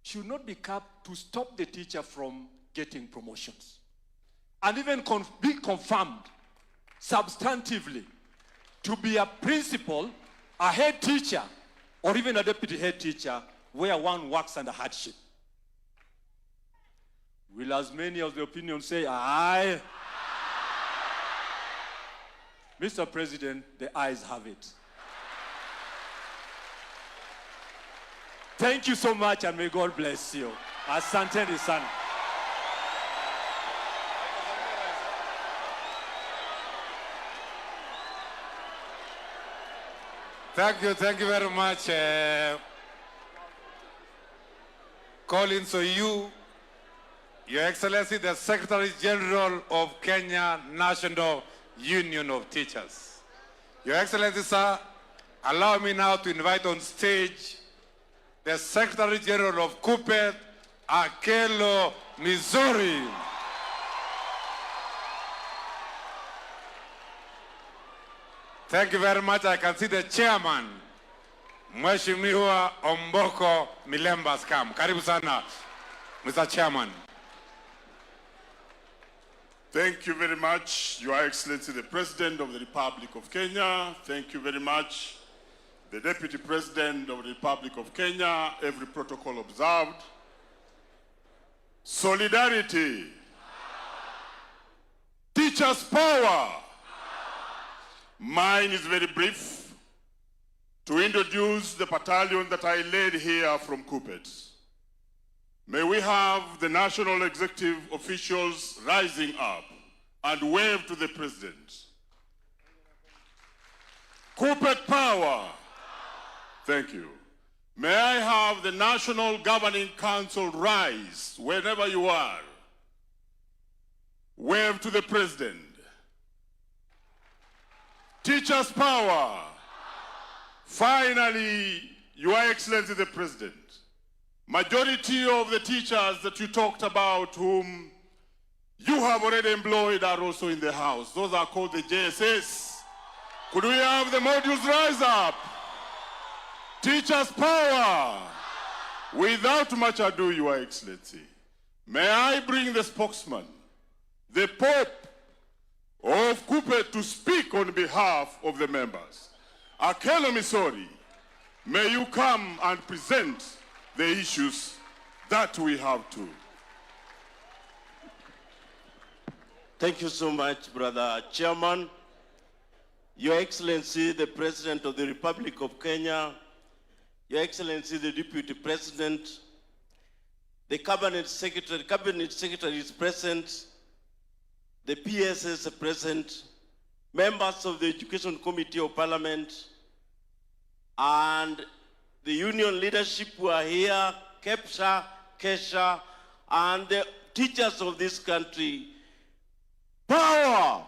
should not be kept to stop the teacher from getting promotions, and even be confirmed substantively to be a principal, a head teacher, or even a deputy head teacher where one works under hardship. Will as many of the opinion say aye? Mr. President, the ayes have it. Thank you so much, and may God bless you. Asanteni sana. Thank you very much. Colin Soyu, Your Excellency, the Secretary General of Kenya National Union of Teachers. Your Excellency, sir, allow me now to invite on stage the Secretary General of KUPPET, Akelo Missouri. Thank you very much. I can see the chairman, Mheshimiwa Omboko Milemba Scam. Karibu sana, Mr. Chairman. Thank you very much, Your Excellency, the President of the Republic of Kenya. Thank you very much, the Deputy President of the Republic of Kenya. Every protocol observed. Solidarity. Teachers' power. Mine is very brief, to introduce the battalion that I led here from KUPPET. May we have the national executive officials rising up and wave to the President. KUPPET power. Thank you. May I have the National Governing Council rise wherever you are. Wave to the President. Teachers' power. Finally, Your Excellency the President, majority of the teachers that you talked about whom you have already employed are also in the house. Those are called the JSS. Could we have the modules rise up? Teachers' power. Without much ado, Your Excellency, may I bring the spokesman, the Pope of KUPPET, to speak on behalf of the members. Akelo Missouri, may you come and present the issues that we have to. Thank you so much, Brother Chairman. Your Excellency, the President of the Republic of Kenya, Your Excellency, the Deputy President, the Cabinet Secretary is present, the PSS are present, members of the Education Committee of Parliament, and the union leadership who are here, KEPSHA, KESHA, and the teachers of this country. Power!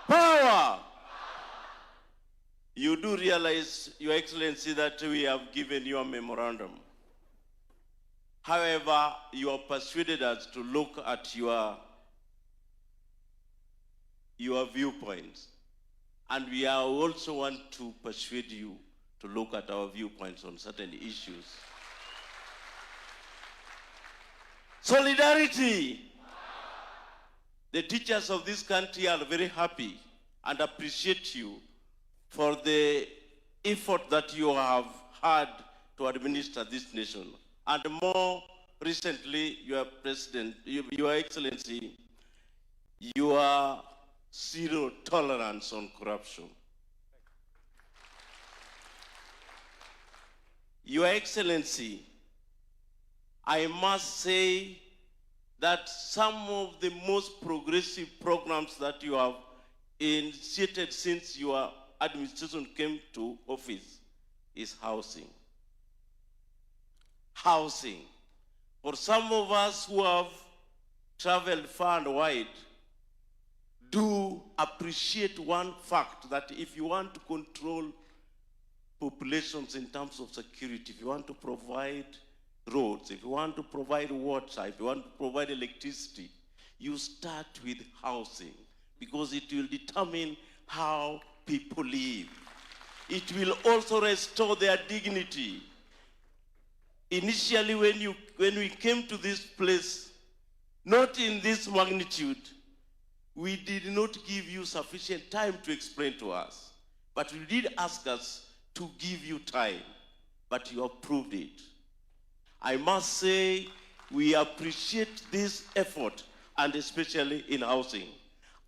Power! You do realize, Your Excellency, that we have given you a memorandum. However, you have persuaded us to look at your viewpoints. And we are also want to persuade you to look at our viewpoints on certain issues. Solidarity. The teachers of this country are very happy and appreciate you for the effort that you have had to administer this nation. And more recently, Your President, Your Excellency, your zero tolerance on corruption. Your Excellency, I must say that some of the most progressive programs that you have initiated since your administration came to office is housing. Housing. For some of us who have traveled far and wide, do appreciate one fact that if you want to control populations in terms of security, if you want to provide roads, if you want to provide water, if you want to provide electricity, you start with housing because it will determine how people live. It will also restore their dignity. Initially, when we came to this place, not in this magnitude, we did not give you sufficient time to explain to us. But you did ask us to give you time, but you have proved it. I must say, we appreciate this effort, and especially in housing.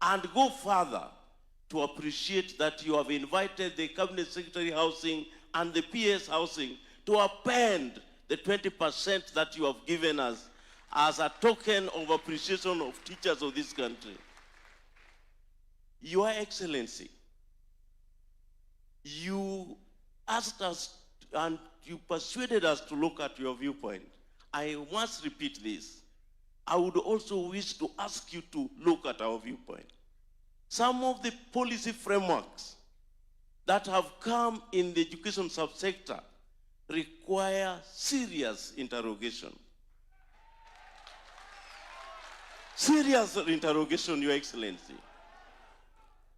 And go further to appreciate that you have invited the Cabinet Secretary Housing and the PS Housing to append the 20% that you have given us as a token of appreciation of teachers of this country. Your Excellency, you asked us and you persuaded us to look at your viewpoint. I must repeat this. I would also wish to ask you to look at our viewpoint. Some of the policy frameworks that have come in the education subsector require serious interrogation. Serious interrogation, Your Excellency.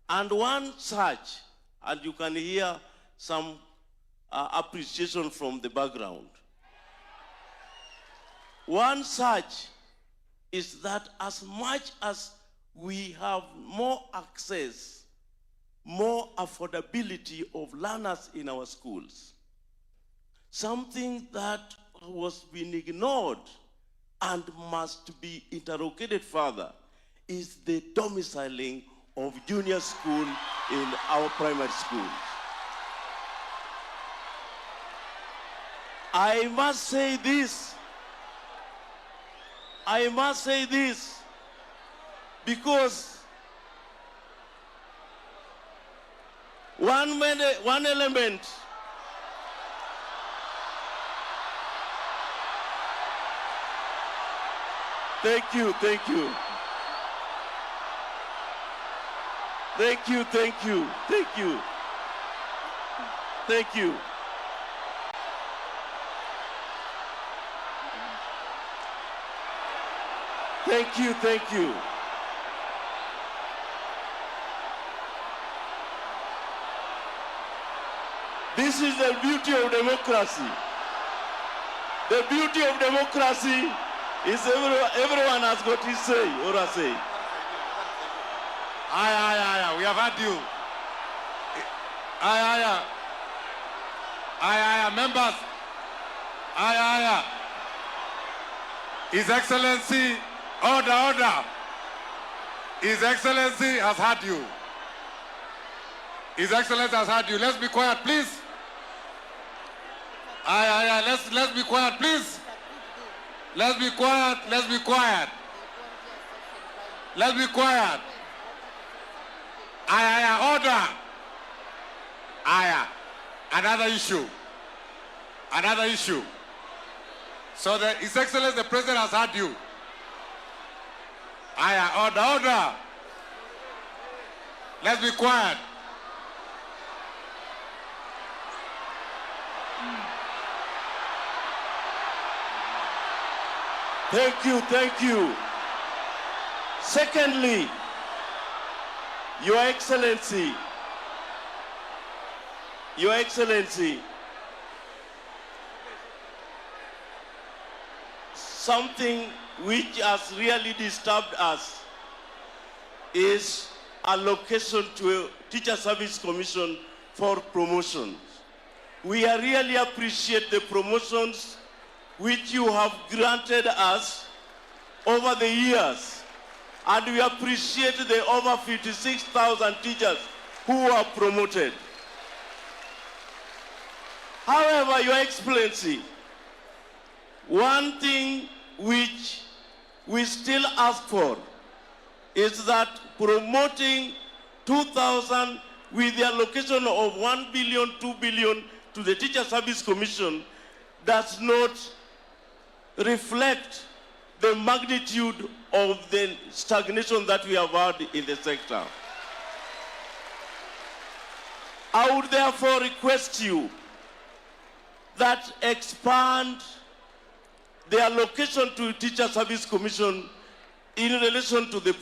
And one such, and you can hear some appreciation from the background. One such is that as much as we have more access, more affordability of learners in our schools, something that was being ignored and must be interrogated further is the domiciling of junior school in our primary schools. I must say this because one element Thank you. Thank you. Thank you. Thank you. Thank you. Thank you. Thank you. This is the beauty of democracy. The beauty of democracy is everyone has got his say or a say. Aye, we have had you. Aye, members. Aye. His Excellency, order. His Excellency has had you. His Excellency has had you. Let's be quiet, please. Aye, let's be quiet, please. Let's be quiet. Aye, order. Aye, another issue. So His Excellency the President has had you. Aye, order. Let's be quiet. Thank you. Secondly, Your Excellency, something which has really disturbed us is allocation to a Teacher Service Commission for promotions. We really appreciate the promotions which you have granted us over the years. And we appreciate the over 56,000 teachers who are promoted. However, Your Excellency, one thing which we still ask for is that promoting 2,000 with the allocation of 1 billion, 2 billion to the Teacher Service Commission does not reflect the magnitude of the stagnation that we have had in the sector. I would therefore request you that expand the allocation to Teacher Service Commission in relation to the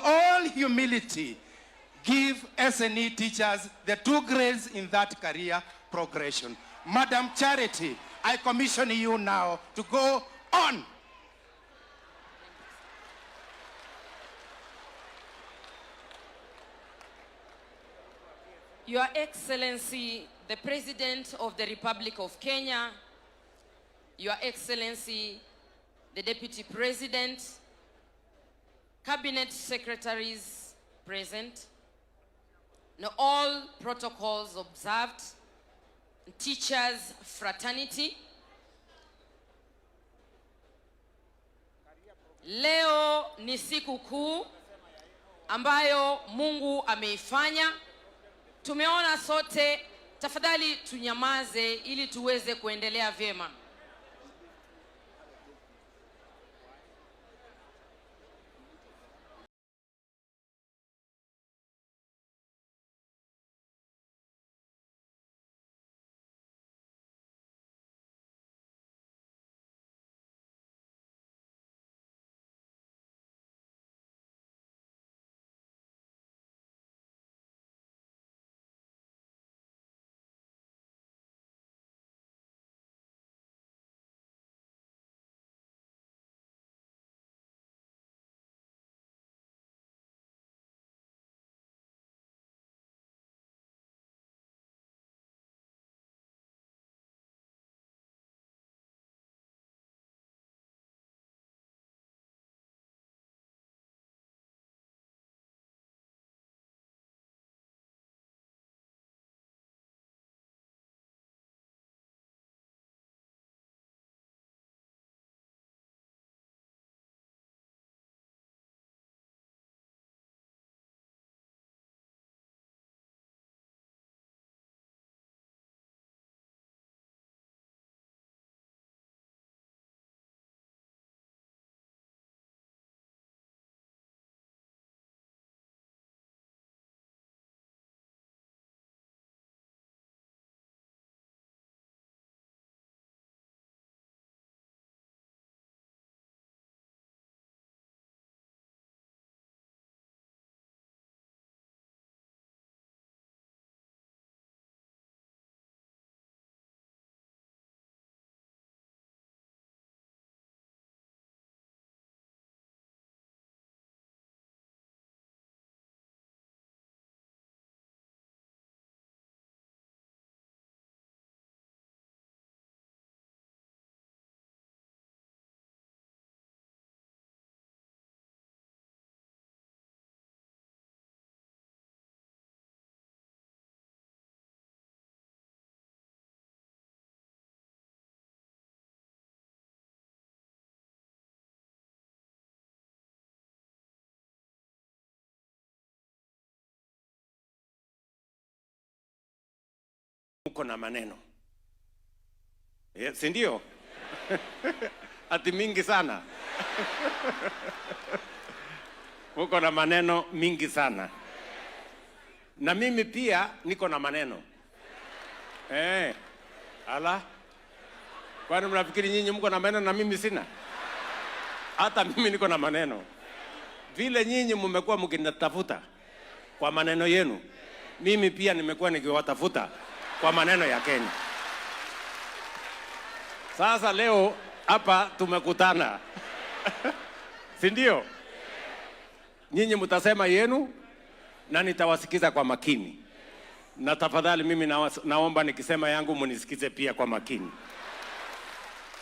all humility, give SNE teachers the 2 grades in that career progression. Madam Charity, I commission you now to go on. Your Excellency, the President of the Republic of Kenya, Your Excellency, the Deputy President, Cabinet Secretaries present, and all protocols observed, teachers fraternity. Leo ni siku kuu ambayo Mungu ameifanya. Tumeona sote, tafadhali tunyamaze ili tuweze kuendelea vyema. Muko na maneno. Si ndio? Ati mingi sana. Muko na maneno mingi sana. Na mimi pia niko na maneno. Ala. Kwani mnafikiri nyinyi mko na maneno na mimi sina? Hata mimi niko na maneno. Vile nyinyi mmekuwa mkinitafuta kwa maneno yenu, mimi pia nimekuwa nikiwatafuta kwa maneno ya Kenya. Sasa leo hapa tumekutana. Si ndio? Nyinyi mtasema yenu na nitawasikiza kwa makini. Na tafadhali mimi naomba nikisema yangu munisikize pia kwa makini.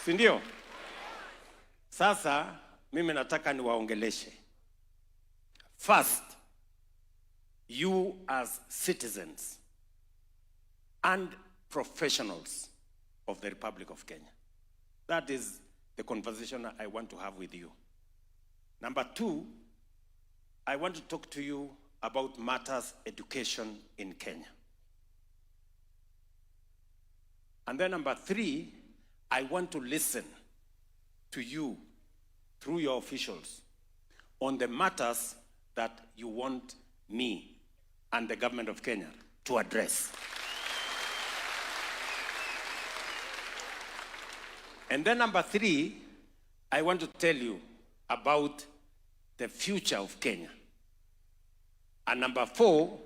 Si ndio? Sasa mimi nataka niwaongeleshe. First, you as citizens and professionals of the Republic of Kenya. That is the conversation I want to have with you. Number two, I want to talk to you about matters education in Kenya. And then number three, I want to listen to you through your officials on the matters that you want me and the government of Kenya to address. And then number three, I want to tell you about the future of Kenya. And number four,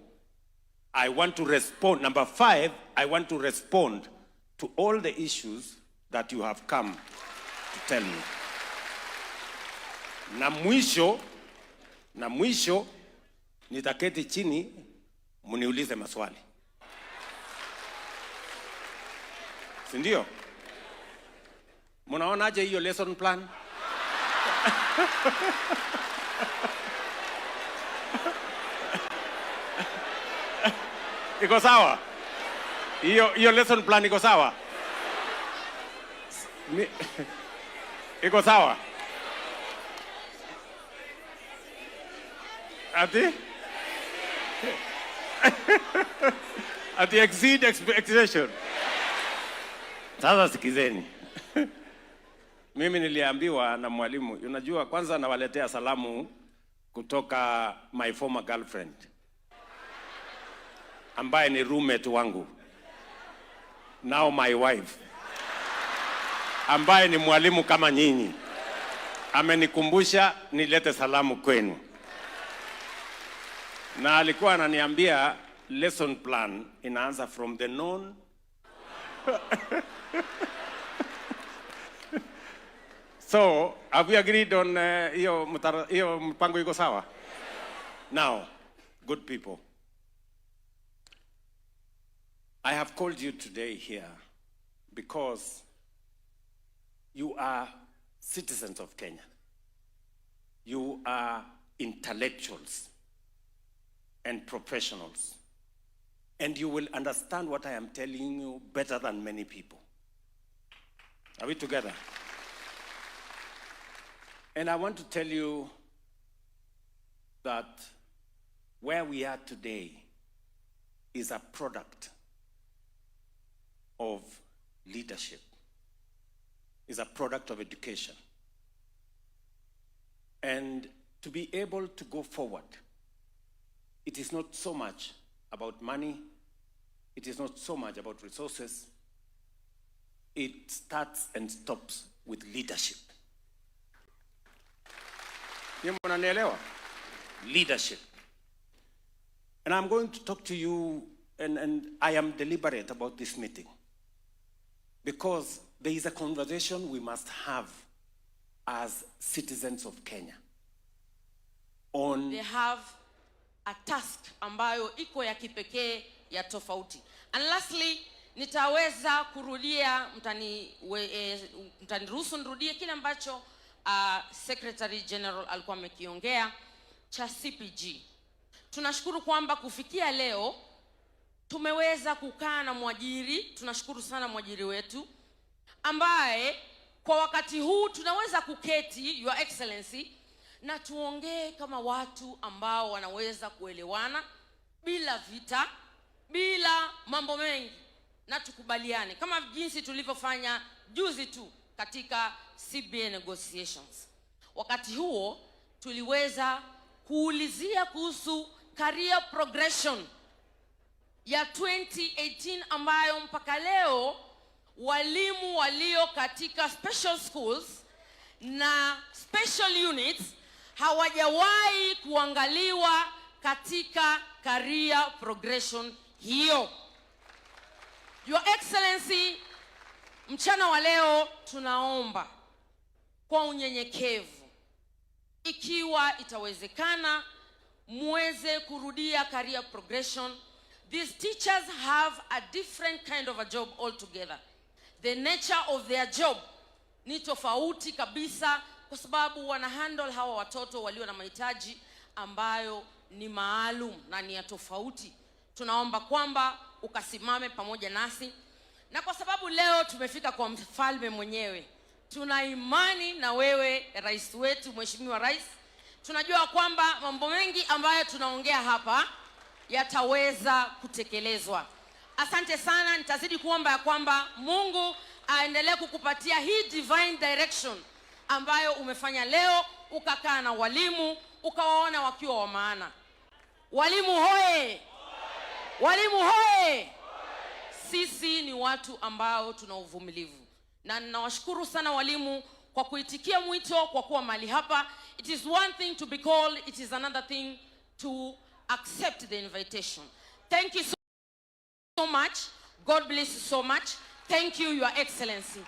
I want to respond. Number five, I want to respond to all the issues that you have come to tell me. Na mwisho, nitaketi chini, muniulize maswali. Si ndio? Mnaonaje hiyo lesson plan? Iko sawa? Hiyo lesson plan iko sawa? Iko sawa? Ati exceed expectation. Sasa sikizeni. Mimi niliambiwa na mwalimu, unajua kwanza nawaletea salamu kutoka my former girlfriend ambaye ni roommate wangu, now my wife, ambaye ni mwalimu kama nyinyi. Amenikumbusha nilete salamu kwenu, na alikuwa ananiambia lesson plan inaanza from the known so have we agreed on hiyo mpango iko sawa? Now, good people, I have called you today here because you are citizens of Kenya. You are intellectuals and professionals, and you will understand what I am telling you better than many people. Are we together? And I want to tell you that where we are today is a product of leadership, is a product of education. And to be able to go forward, it is not so much about money, it is not so much about resources. It starts and stops with leadership. Leadership. And I'm going to talk to you, and I am deliberate about this meeting, because there is a conversation we must have as citizens of Kenya on... They have a task ambayo iko ya kipekee ya tofauti. And lastly, nitaweza kurudia, mtaniruhusu nirudie kile ambacho Secretary General alikuwa amekiongea cha CPG. Tunashukuru kwamba kufikia leo tumeweza kukaa na mwajiri, tunashukuru sana mwajiri wetu, ambaye kwa wakati huu tunaweza kuketi, Your Excellency, na tuongee kama watu ambao wanaweza kuelewana bila vita, bila mambo mengi, na tukubaliane kama jinsi tulivyofanya juzi tu katika CBA negotiations. Wakati huo tuliweza kuulizia kuhusu career progression ya 2018 ambayo mpaka leo walimu walio katika special schools na special units hawajawahi kuangaliwa katika career progression hiyo. Your Excellency, mchana wa leo tunaomba kwa unyenyekevu, ikiwa itawezekana muweze kurudia career progression. These teachers have a different kind of a job altogether. The nature of their job ni tofauti kabisa, kwa sababu wana handle hawa watoto walio na mahitaji ambayo ni maalum na ni ya tofauti. Tunaomba kwamba ukasimame pamoja nasi, na kwa sababu leo tumefika kwa mfalme mwenyewe, tuna imani na wewe rais wetu, Mheshimiwa Rais. Tunajua kwamba mambo mengi ambayo tunaongea hapa yataweza kutekelezwa. Asante sana, nitazidi kuomba ya kwamba Mungu aendelee kukupatia hii divine direction ambayo umefanya leo, ukakaa na walimu, ukawaona wakiwa wa maana. Walimu hoye! Walimu hoye! Sisi ni watu ambao tuna uvumilivu, na ninawashukuru sana walimu kwa kuitikia mwito, kwa kuwa mahali hapa. It is one thing to be called, it is another thing to accept the invitation. Thank you so much. God bless you so much. Thank you, Your Excellency.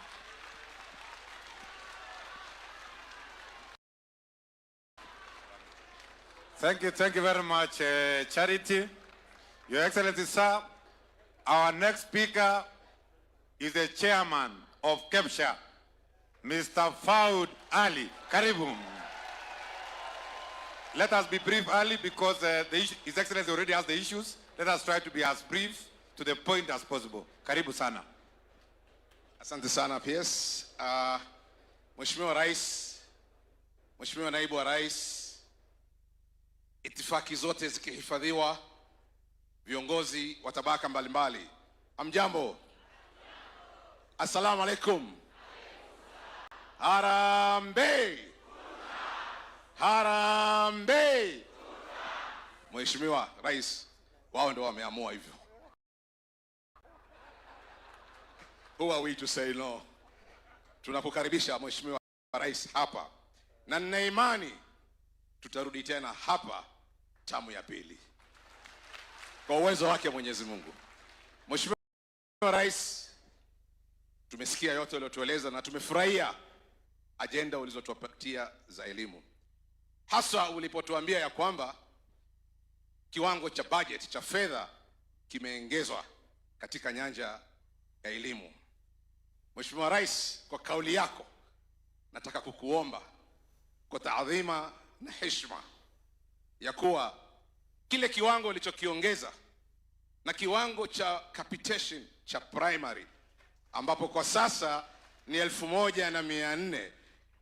Thank you very much, Charity. Your Excellency, sir, our next speaker is the chairman of KEPSHA, Mr. Faud Ali. Karibu. Let us be brief, Ali, because His Excellency already has the issues. Let us try to be as brief to the point as possible. Karibu sana. Asante sana PS. Mheshimiwa Rais, Mheshimiwa Naibu wa Rais, itifaki zote zikihifadhiwa, viongozi wa tabaka mbalimbali. Hamjambo? Assalamu alaikum. Harambee. Harambee. Mheshimiwa Rais, wao ndio wameamua hivyo. Who are we to say no? Tunapokaribisha Mheshimiwa Rais hapa, na nina imani tutarudi tena hapa tamu ya pili kwa uwezo wake Mwenyezi Mungu. Mheshimiwa Rais, tumesikia yote uliotueleza na tumefurahia ajenda ulizotupatia za elimu, hasa ulipotuambia ya kwamba kiwango cha budget cha fedha kimeongezwa katika nyanja ya elimu. Mheshimiwa Rais, kwa kauli yako nataka kukuomba kwa taadhima na heshima ya kuwa kile kiwango ulichokiongeza na kiwango cha capitation cha primary ambapo kwa sasa ni 1,400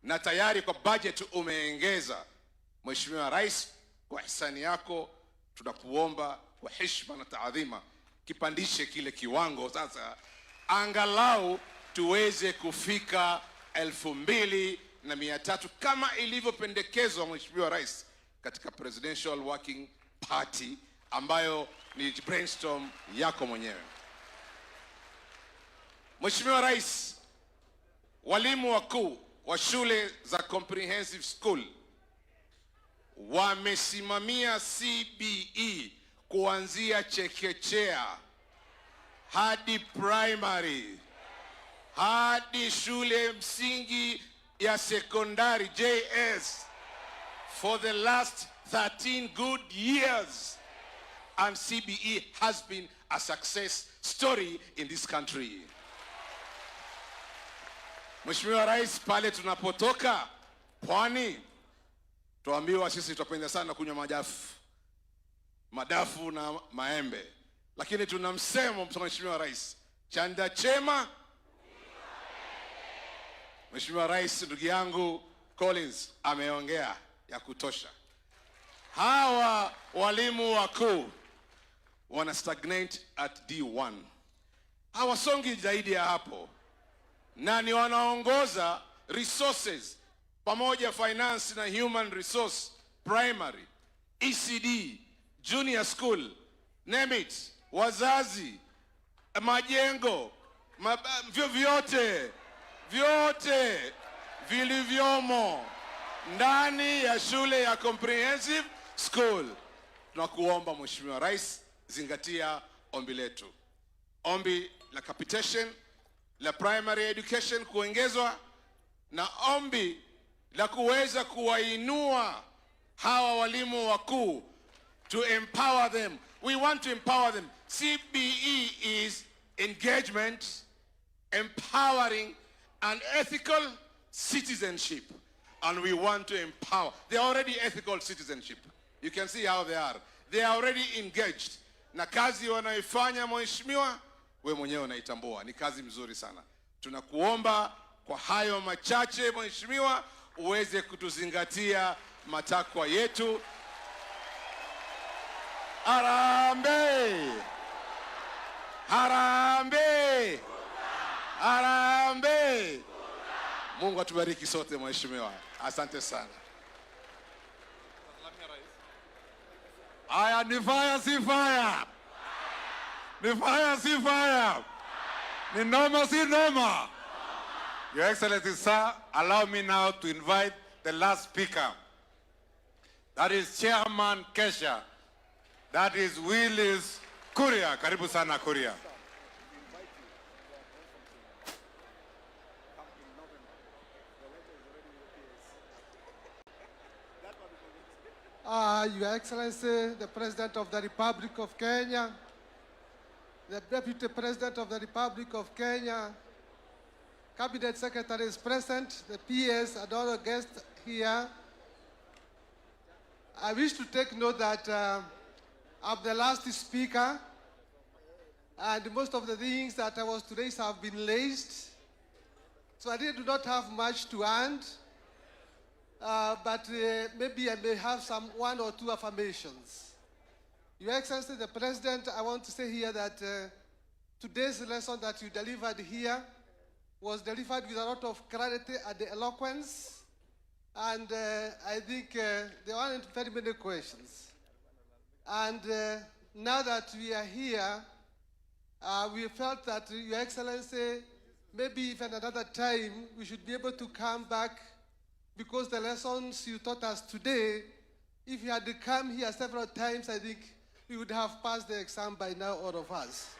na tayari kwa budget umeongeza. Mheshimiwa Rais, kwa hisani yako tunakuomba kwa heshima na taadhima kipandishe kile kiwango sasa, angalau tuweze kufika 2,300 kama ilivyopendekezwa Mheshimiwa Rais katika Presidential Working Party ambayo ni brainstorm yako mwenyewe. Mheshimiwa Rais, walimu wakuu wa shule za comprehensive school wamesimamia CBE kuanzia chekechea hadi primary hadi shule msingi ya sekondari JS for the last 13 good years, and CBE has been a success story in this country. Mheshimiwa Rais, pale tunapotoka Pwani tuambiwa sisi tutapenda sana kunywa madafu na maembe, lakini tuna msemo Mheshimiwa Rais, chanda chema. Mheshimiwa Rais, ndugu yangu Collins ameongea ya kutosha. Hawa walimu wakuu wana stagnate at D1, hawasongi zaidi ya hapo, na ni wanaongoza resources pamoja finance na human resource, primary, ECD, junior school, name it, wazazi, majengo, vyote vilivyomo ndani ya shule ya comprehensive school. Tunakuomba Mheshimiwa Rais, zingatia ombi letu, ombi la capitation la primary education kuongezwa na ombi la kuweza kuwainua hawa walimu wakuu, to empower them. We want to empower them. CBE is engagement, empowering, and ethical citizenship, and we want to empower. They are already ethical citizenship. You can see how they are. They are already engaged. Na kazi wanaifanya Mheshimiwa, we mwenyewe unaitambua, ni kazi mzuri sana. Tunakuomba kwa hayo machache Mheshimiwa, uweze kutuzingatia matakwa yetu. Harambee! Harambee! Harambee! Mungu atubariki sote Mheshimiwa. Asante sana. Aya, ni fire si fire. Ni fire si fire. Ni noma si noma. Your Excellency, sir, allow me now to invite the last speaker. That is Chairman Kesha. That is Willis Kuria. Karibu sana Kuria. Your Excellency, the President of the Republic of Kenya, the Deputy President of the Republic of Kenya, Cabinet Secretary is present, the PS and all the guests here. I wish to take note that I'm the last speaker, and most of the things that I was to raise have been raised. So I do not have much to add, but maybe I may have one or two affirmations. Your Excellency, the President, I want to say here that today's lesson that you delivered here was delivered with a lot of clarity and eloquence. And I think there aren't very many questions. And now that we are here, we felt that Your Excellency, maybe even another time, we should be able to come back, because the lessons you taught us today, if you had come here several times, I think we would have passed the exam by now, all of us.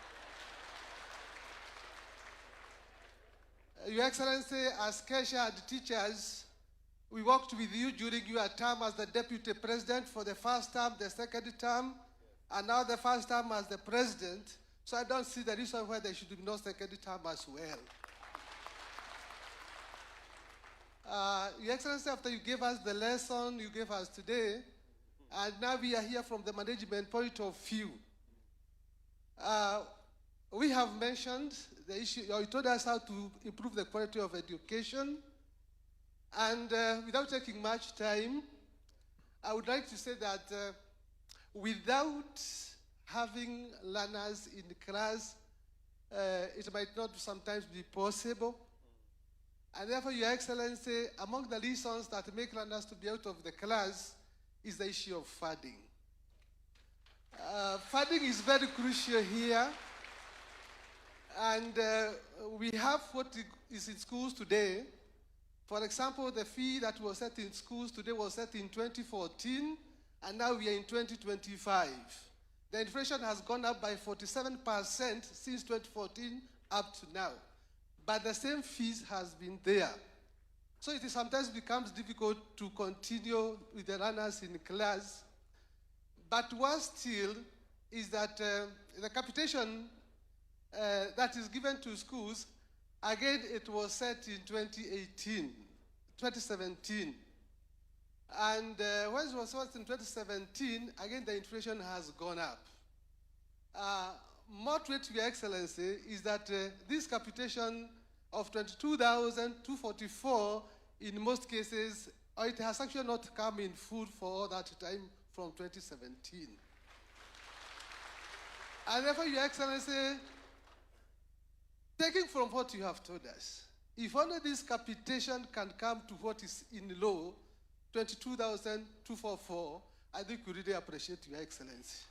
Your Excellency, as Kesha and teachers, we worked with you during your term as the Deputy President for the first term, the second term, and now the first term as the President. So I don't see the reason why there should be no second term as well. Your Excellency, after you gave us the lesson you gave us today, and now we are here from the management point of view. We have mentioned the issue, you told us how to improve the quality of education. And without taking much time, I would like to say that without having learners in class, it might not sometimes be possible. And therefore, Your Excellency, among the reasons that make learners to be out of the class is the issue of funding. Funding is very crucial here. And we have what is in schools today. For example, the fee that was set in schools today was set in 2014, and now we are in 2025. The inflation has gone up by 47% since 2014 up to now. But the same fees has been there. So it sometimes becomes difficult to continue with the learners in class. But worse still is that the capitation that is given to schools, again, it was set in 2017. And when it was set in 2017, again, the inflation has gone up. Moderate to Your Excellency is that this capitation of 22,244, in most cases, it has actually not come in full for all that time from 2017. And therefore, Your Excellency, taking from what you have told us, if only this capitation can come to what is in law, 22,244, I think we really appreciate Your Excellency.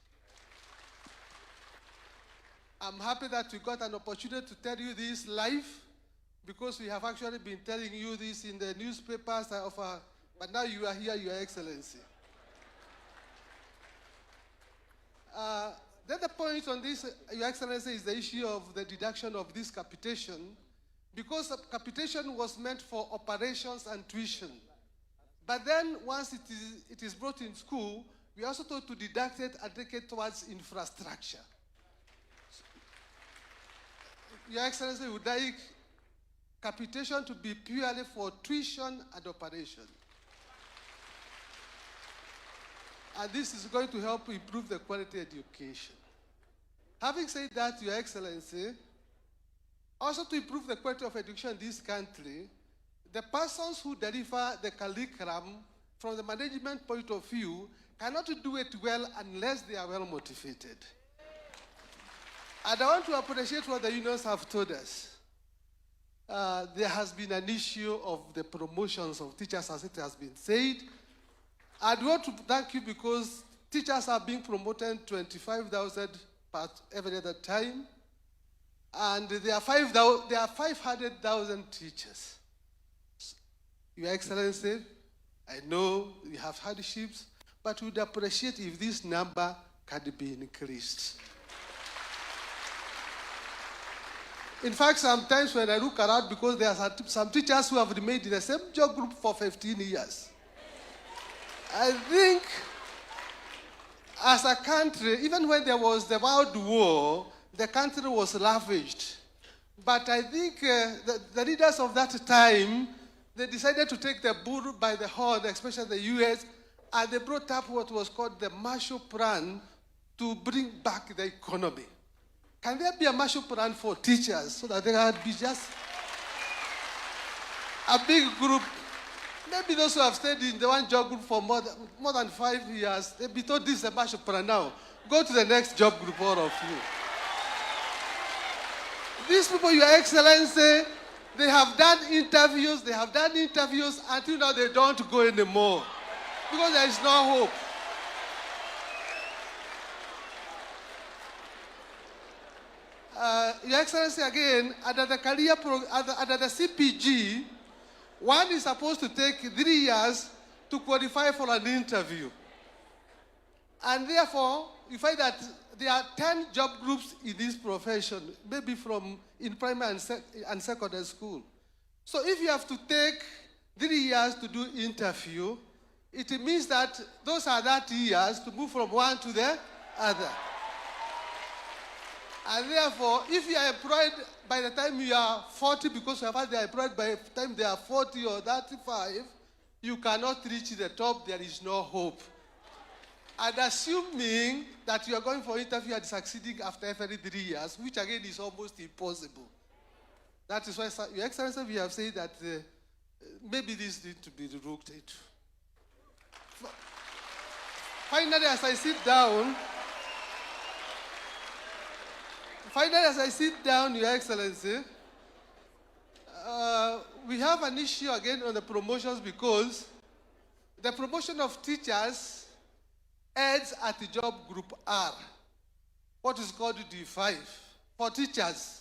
I'm happy that we got an opportunity to tell you this live, because we have actually been telling you this in the newspapers, but now you are here, Your Excellency. The other point on this, Your Excellency, is the issue of the deduction of this capitation, because capitation was meant for operations and tuition. But then once it is brought in school, we are also told to deduct it and take it towards infrastructure. Your Excellency, we would like capitation to be purely for tuition and operation. And this is going to help improve the quality education. Having said that, Your Excellency, also to improve the quality of education in this country, the persons who deliver the curriculum from the management point of view cannot do it well unless they are well motivated. And I want to appreciate what the unions have told us. There has been an issue of the promotions of teachers, as it has been said. I want to thank you because teachers are being promoted 25,000 every other time. And there are 500,000 teachers. Your Excellency, I know you have hardships, but we would appreciate if this number can be increased. In fact, sometimes when I look around, because there are some teachers who have remained in the same job group for 15 years, I think as a country, even when there was the World War, the country was lavished But I think the leaders of that time, they decided to take the bull by the horn, especially the US, and they brought up what was called the Marshall Plan to bring back the economy. Can there be a Marshall Plan for teachers so that there can be just a big group? Maybe those who have stayed in the one job group for more than 5 years, they'll be told this is a Marshall Plan now. Go to the next job group, all of you. These people, Your Excellency, they have done interviews until now they don't go anymore because there is no hope. Your Excellency, again, under the under the CPG, one is supposed to take 3 years to qualify for an interview. And therefore, you find that there are 10 job groups in this profession, maybe in primary and secondary school. So if you have to take 3 years to do interview, it means that those are 30 years to move from one to the other. And therefore, if you are employed by the time you are 40, because you have they are employed by the time they are 40 or 35, you cannot reach the top, there is no hope. And assuming that you are going for interview and succeeding after every 3 years, which again is almost impossible. That is why, Your Excellency, we have said that maybe this needs to be looked into. Finally, as I sit down, Your Excellency, we have an issue again on the promotions because the promotion of teachers ends at the job group R, what is called D5, for teachers.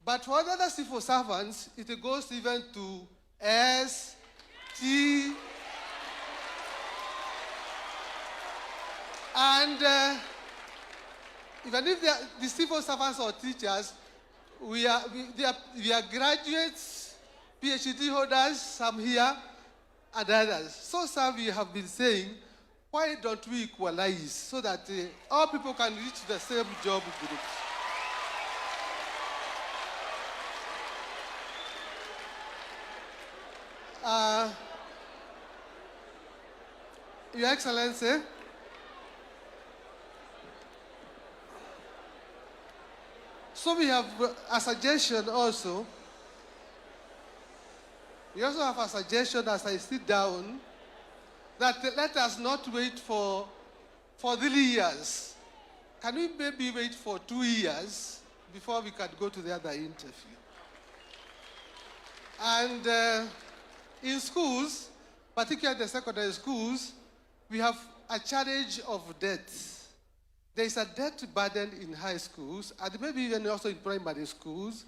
But for other civil servants, it goes even to S, T, and even if the civil servants or teachers, we are graduates, PhD holders, some here, and others. So, sir, we have been saying, why don't we equalize so that all people can reach the same job groups? Your Excellency, so we have a suggestion also. We also have a suggestion as I sit down that let us not wait for 3 years. Can we maybe wait for 2 years before we can go to the other interview? And in schools, particularly the secondary schools, we have a challenge of debt. There is a debt burden in high schools, and maybe even also in primary schools,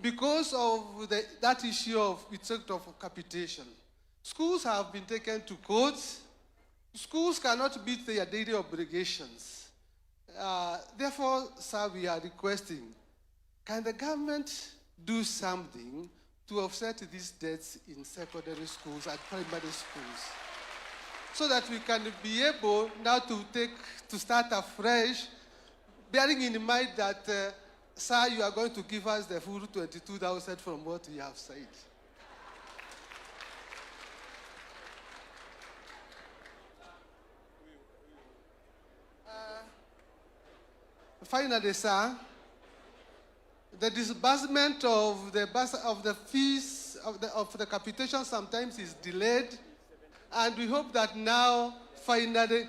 because of that issue of capitation. Schools have been taken to court. Schools cannot meet their daily obligations. Therefore, sir, we are requesting, can the government do something to offset these debts in secondary schools and primary schools, so that we can be able now to start afresh, bearing in mind that, sir, you are going to give us the full 22,000 from what you have said. Finally, sir, the disbursement of the fees of the capitation sometimes is delayed, and we hope that now, finally,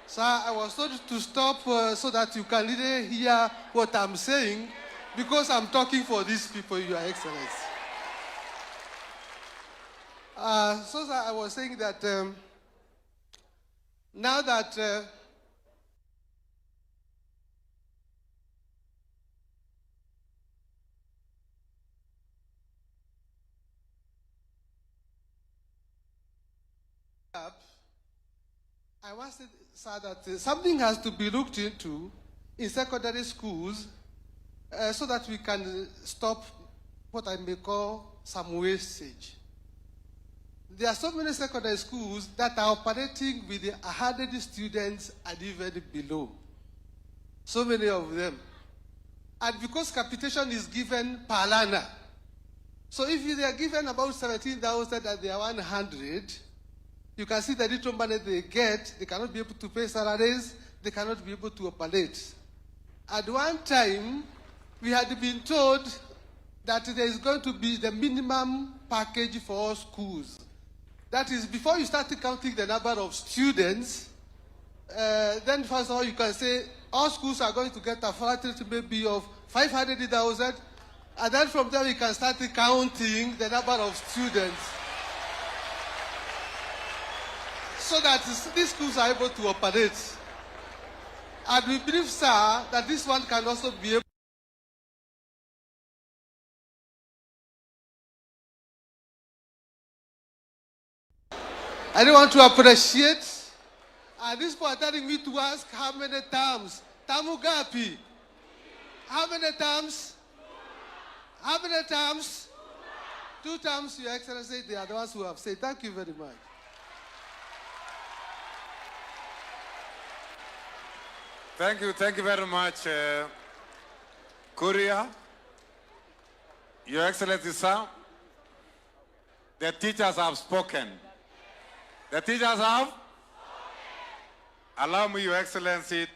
sir, I was told to stop so that you can really hear what I'm saying, because I'm talking for these people, Your Excellency. So, sir, I was saying that now that I must say, sir, that something has to be looked into in secondary schools so that we can stop what I may call some wastage. There are so many secondary schools that are operating with 100 students and even below. So many of them. And because capitation is given per learner, so if they are given about 17,000 and they are 100, you can see the little money they get, they cannot be able to pay salaries, they cannot be able to operate. At one time, we had been told that there is going to be the minimum package for all schools. That is, before you start counting the number of students, then first of all you can say all schools are going to get a flat rate maybe of 500,000, and then from there we can start counting the number of students, so that these schools are able to operate. And we believe, sir, that this one can also be able. I don't want to appreciate. And this people are telling me to ask how many times. Tamugapi. How many times? How many times? 2 times, Your Excellency. They are the ones who have said. Thank you very much. Thank you very much, Korea. Your Excellency, sir, the teachers have spoken. The teachers have spoken. Allow me, Your Excellency,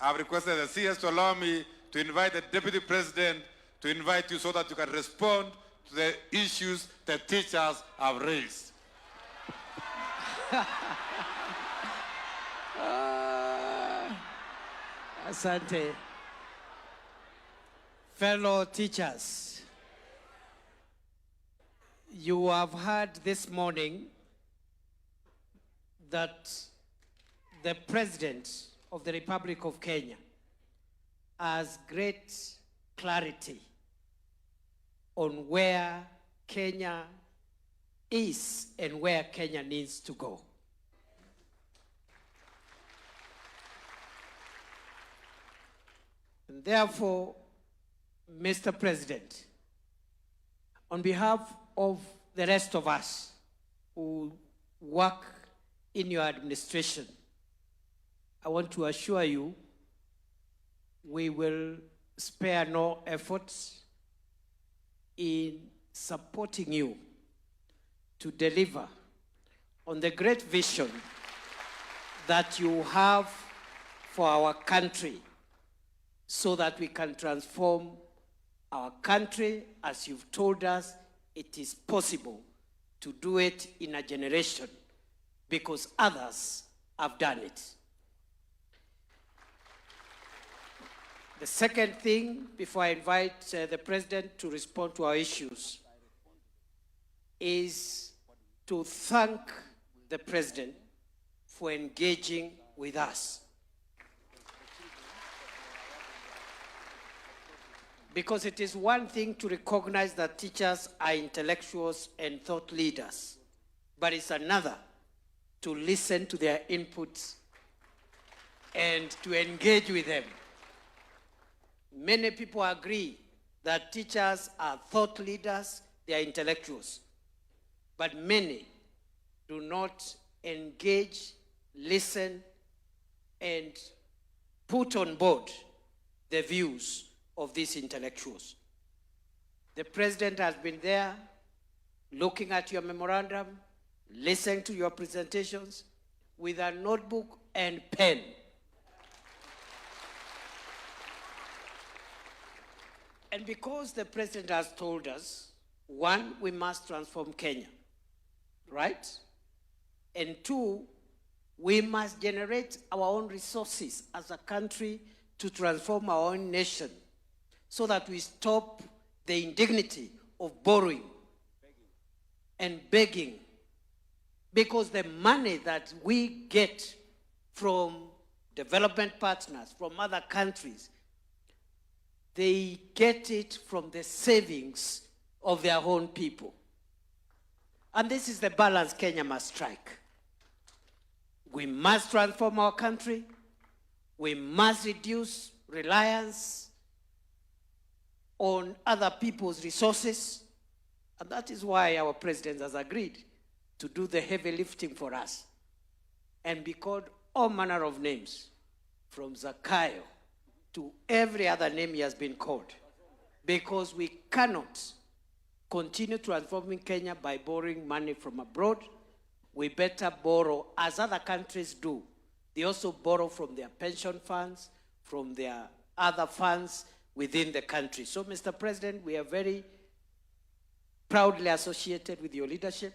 I've requested the CS to allow me to invite the Deputy President to invite you so that you can respond to the issues the teachers have raised. Asante. Fellow teachers, you have heard this morning that the President of the Republic of Kenya has great clarity on where Kenya is and where Kenya needs to go. And therefore, Mr. President, on behalf of the rest of us who work in your administration, I want to assure you we will spare no efforts in supporting you to deliver on the great vision that you have for our country, so that we can transform our country. As you've told us, it is possible to do it in a generation because others have done it. The second thing, before I invite the President to respond to our issues, is to thank the President for engaging with us. Because it is one thing to recognize that teachers are intellectuals and thought leaders, but it's another to listen to their inputs and to engage with them. Many people agree that teachers are thought leaders, they are intellectuals, but many do not engage, listen, and put on board the views of these intellectuals. The President has been there, looking at your memorandum, listening to your presentations with a notebook and pen. And because the President has told us, one, we must transform Kenya, right? And two, we must generate our own resources as a country to transform our own nation, so that we stop the indignity of borrowing and begging. Because the money that we get from development partners, from other countries, they get it from the savings of their own people. And this is the balance Kenya must strike. We must transform our country. We must reduce reliance on other people's resources. And that is why our president has agreed to do the heavy lifting for us and be called all manner of names, from Zakayo to every other name he has been called, because we cannot continue transforming Kenya by borrowing money from abroad. We better borrow as other countries do. They also borrow from their pension funds, from their other funds within the country. So, Mr. President, we are very proudly associated with your leadership.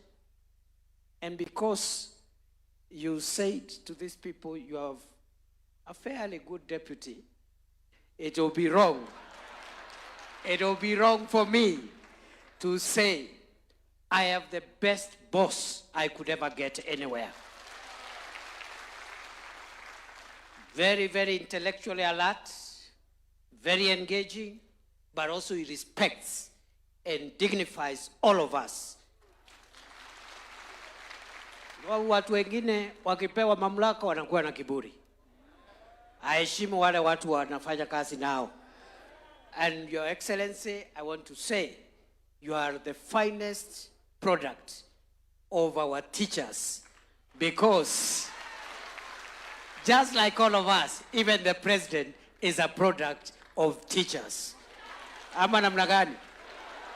And because you said to these people you have a fairly good deputy, it will be wrong. It will be wrong for me to say I have the best boss I could ever get anywhere. Very, very intellectually alert, very engaging, but also he respects and dignifies all of us. Watu wengine wakipewa mamlaka wanakuwa na kiburi. Aheshimu wale watu wanafanya kazi nao. And Your Excellency, I want to say, you are the finest product of our teachers, because just like all of us, even the president is a product of teachers. Ama namna gani?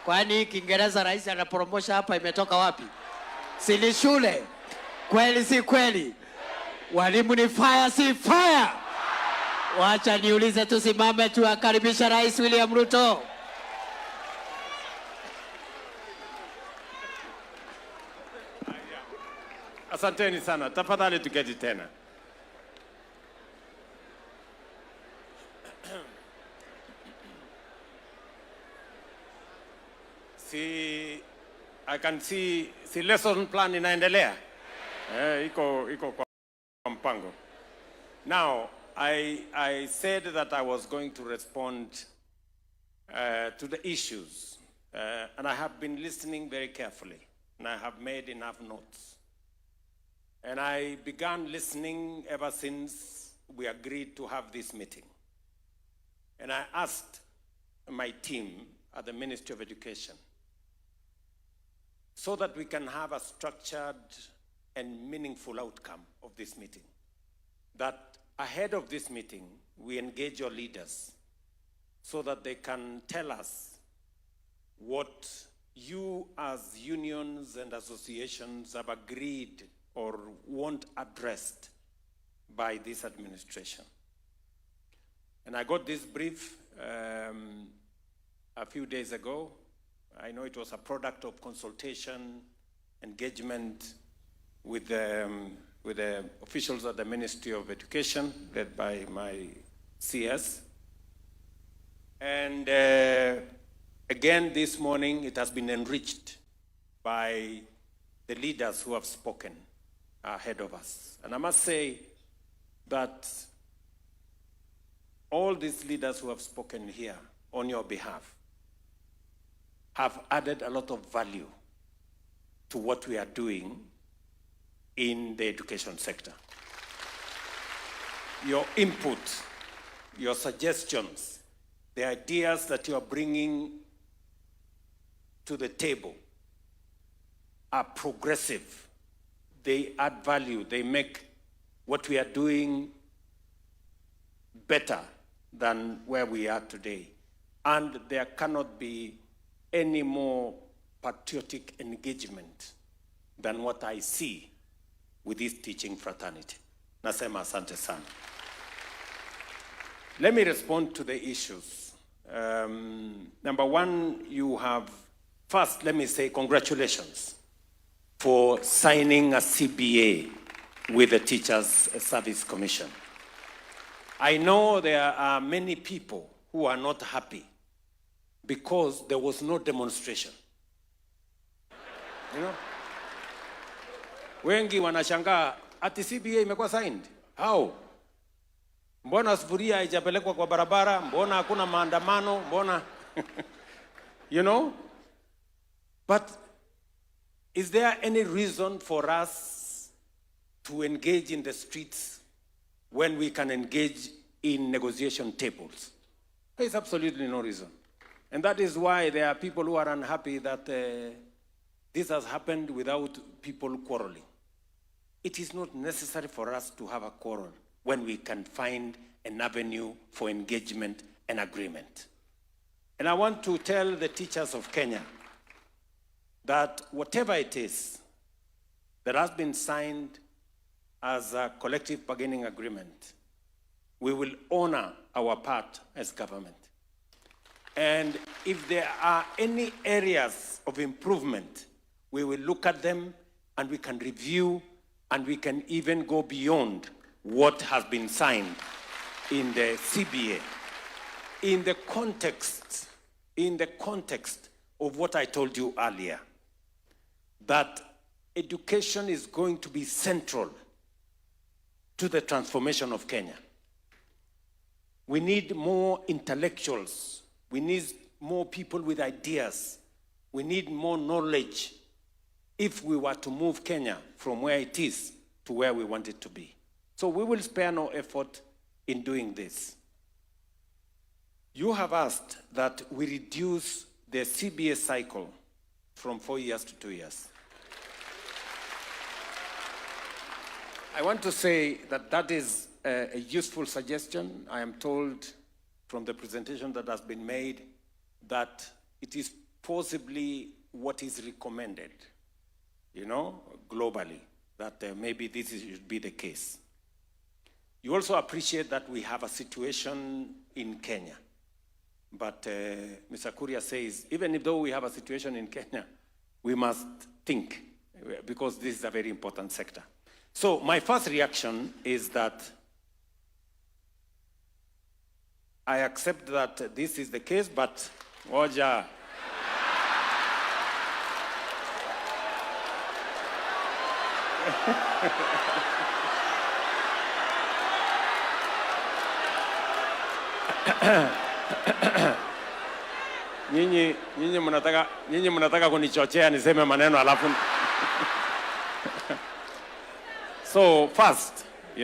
Kwani Kiingereza rais anapromosha hapa imetoka wapi? Si ni shule? Kweli si kweli? Walimu ni fire si fire? Wacha niulize, tusimame tuwakaribisha Rais William Ruto. Asanteni sana. Tafadhali tuketi tena. I can see lesson plan inaendelea. Iko kwa mpango. Now, I said that I was going to respond to the issues, and I have been listening very carefully, and I have made enough notes. And I began listening ever since we agreed to have this meeting. And I asked my team at the Ministry of Education, so that we can have a structured and meaningful outcome of this meeting, that ahead of this meeting, we engage your leaders so that they can tell us what you as unions and associations have agreed or want addressed by this administration. And I got this brief a few days ago. I know it was a product of consultation, engagement with the officials at the Ministry of Education, led by my CS. And again this morning, it has been enriched by the leaders who have spoken ahead of us. And I must say that all these leaders who have spoken here on your behalf have added a lot of value to what we are doing in the education sector. Your input, your suggestions, the ideas that you are bringing to the table are progressive. They add value. They make what we are doing better than where we are today. And there cannot be any more patriotic engagement than what I see with this teaching fraternity. Nasema asante sana. Let me respond to the issues. Number one, first, let me say congratulations for signing a CBA with the Teachers Service Commission. I know there are many people who are not happy because there was no demonstration. You know? Wengi wanashangaa ati CBA imekuwa signed. How? Mbona sufuria haijapelekwa kwa barabara? Mbona hakuna maandamano? Mbona you know? But is there any reason for us to engage in the streets when we can engage in negotiation tables? There is absolutely no reason. And that is why there are people who are unhappy that this has happened without people quarreling. It is not necessary for us to have a quarrel when we can find an avenue for engagement and agreement. And I want to tell the teachers of Kenya that whatever it is that has been signed as a collective bargaining agreement, we will honor our part as government. And if there are any areas of improvement, we will look at them and we can review and we can even go beyond what has been signed in the CBA. In the context of what I told you earlier, that education is going to be central to the transformation of Kenya. We need more intellectuals. We need more people with ideas. We need more knowledge if we were to move Kenya from where it is to where we want it to be. So we will spare no effort in doing this. You have asked that we reduce the CBA cycle from 4 years to 2 years. I want to say that that is a useful suggestion. I am told from the presentation that has been made that it is possibly what is recommended, globally, that maybe this should be the case. You also appreciate that we have a situation in Kenya. But Mr. Kuria says, even though we have a situation in Kenya, we must think, because this is a very important sector. So my first reaction is that I accept that this is the case, but Oja. Nyinyi mnataka kunichochea niseme maneno alafu. So first, we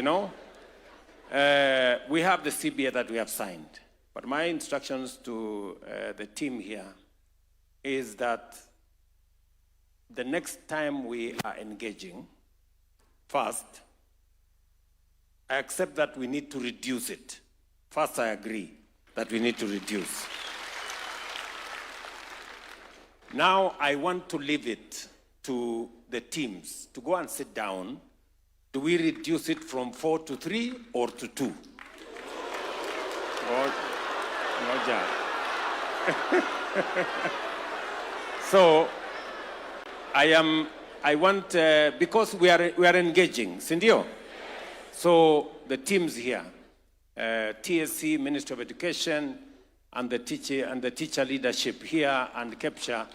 have the CBA that we have signed. But my instructions to the team here is that the next time we are engaging, first, I accept that we need to reduce it. First, I agree that we need to reduce. Now, I want to leave it to the teams to go and sit down. Do we reduce it from 4 to 3 or to 2? So, I want, because we are engaging, Sindio? So, the teams here, TSC, Ministry of Education, and the teacher leadership here and CAPTCHA,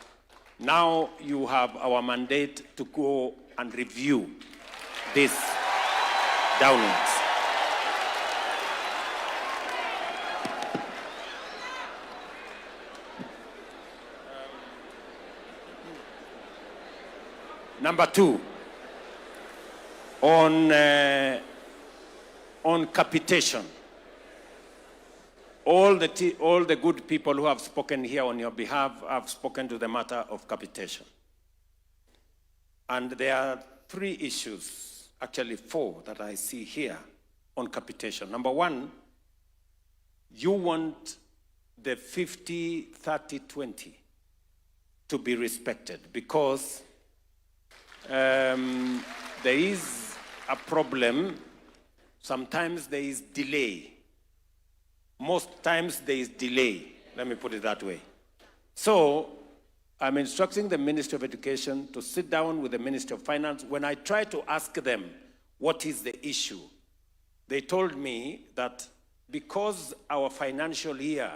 now you have our mandate to go and review this downwards. Number 2, on capitation. All the good people who have spoken here on your behalf have spoken to the matter of capitation. And there are 3 issues, actually 4, that I see here on capitation. Number 1, you want the 50-30-20 to be respected because there is a problem. Sometimes there is delay. Most times there is delay. Let me put it that way. So I'm instructing the Ministry of Education to sit down with the Ministry of Finance. When I try to ask them what is the issue, they told me that because our financial year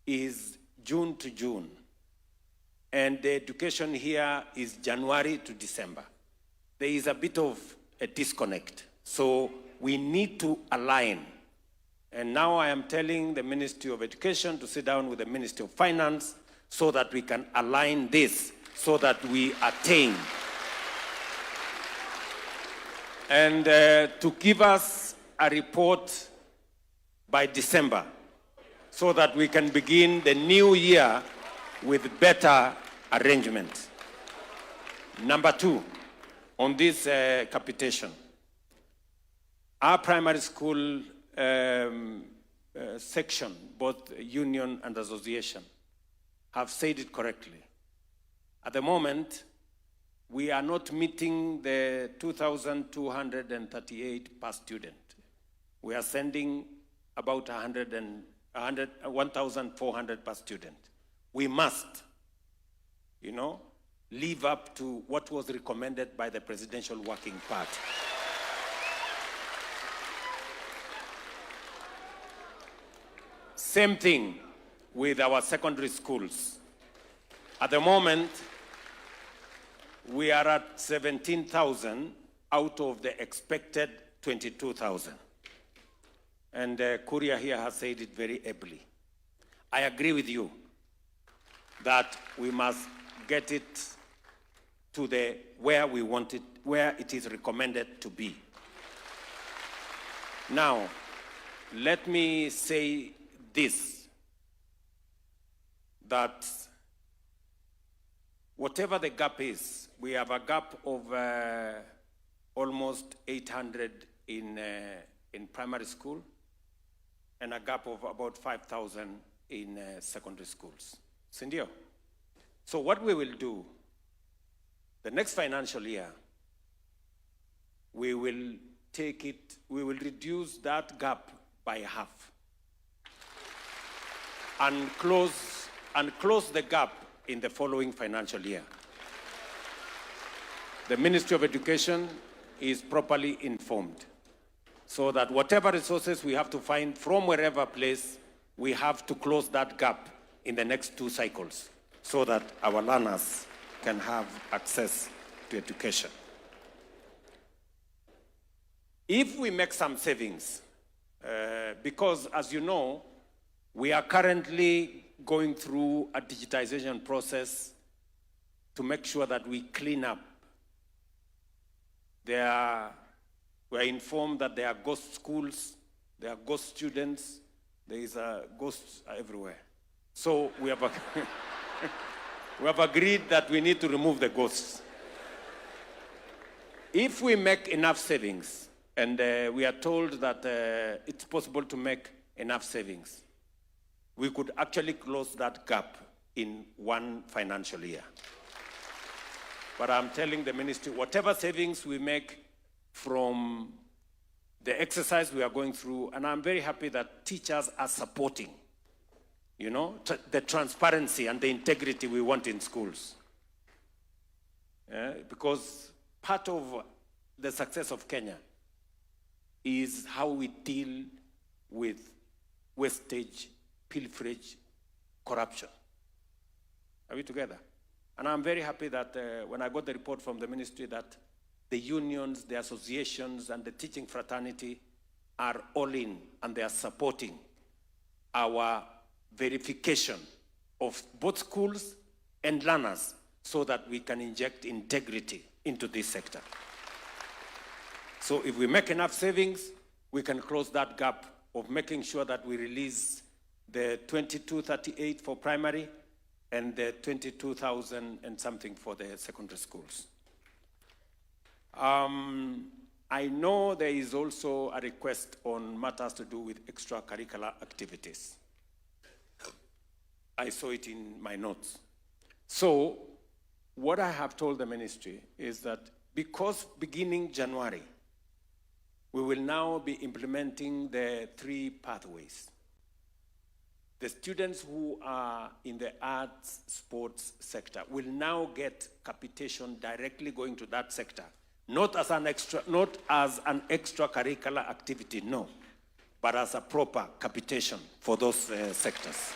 is June to June, and the education here is January to December, there is a bit of a disconnect. So we need to align. And now I am telling the Ministry of Education to sit down with the Ministry of Finance so that we can align this, so that we attain and to give us a report by December so that we can begin the new year with better arrangement. Number two, on this capitation, our primary school section, both union and association, have said it correctly. At the moment, we are not meeting the 2,238 per student. We are sending about 1,400 per student. We must, live up to what was recommended by the Presidential Working Party. Same thing with our secondary schools. At the moment, we are at 17,000 out of the expected 22,000. And Kuria here has said it very ably. I agree with you that we must get it to where we want it, where it is recommended to be. Now, let me say this, that whatever the gap is, we have a gap of almost 800 in primary school and a gap of about 5,000 in secondary schools. Sindio? So what we will do, the next financial year, we will reduce that gap by half and close the gap in the following financial year. The Ministry of Education is properly informed so that whatever resources we have to find from wherever place, we have to close that gap in the next 2 cycles so that our learners can have access to education. If we make some savings, because as you know, we are currently going through a digitization process to make sure that we clean up. We are informed that there are ghost schools, there are ghost students, there is ghosts everywhere. So we have agreed that we need to remove the ghosts. If we make enough savings, and we are told that it's possible to make enough savings, we could actually close that gap in 1 financial year. But I'm telling the ministry, whatever savings we make from the exercise we are going through, and I'm very happy that teachers are supporting, the transparency and the integrity we want in schools. Because part of the success of Kenya is how we deal with wastage, pilferage, corruption. Are we together? And I'm very happy that when I got the report from the ministry that the unions, the associations, and the teaching fraternity are all in and they are supporting our verification of both schools and learners so that we can inject integrity into this sector. So if we make enough savings, we can close that gap of making sure that we release the 2238 for primary and the 22,000 and something for the secondary schools. I know there is also a request on matters to do with extracurricular activities. I saw it in my notes. So what I have told the ministry is that because beginning January, we will now be implementing the 3 pathways. The students who are in the arts, sports sector will now get capitation directly going to that sector, not as an extracurricular activity, no, but as a proper capitation for those sectors.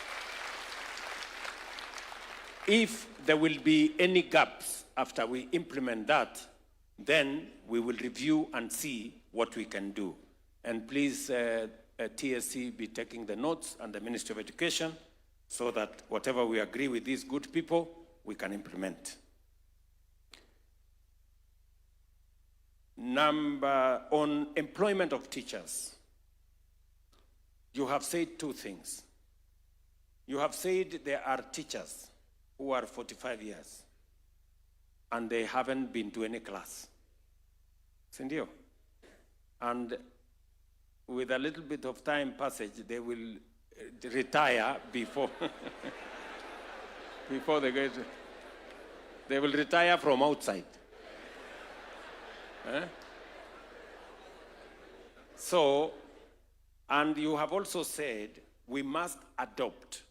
If there will be any gaps after we implement that, then we will review and see what we can do. And please, TSC be taking the notes and the Ministry of Education so that whatever we agree with these good people, we can implement. On employment of teachers, you have said two things. You have said there are teachers who are 45 years and they haven't been to any class. Sindio? And with a little bit of time passage, they will retire before before they get. They will retire from outside. So, and you have also said we must adopt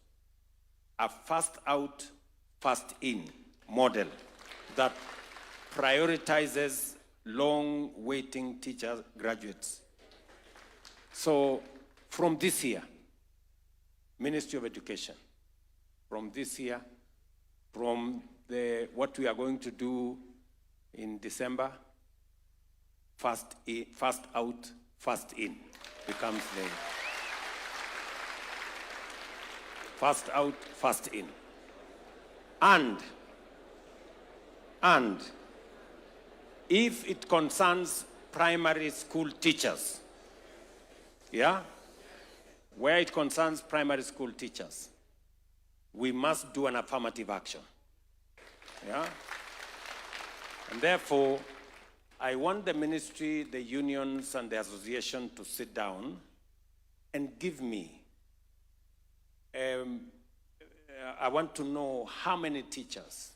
a first out, first in model that prioritizes long waiting teacher graduates. So from this year, Ministry of Education, from this year, from what we are going to do in December, first out, first in becomes the first out, first in. And if it concerns primary school teachers, where it concerns primary school teachers, we must do an affirmative action. And therefore, I want the ministry, the unions, and the association to sit down and give me, I want to know how many teachers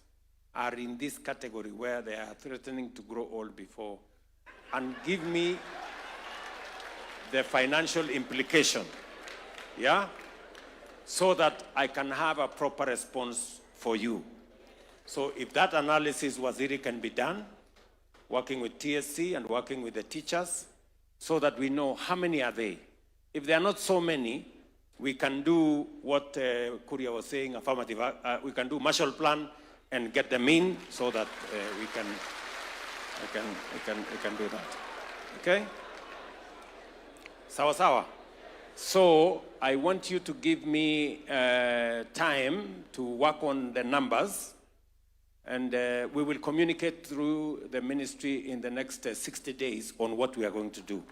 are in this category where they are threatening to grow old before, and give me the financial implication, so that I can have a proper response for you. So if that analysis, Waziri, can be done, working with TSC and working with the teachers, so that we know how many are they. If there are not so many, we can do what Kuria was saying, affirmative, we can do Marshall Plan and get them in so that we can do that. Okay? Sawa sawa. So I want you to give me time to work on the numbers, and we will communicate through the ministry in the next 60 days on what we are going to do,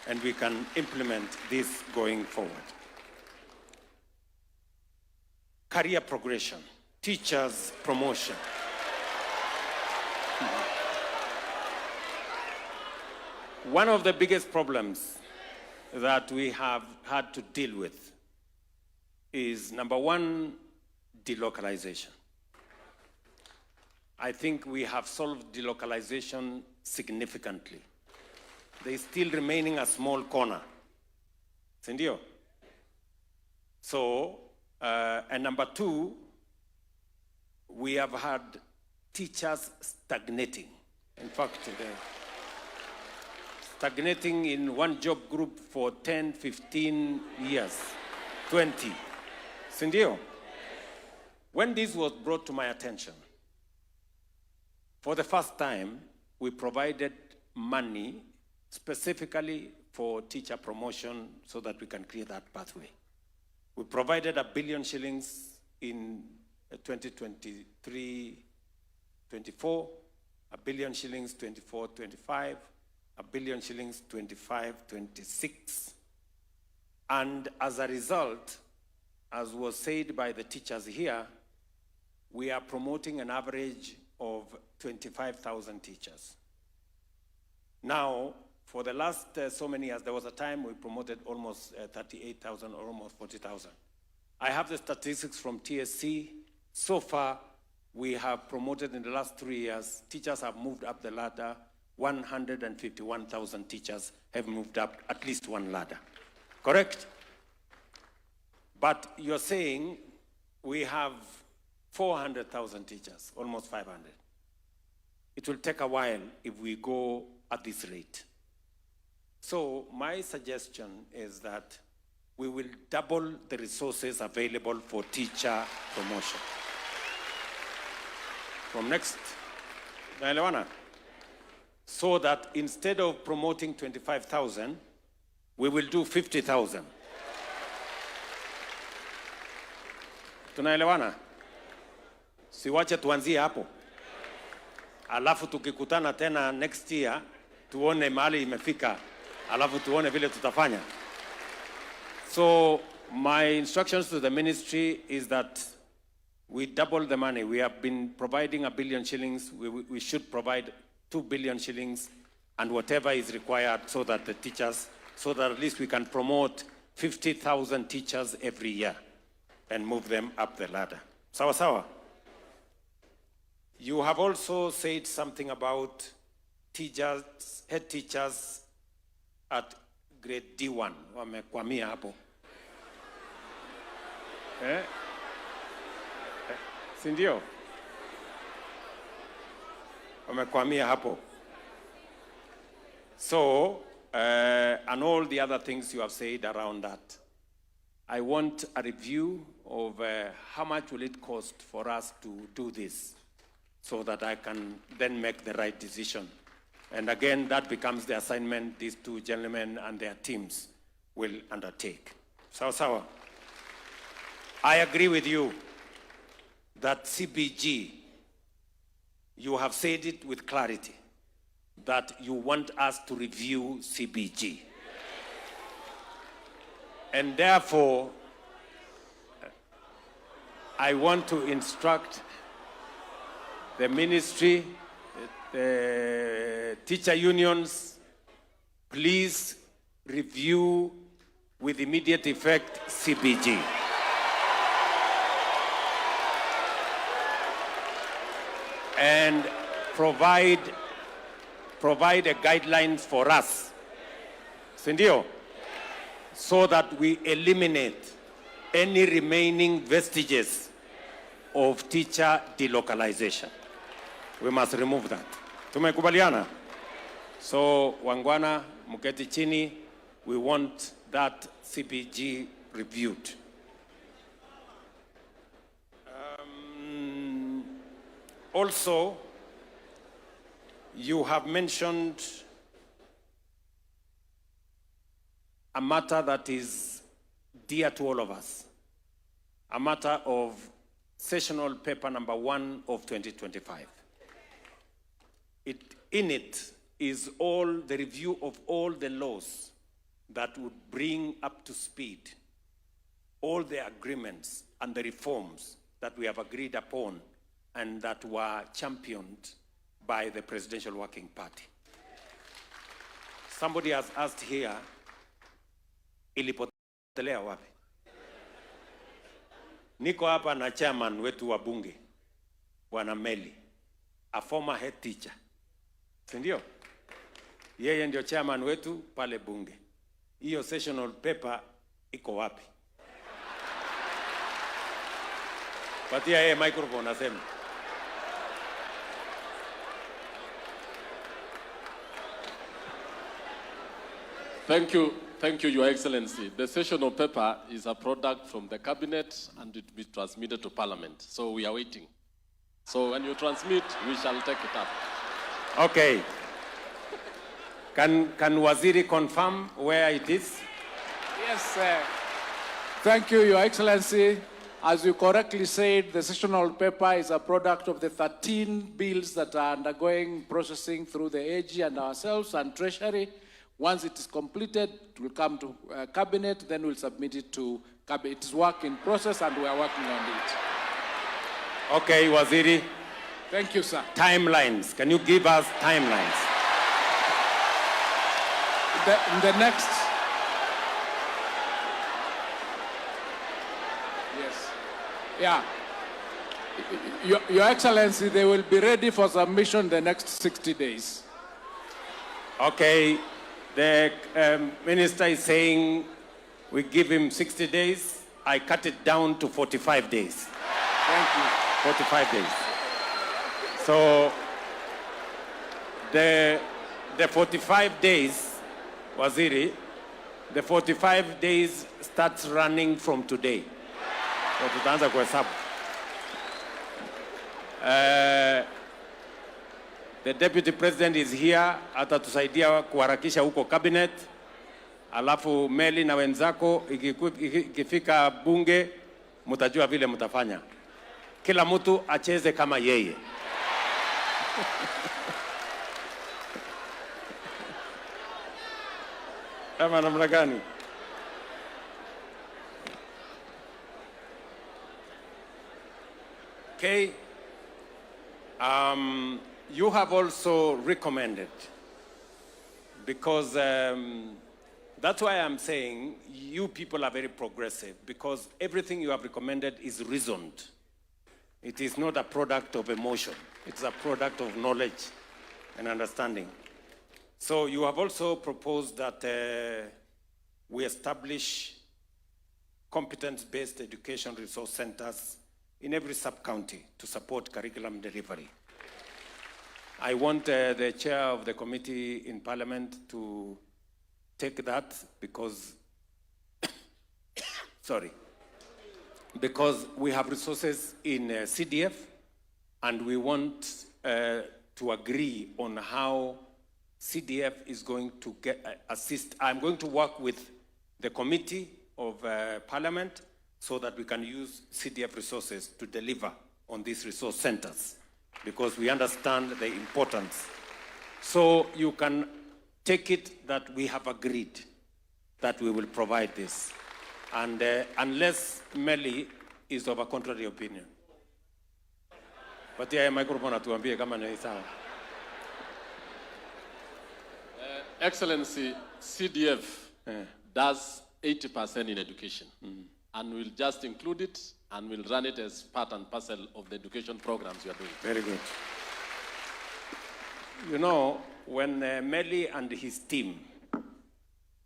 and we can implement this going forward. Career progression, teachers promotion. One of the biggest problems that we have had to deal with is, number one, delocalization. I think we have solved delocalization significantly. There is still remaining a small corner. Sindio? So, and number two, we have had teachers stagnating. In fact, stagnating in one job group for 10, 15 years, 20. Sindio? When this was brought to my attention, for the first time, we provided money specifically for teacher promotion so that we can create that pathway. We provided 1 billion shillings in 2023-24, 1 billion shillings 24-25, 1 billion shillings 25-26. And as a result, as was said by the teachers here, we are promoting an average of 25,000 teachers. Now, for the last so many years, there was a time we promoted almost 38,000 or almost 40,000. I have the statistics from TSC. So far, we have promoted in the last 3 years, teachers have moved up the ladder. 151,000 teachers have moved up at least one ladder. Correct? But you're saying we have 400,000 teachers, almost 500. It will take a while if we go at this rate. So my suggestion is that we will double the resources available for teacher promotion. From next, naelewana? So that instead of promoting 25,000, we will do 50,000. Tunaelewana? Siwache tuanzie hapo. Alafu tukikutana tena next year, tuone mahali imefika, alafu tuone vile tutafanya. So my instructions to the ministry is that we double the money. We have been providing 1 billion shillings. We should provide 2 billion shillings and whatever is required so that the teachers, so that at least we can promote 50,000 teachers every year and move them up the ladder. Sawa sawa. You have also said something about teachers, head teachers at grade D1. Wamekwamia hapo. Sindio? Wamekwamia hapo. So, and all the other things you have said around that. I want a review of how much will it cost for us to do this so that I can then make the right decision. And again, that becomes the assignment these two gentlemen and their teams will undertake. Sawa sawa. I agree with you that CBG, you have said it with clarity, that you want us to review CBG. And therefore, I want to instruct the ministry, the teacher unions, please review with immediate effect CBG. And provide a guideline for us, Sindio, so that we eliminate any remaining vestiges of teacher delocalization. We must remove that. Tumekubaliana? So, wangwana, muketi chini, we want that CBG reviewed. Also, you have mentioned a matter that is dear to all of us, a matter of sessional paper number 1 of 2025. In it is all the review of all the laws that would bring up to speed all the agreements and the reforms that we have agreed upon and that were championed by the Presidential Working Party. Somebody has asked here, ilipotelea wapi? Niko hapa na chairman wetu wa bunge, Bwana Meli, a former head teacher. Sindio? Yeye ndio chairman wetu pale bunge. Hiyo sessional paper iko wapi? Patia yeye microphone aseme. Thank you, Your Excellency. The sessional paper is a product from the cabinet and it will be transmitted to Parliament. So we are waiting. So when you transmit, we shall take it up. Okay. Can Waziri confirm where it is? Yes, sir. Thank you, Your Excellency. As you correctly said, the sessional paper is a product of the 13 bills that are undergoing processing through the AG and ourselves and Treasury. Once it is completed, it will come to Cabinet, then we'll submit it to Cabinet. It is work in process and we are working on it. Okay, Waziri. Thank you, sir. Timelines. Can you give us timelines? In the next... Yes. Yeah. Your Excellency, they will be ready for submission the next 60 days. Okay. The minister is saying we give him 60 days. I cut it down to 45 days. Thank you. 45 days. So the 45 days, Waziri, the 45 days starts running from today. So tutaanza kuhesabu. The Deputy President is here, atatusaidia kuharakisha huko cabinet. Alafu Meli na wenzako ikifika bunge mtajua vile mtafanya. Kila mtu acheze kama yeye. Ama namna gani? Okay. You have also recommended, because that's why I'm saying you people are very progressive, because everything you have recommended is reasoned. It is not a product of emotion. It's a product of knowledge and understanding. So you have also proposed that we establish competence-based education resource centers in every sub-county to support curriculum delivery. I want the chair of the committee in Parliament to take that because, because we have resources in CDF, and we want to agree on how CDF is going to assist. I'm going to work with the committee of Parliament so that we can use CDF resources to deliver on these resource centers, because we understand the importance. So you can take it that we have agreed that we will provide this. And unless Meli is of a contrary opinion. But yeah, microphone atuambie kama ni sawa. Excellency, CDF does 80% in education, and we'll just include it and we'll run it as part and parcel of the education programs we are doing. Very good. You know, when Meli and his team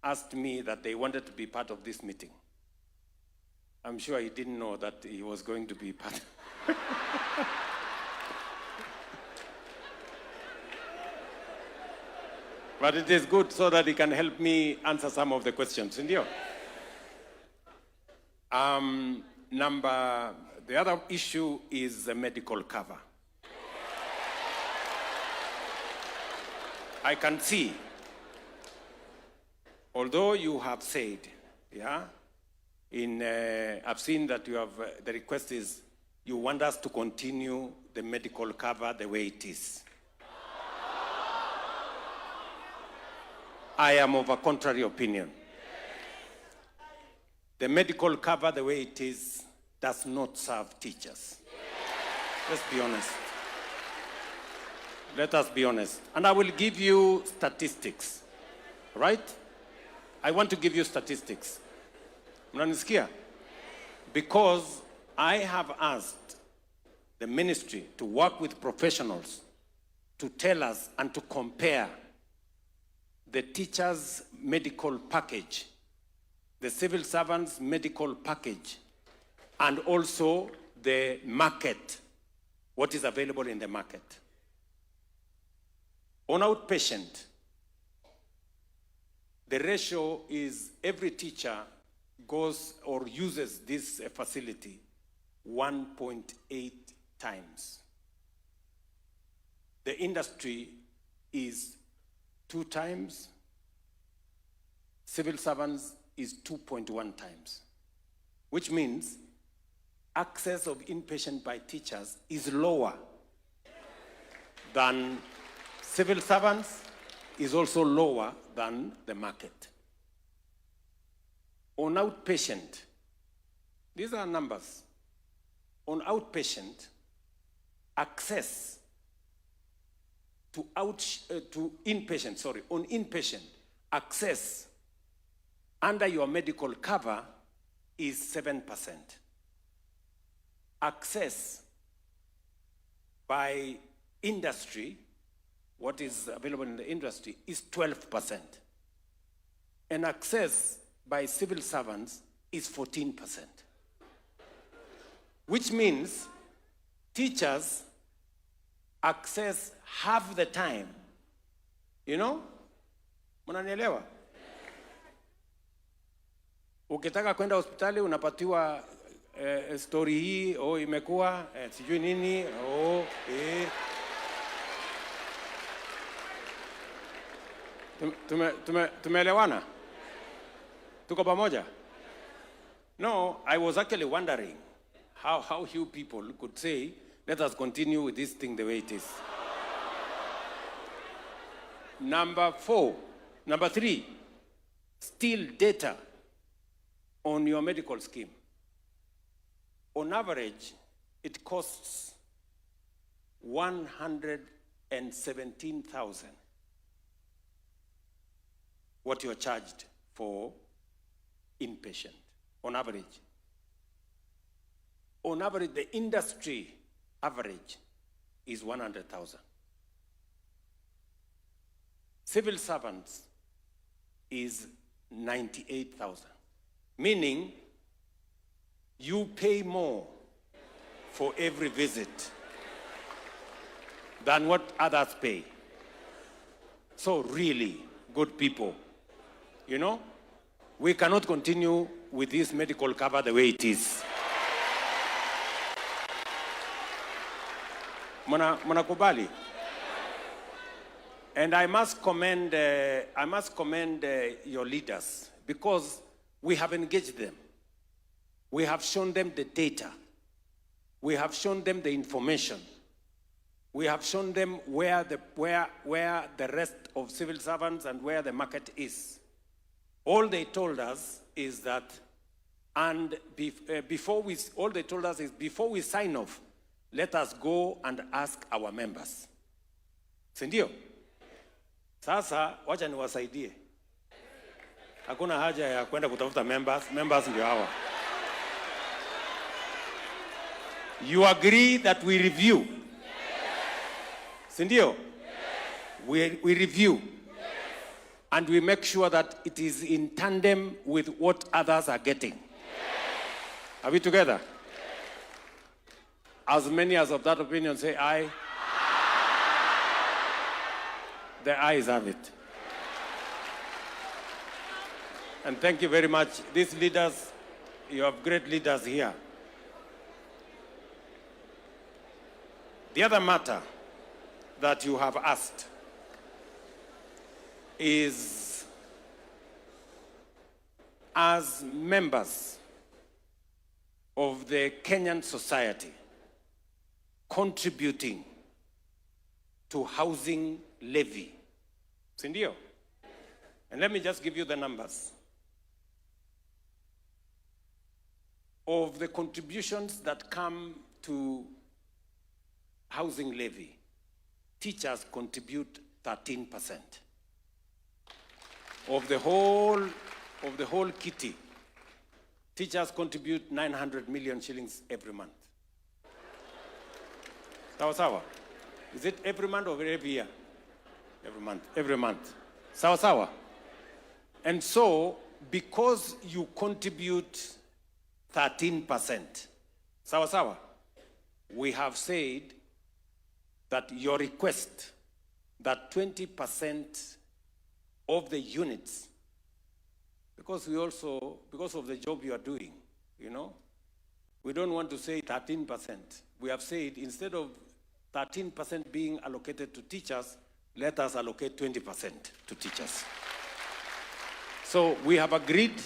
asked me that they wanted to be part of this meeting, I'm sure he didn't know that he was going to be part. But it is good so that he can help me answer some of the questions. The other issue is the medical cover. I can see, although you have said, I've seen that you have, the request is you want us to continue the medical cover the way it is. I am of a contrary opinion. The medical cover the way it is does not serve teachers. Let's be honest. Let us be honest. And I will give you statistics, right? I want to give you statistics. Mnanisikia? Because I have asked the ministry to work with professionals to tell us and to compare the teachers' medical package, the civil servants' medical package, and also the market, what is available in the market. On outpatient, the ratio is every teacher goes or uses this facility 1.8 times. The industry is 2 times, civil servants is 2.1 times, which means access of inpatient by teachers is lower than civil servants, is also lower than the market. On outpatient, these are numbers. On outpatient, access on inpatient, access under your medical cover is 7%. Access by industry, what is available in the industry, is 12%. And access by civil servants is 14%. Which means teachers access half the time. You know? Mnanielewa? Ukitaka kwenda hospitali unapatiwa story hii, imekuwa sijui nini, Tumeelewana? Tuko pamoja? No, I was actually wondering how you people could say, let us continue with this thing the way it is. Number 3, steal data on your medical scheme. On average, it costs 117,000 what you are charged for inpatient, on average. On average, the industry average is 100,000. Civil servants is 98,000, meaning you pay more for every visit than what others pay. So really, good people, you know, we cannot continue with this medical cover the way it is. Mnakubali? And I must commend your leaders, because we have engaged them. We have shown them the data. We have shown them the information. We have shown them where the rest of civil servants and where the market is. All they told us is that, before we sign off, let us go and ask our members. Sindio? Sasa wacha niwasaidie. Hakuna haja ya kwenda kutafuta members ndio hawa. You agree that we review? Sindio? We review. And we make sure that it is in tandem with what others are getting. Are we together? As many as of that opinion say aye. The ayes have it. And thank you very much. These leaders, you have great leaders here. The other matter that you have asked is, as members of the Kenyan society, contributing to housing levy. Sindio? And let me just give you the numbers. Of the contributions that come to housing levy, teachers contribute 13%. Of the whole kitty, teachers contribute 900 million shillings every month. Sawa sawa? Is it every month or every year? Every month. Every month. Sawa sawa? And so, because you contribute 13%, sawa sawa, we have said that your request that 20% of the units, because of the job you are doing, you know, we don't want to say 13%. We have said instead of 13% being allocated to teachers, let us allocate 20% to teachers. So we have agreed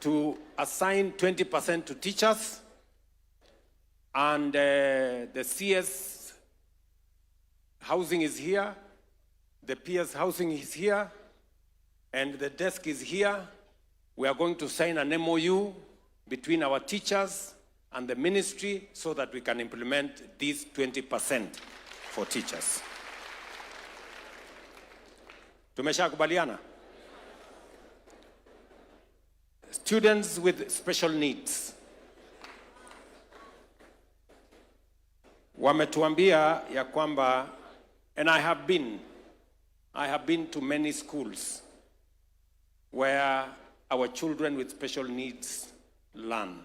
to assign 20% to teachers, and the CS housing is here, the PS housing is here, and the desk is here. We are going to sign an MOU between our teachers and the ministry so that we can implement these 20% for teachers. Tumeshakubaliana? Students with special needs. Wametuambia ya kwamba, and I have been to many schools where our children with special needs learn.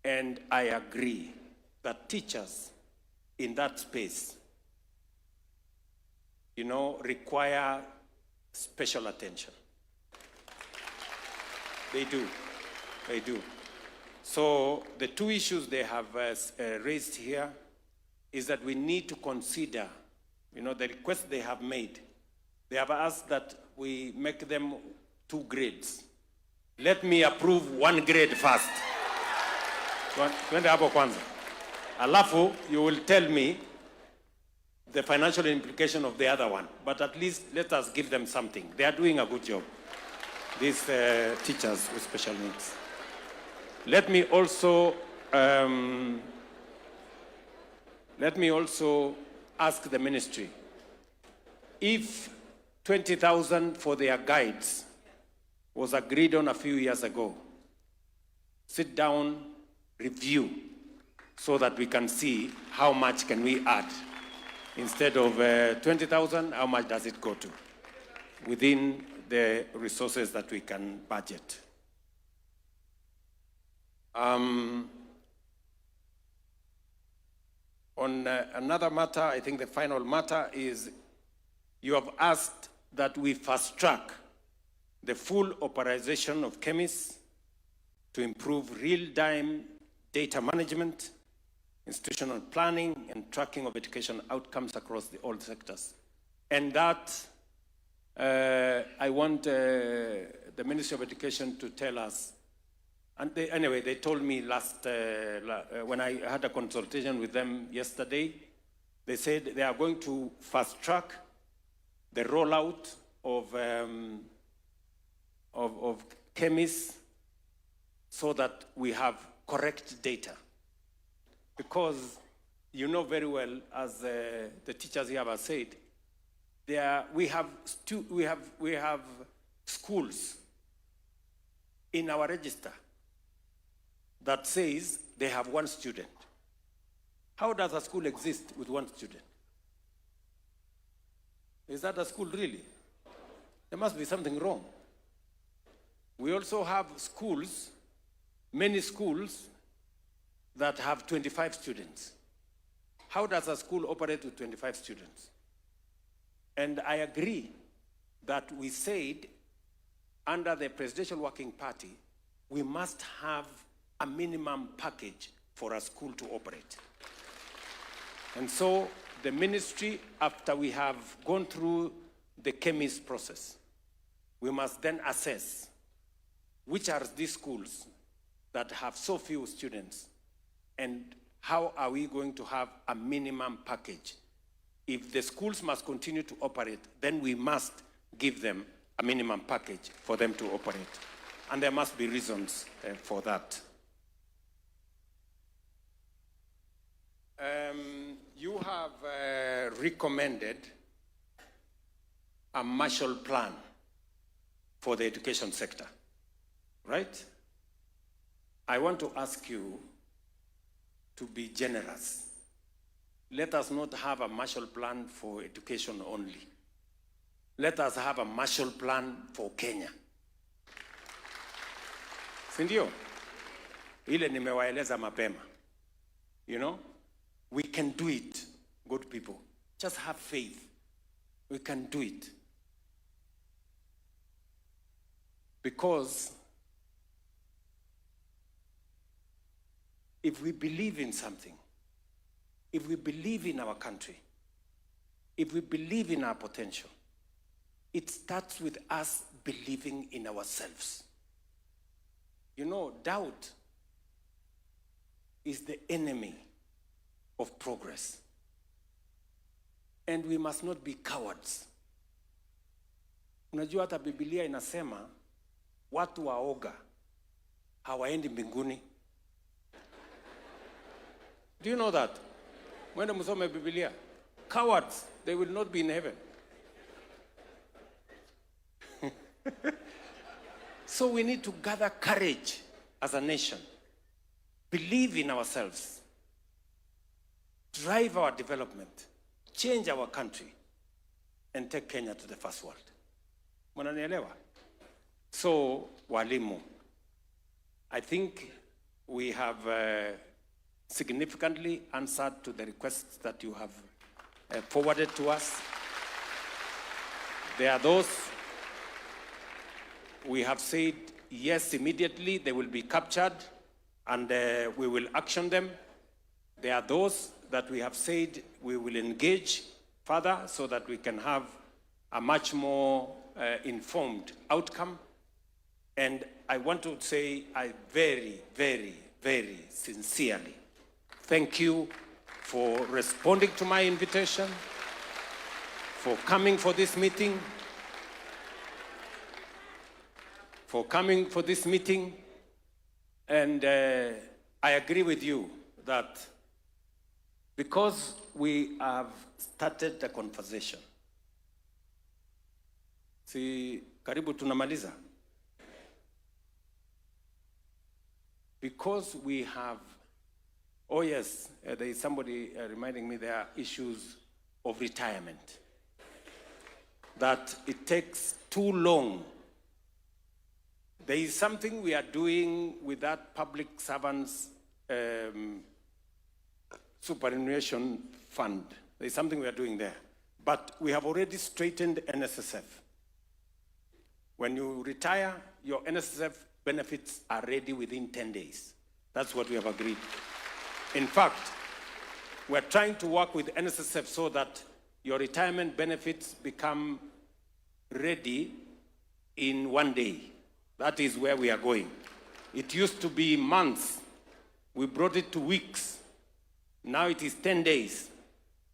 And I agree that teachers in that space, you know, require special attention. They do. They do. So the two issues they have raised here is that we need to consider, you know, the request they have made. They have asked that we make them 2 grades. Let me approve 1 grade first. Twende hapo kwanza. Alafu, you will tell me the financial implication of the other one. But at least let us give them something. They are doing a good job. these teachers with special needs. Let me also ask the ministry if 20,000 for their guides was agreed on a few years ago. Sit down, review, so that we can see how much can we add. Instead of 20,000, how much does it go to? Within the resources that we can budget. On another matter, I think the final matter is you have asked that we fast track the full authorization of chemists to improve real-time data management, institutional planning, and tracking of education outcomes across all sectors. And that, I want the Ministry of Education to tell us. And anyway, they told me when I had a consultation with them yesterday, they said they are going to fast track the rollout of chemists so that we have correct data. Because you know very well, as the teachers here have said, we have schools in our register that says they have one student. How does a school exist with one student? Is that a school really? There must be something wrong. We also have schools, many schools, that have 25 students. How does a school operate with 25 students? And I agree that we said under the Presidential Working Party, we must have a minimum package for a school to operate. And so the ministry, after we have gone through the chemist process, we must then assess which are these schools that have so few students, and how are we going to have a minimum package? If the schools must continue to operate, then we must give them a minimum package for them to operate. And there must be reasons for that. You have recommended a Marshall Plan for the education sector, right? I want to ask you to be generous. Let us not have a Marshall Plan for education only. Let us have a Marshall Plan for Kenya. Sindio? Ile nimewaeleza mapema. You know? We can do it, good people. Just have faith. We can do it. Because if we believe in something, if we believe in our country, if we believe in our potential, it starts with us believing in ourselves. You know, doubt is the enemy of progress. And we must not be cowards. Unajua hata Biblia inasema watu waoga hawaendi mbinguni. Do you know that? When musome Biblia, cowards, they will not be in heaven. So we need to gather courage as a nation, believe in ourselves, drive our development, change our country, and take Kenya to the first world. Mwananielewa? So, walimu, I think we have significantly answered to the requests that you have forwarded to us. There are those we have said, yes, immediately they will be captured and we will action them. There are those that we have said we will engage further so that we can have a much more informed outcome. And I want to say I very, very, very sincerely thank you for responding to my invitation, for coming for this meeting. for coming for this meeting. And I agree with you that because we have started the conversation. Si karibu tunamaliza. Because we have, oh yes, there is somebody reminding me there are issues of retirement. That it takes too long. There is something we are doing with that public servants superannuation fund. There is something we are doing there. But we have already straightened NSSF. When you retire, your NSSF benefits are ready within 10 days. That's what we have agreed. In fact, we're trying to work with NSSF so that your retirement benefits become ready in 1 day. That is where we are going. It used to be months. We brought it to weeks. Now it is 10 days.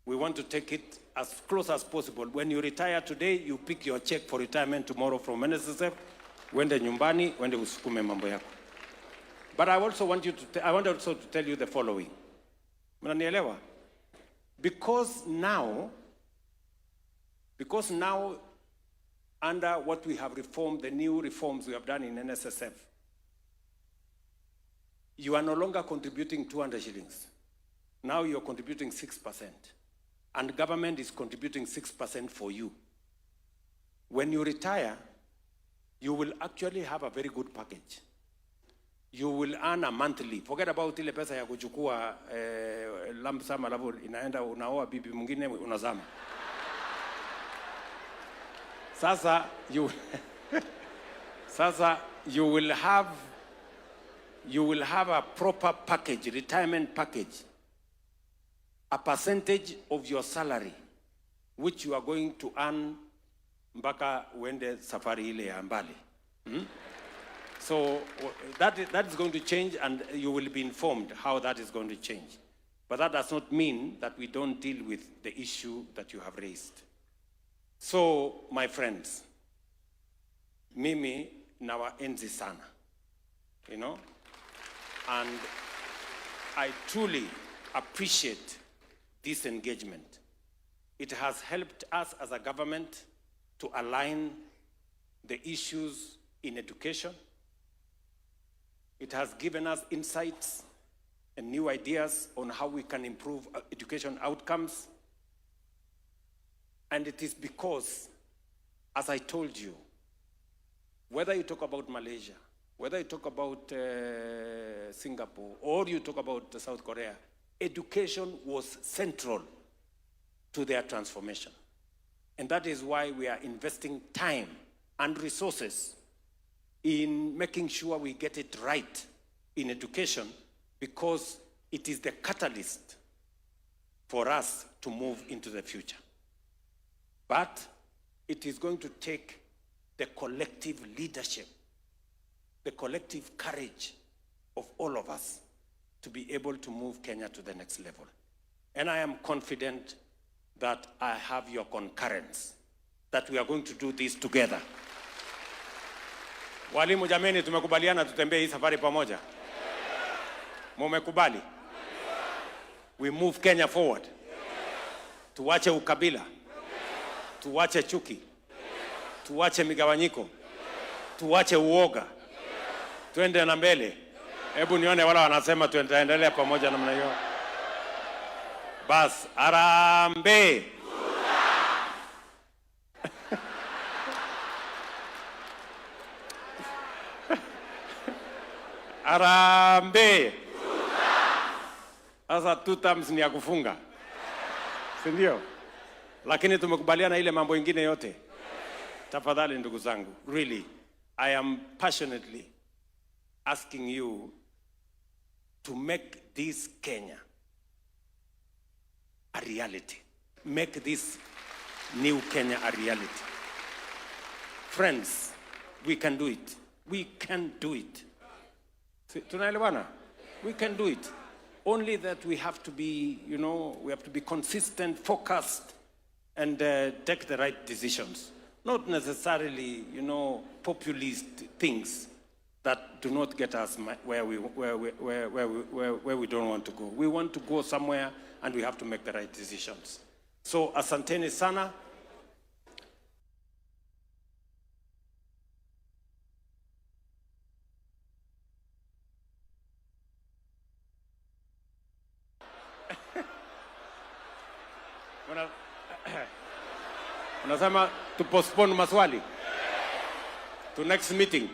We want to take it as close as possible. When you retire today, you pick your check for retirement tomorrow from NSSF, wende nyumbani, wende usukume mambo yako. But I also want I want also to tell you the following. Mnanielewa? Because now, under what we have reformed, the new reforms we have done in NSSF, you are no longer contributing 200 shillings. Now you're contributing 6%. And government is contributing 6% for you. When you retire, you will actually have a very good package. You will earn a monthly. Forget about ile pesa ya kuchukua lump sum alafu inaenda unaoa bibi mwingine unazama. Sasa you will have a proper package, retirement package. A percentage of your salary, which you are going to earn mpaka uende safari ile ya mbali. So that is going to change, and you will be informed how that is going to change. But that does not mean that we don't deal with the issue that you have raised. So, my friends, mimi nawaenzi sana, you know, and I truly appreciate this engagement. It has helped us as a government to align the issues in education. It has given us insights and new ideas on how we can improve education outcomes. And it is because, as I told you, whether you talk about Malaysia, whether you talk about Singapore, or you talk about South Korea, education was central to their transformation. And that is why we are investing time and resources in making sure we get it right in education, because it is the catalyst for us to move into the future. But it is going to take the collective leadership, the collective courage of all of us to be able to move Kenya to the next level. And I am confident that I have your concurrence, that we are going to do this together. Walimu jameni, tumekubaliana tutembee hii safari pamoja? Mumekubali? We move Kenya forward. Tuwache ukabila. Tuwache chuki. Tuwache migawanyiko. Tuwache uoga. Tuende na mbele. Hebu nione wala wanasema tuendelea pamoja namna hiyo. Bas, Harambee. Harambee. Sasa 2 terms ni ya kufunga. Si ndio? Lakini tumekubaliana ile mambo ingine yote. Tafadhali ndugu zangu, really, I am passionately asking you to make this Kenya a reality. Make this new Kenya a reality. Friends, we can do it. We can do it. Tunaelewana? We can do it. Only that we have to be, you know, we have to be consistent, focused, and take the right decisions. not necessarily, you know, populist things that do not get us where we don't want to go. We want to go somewhere, and we have to make the right decisions. So asanteni sana. Unasema to postpone maswali to next meeting.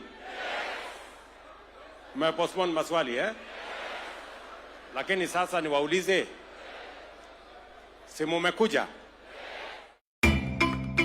Postpone maswali Lakini sasa niwaulize, si mumekuja?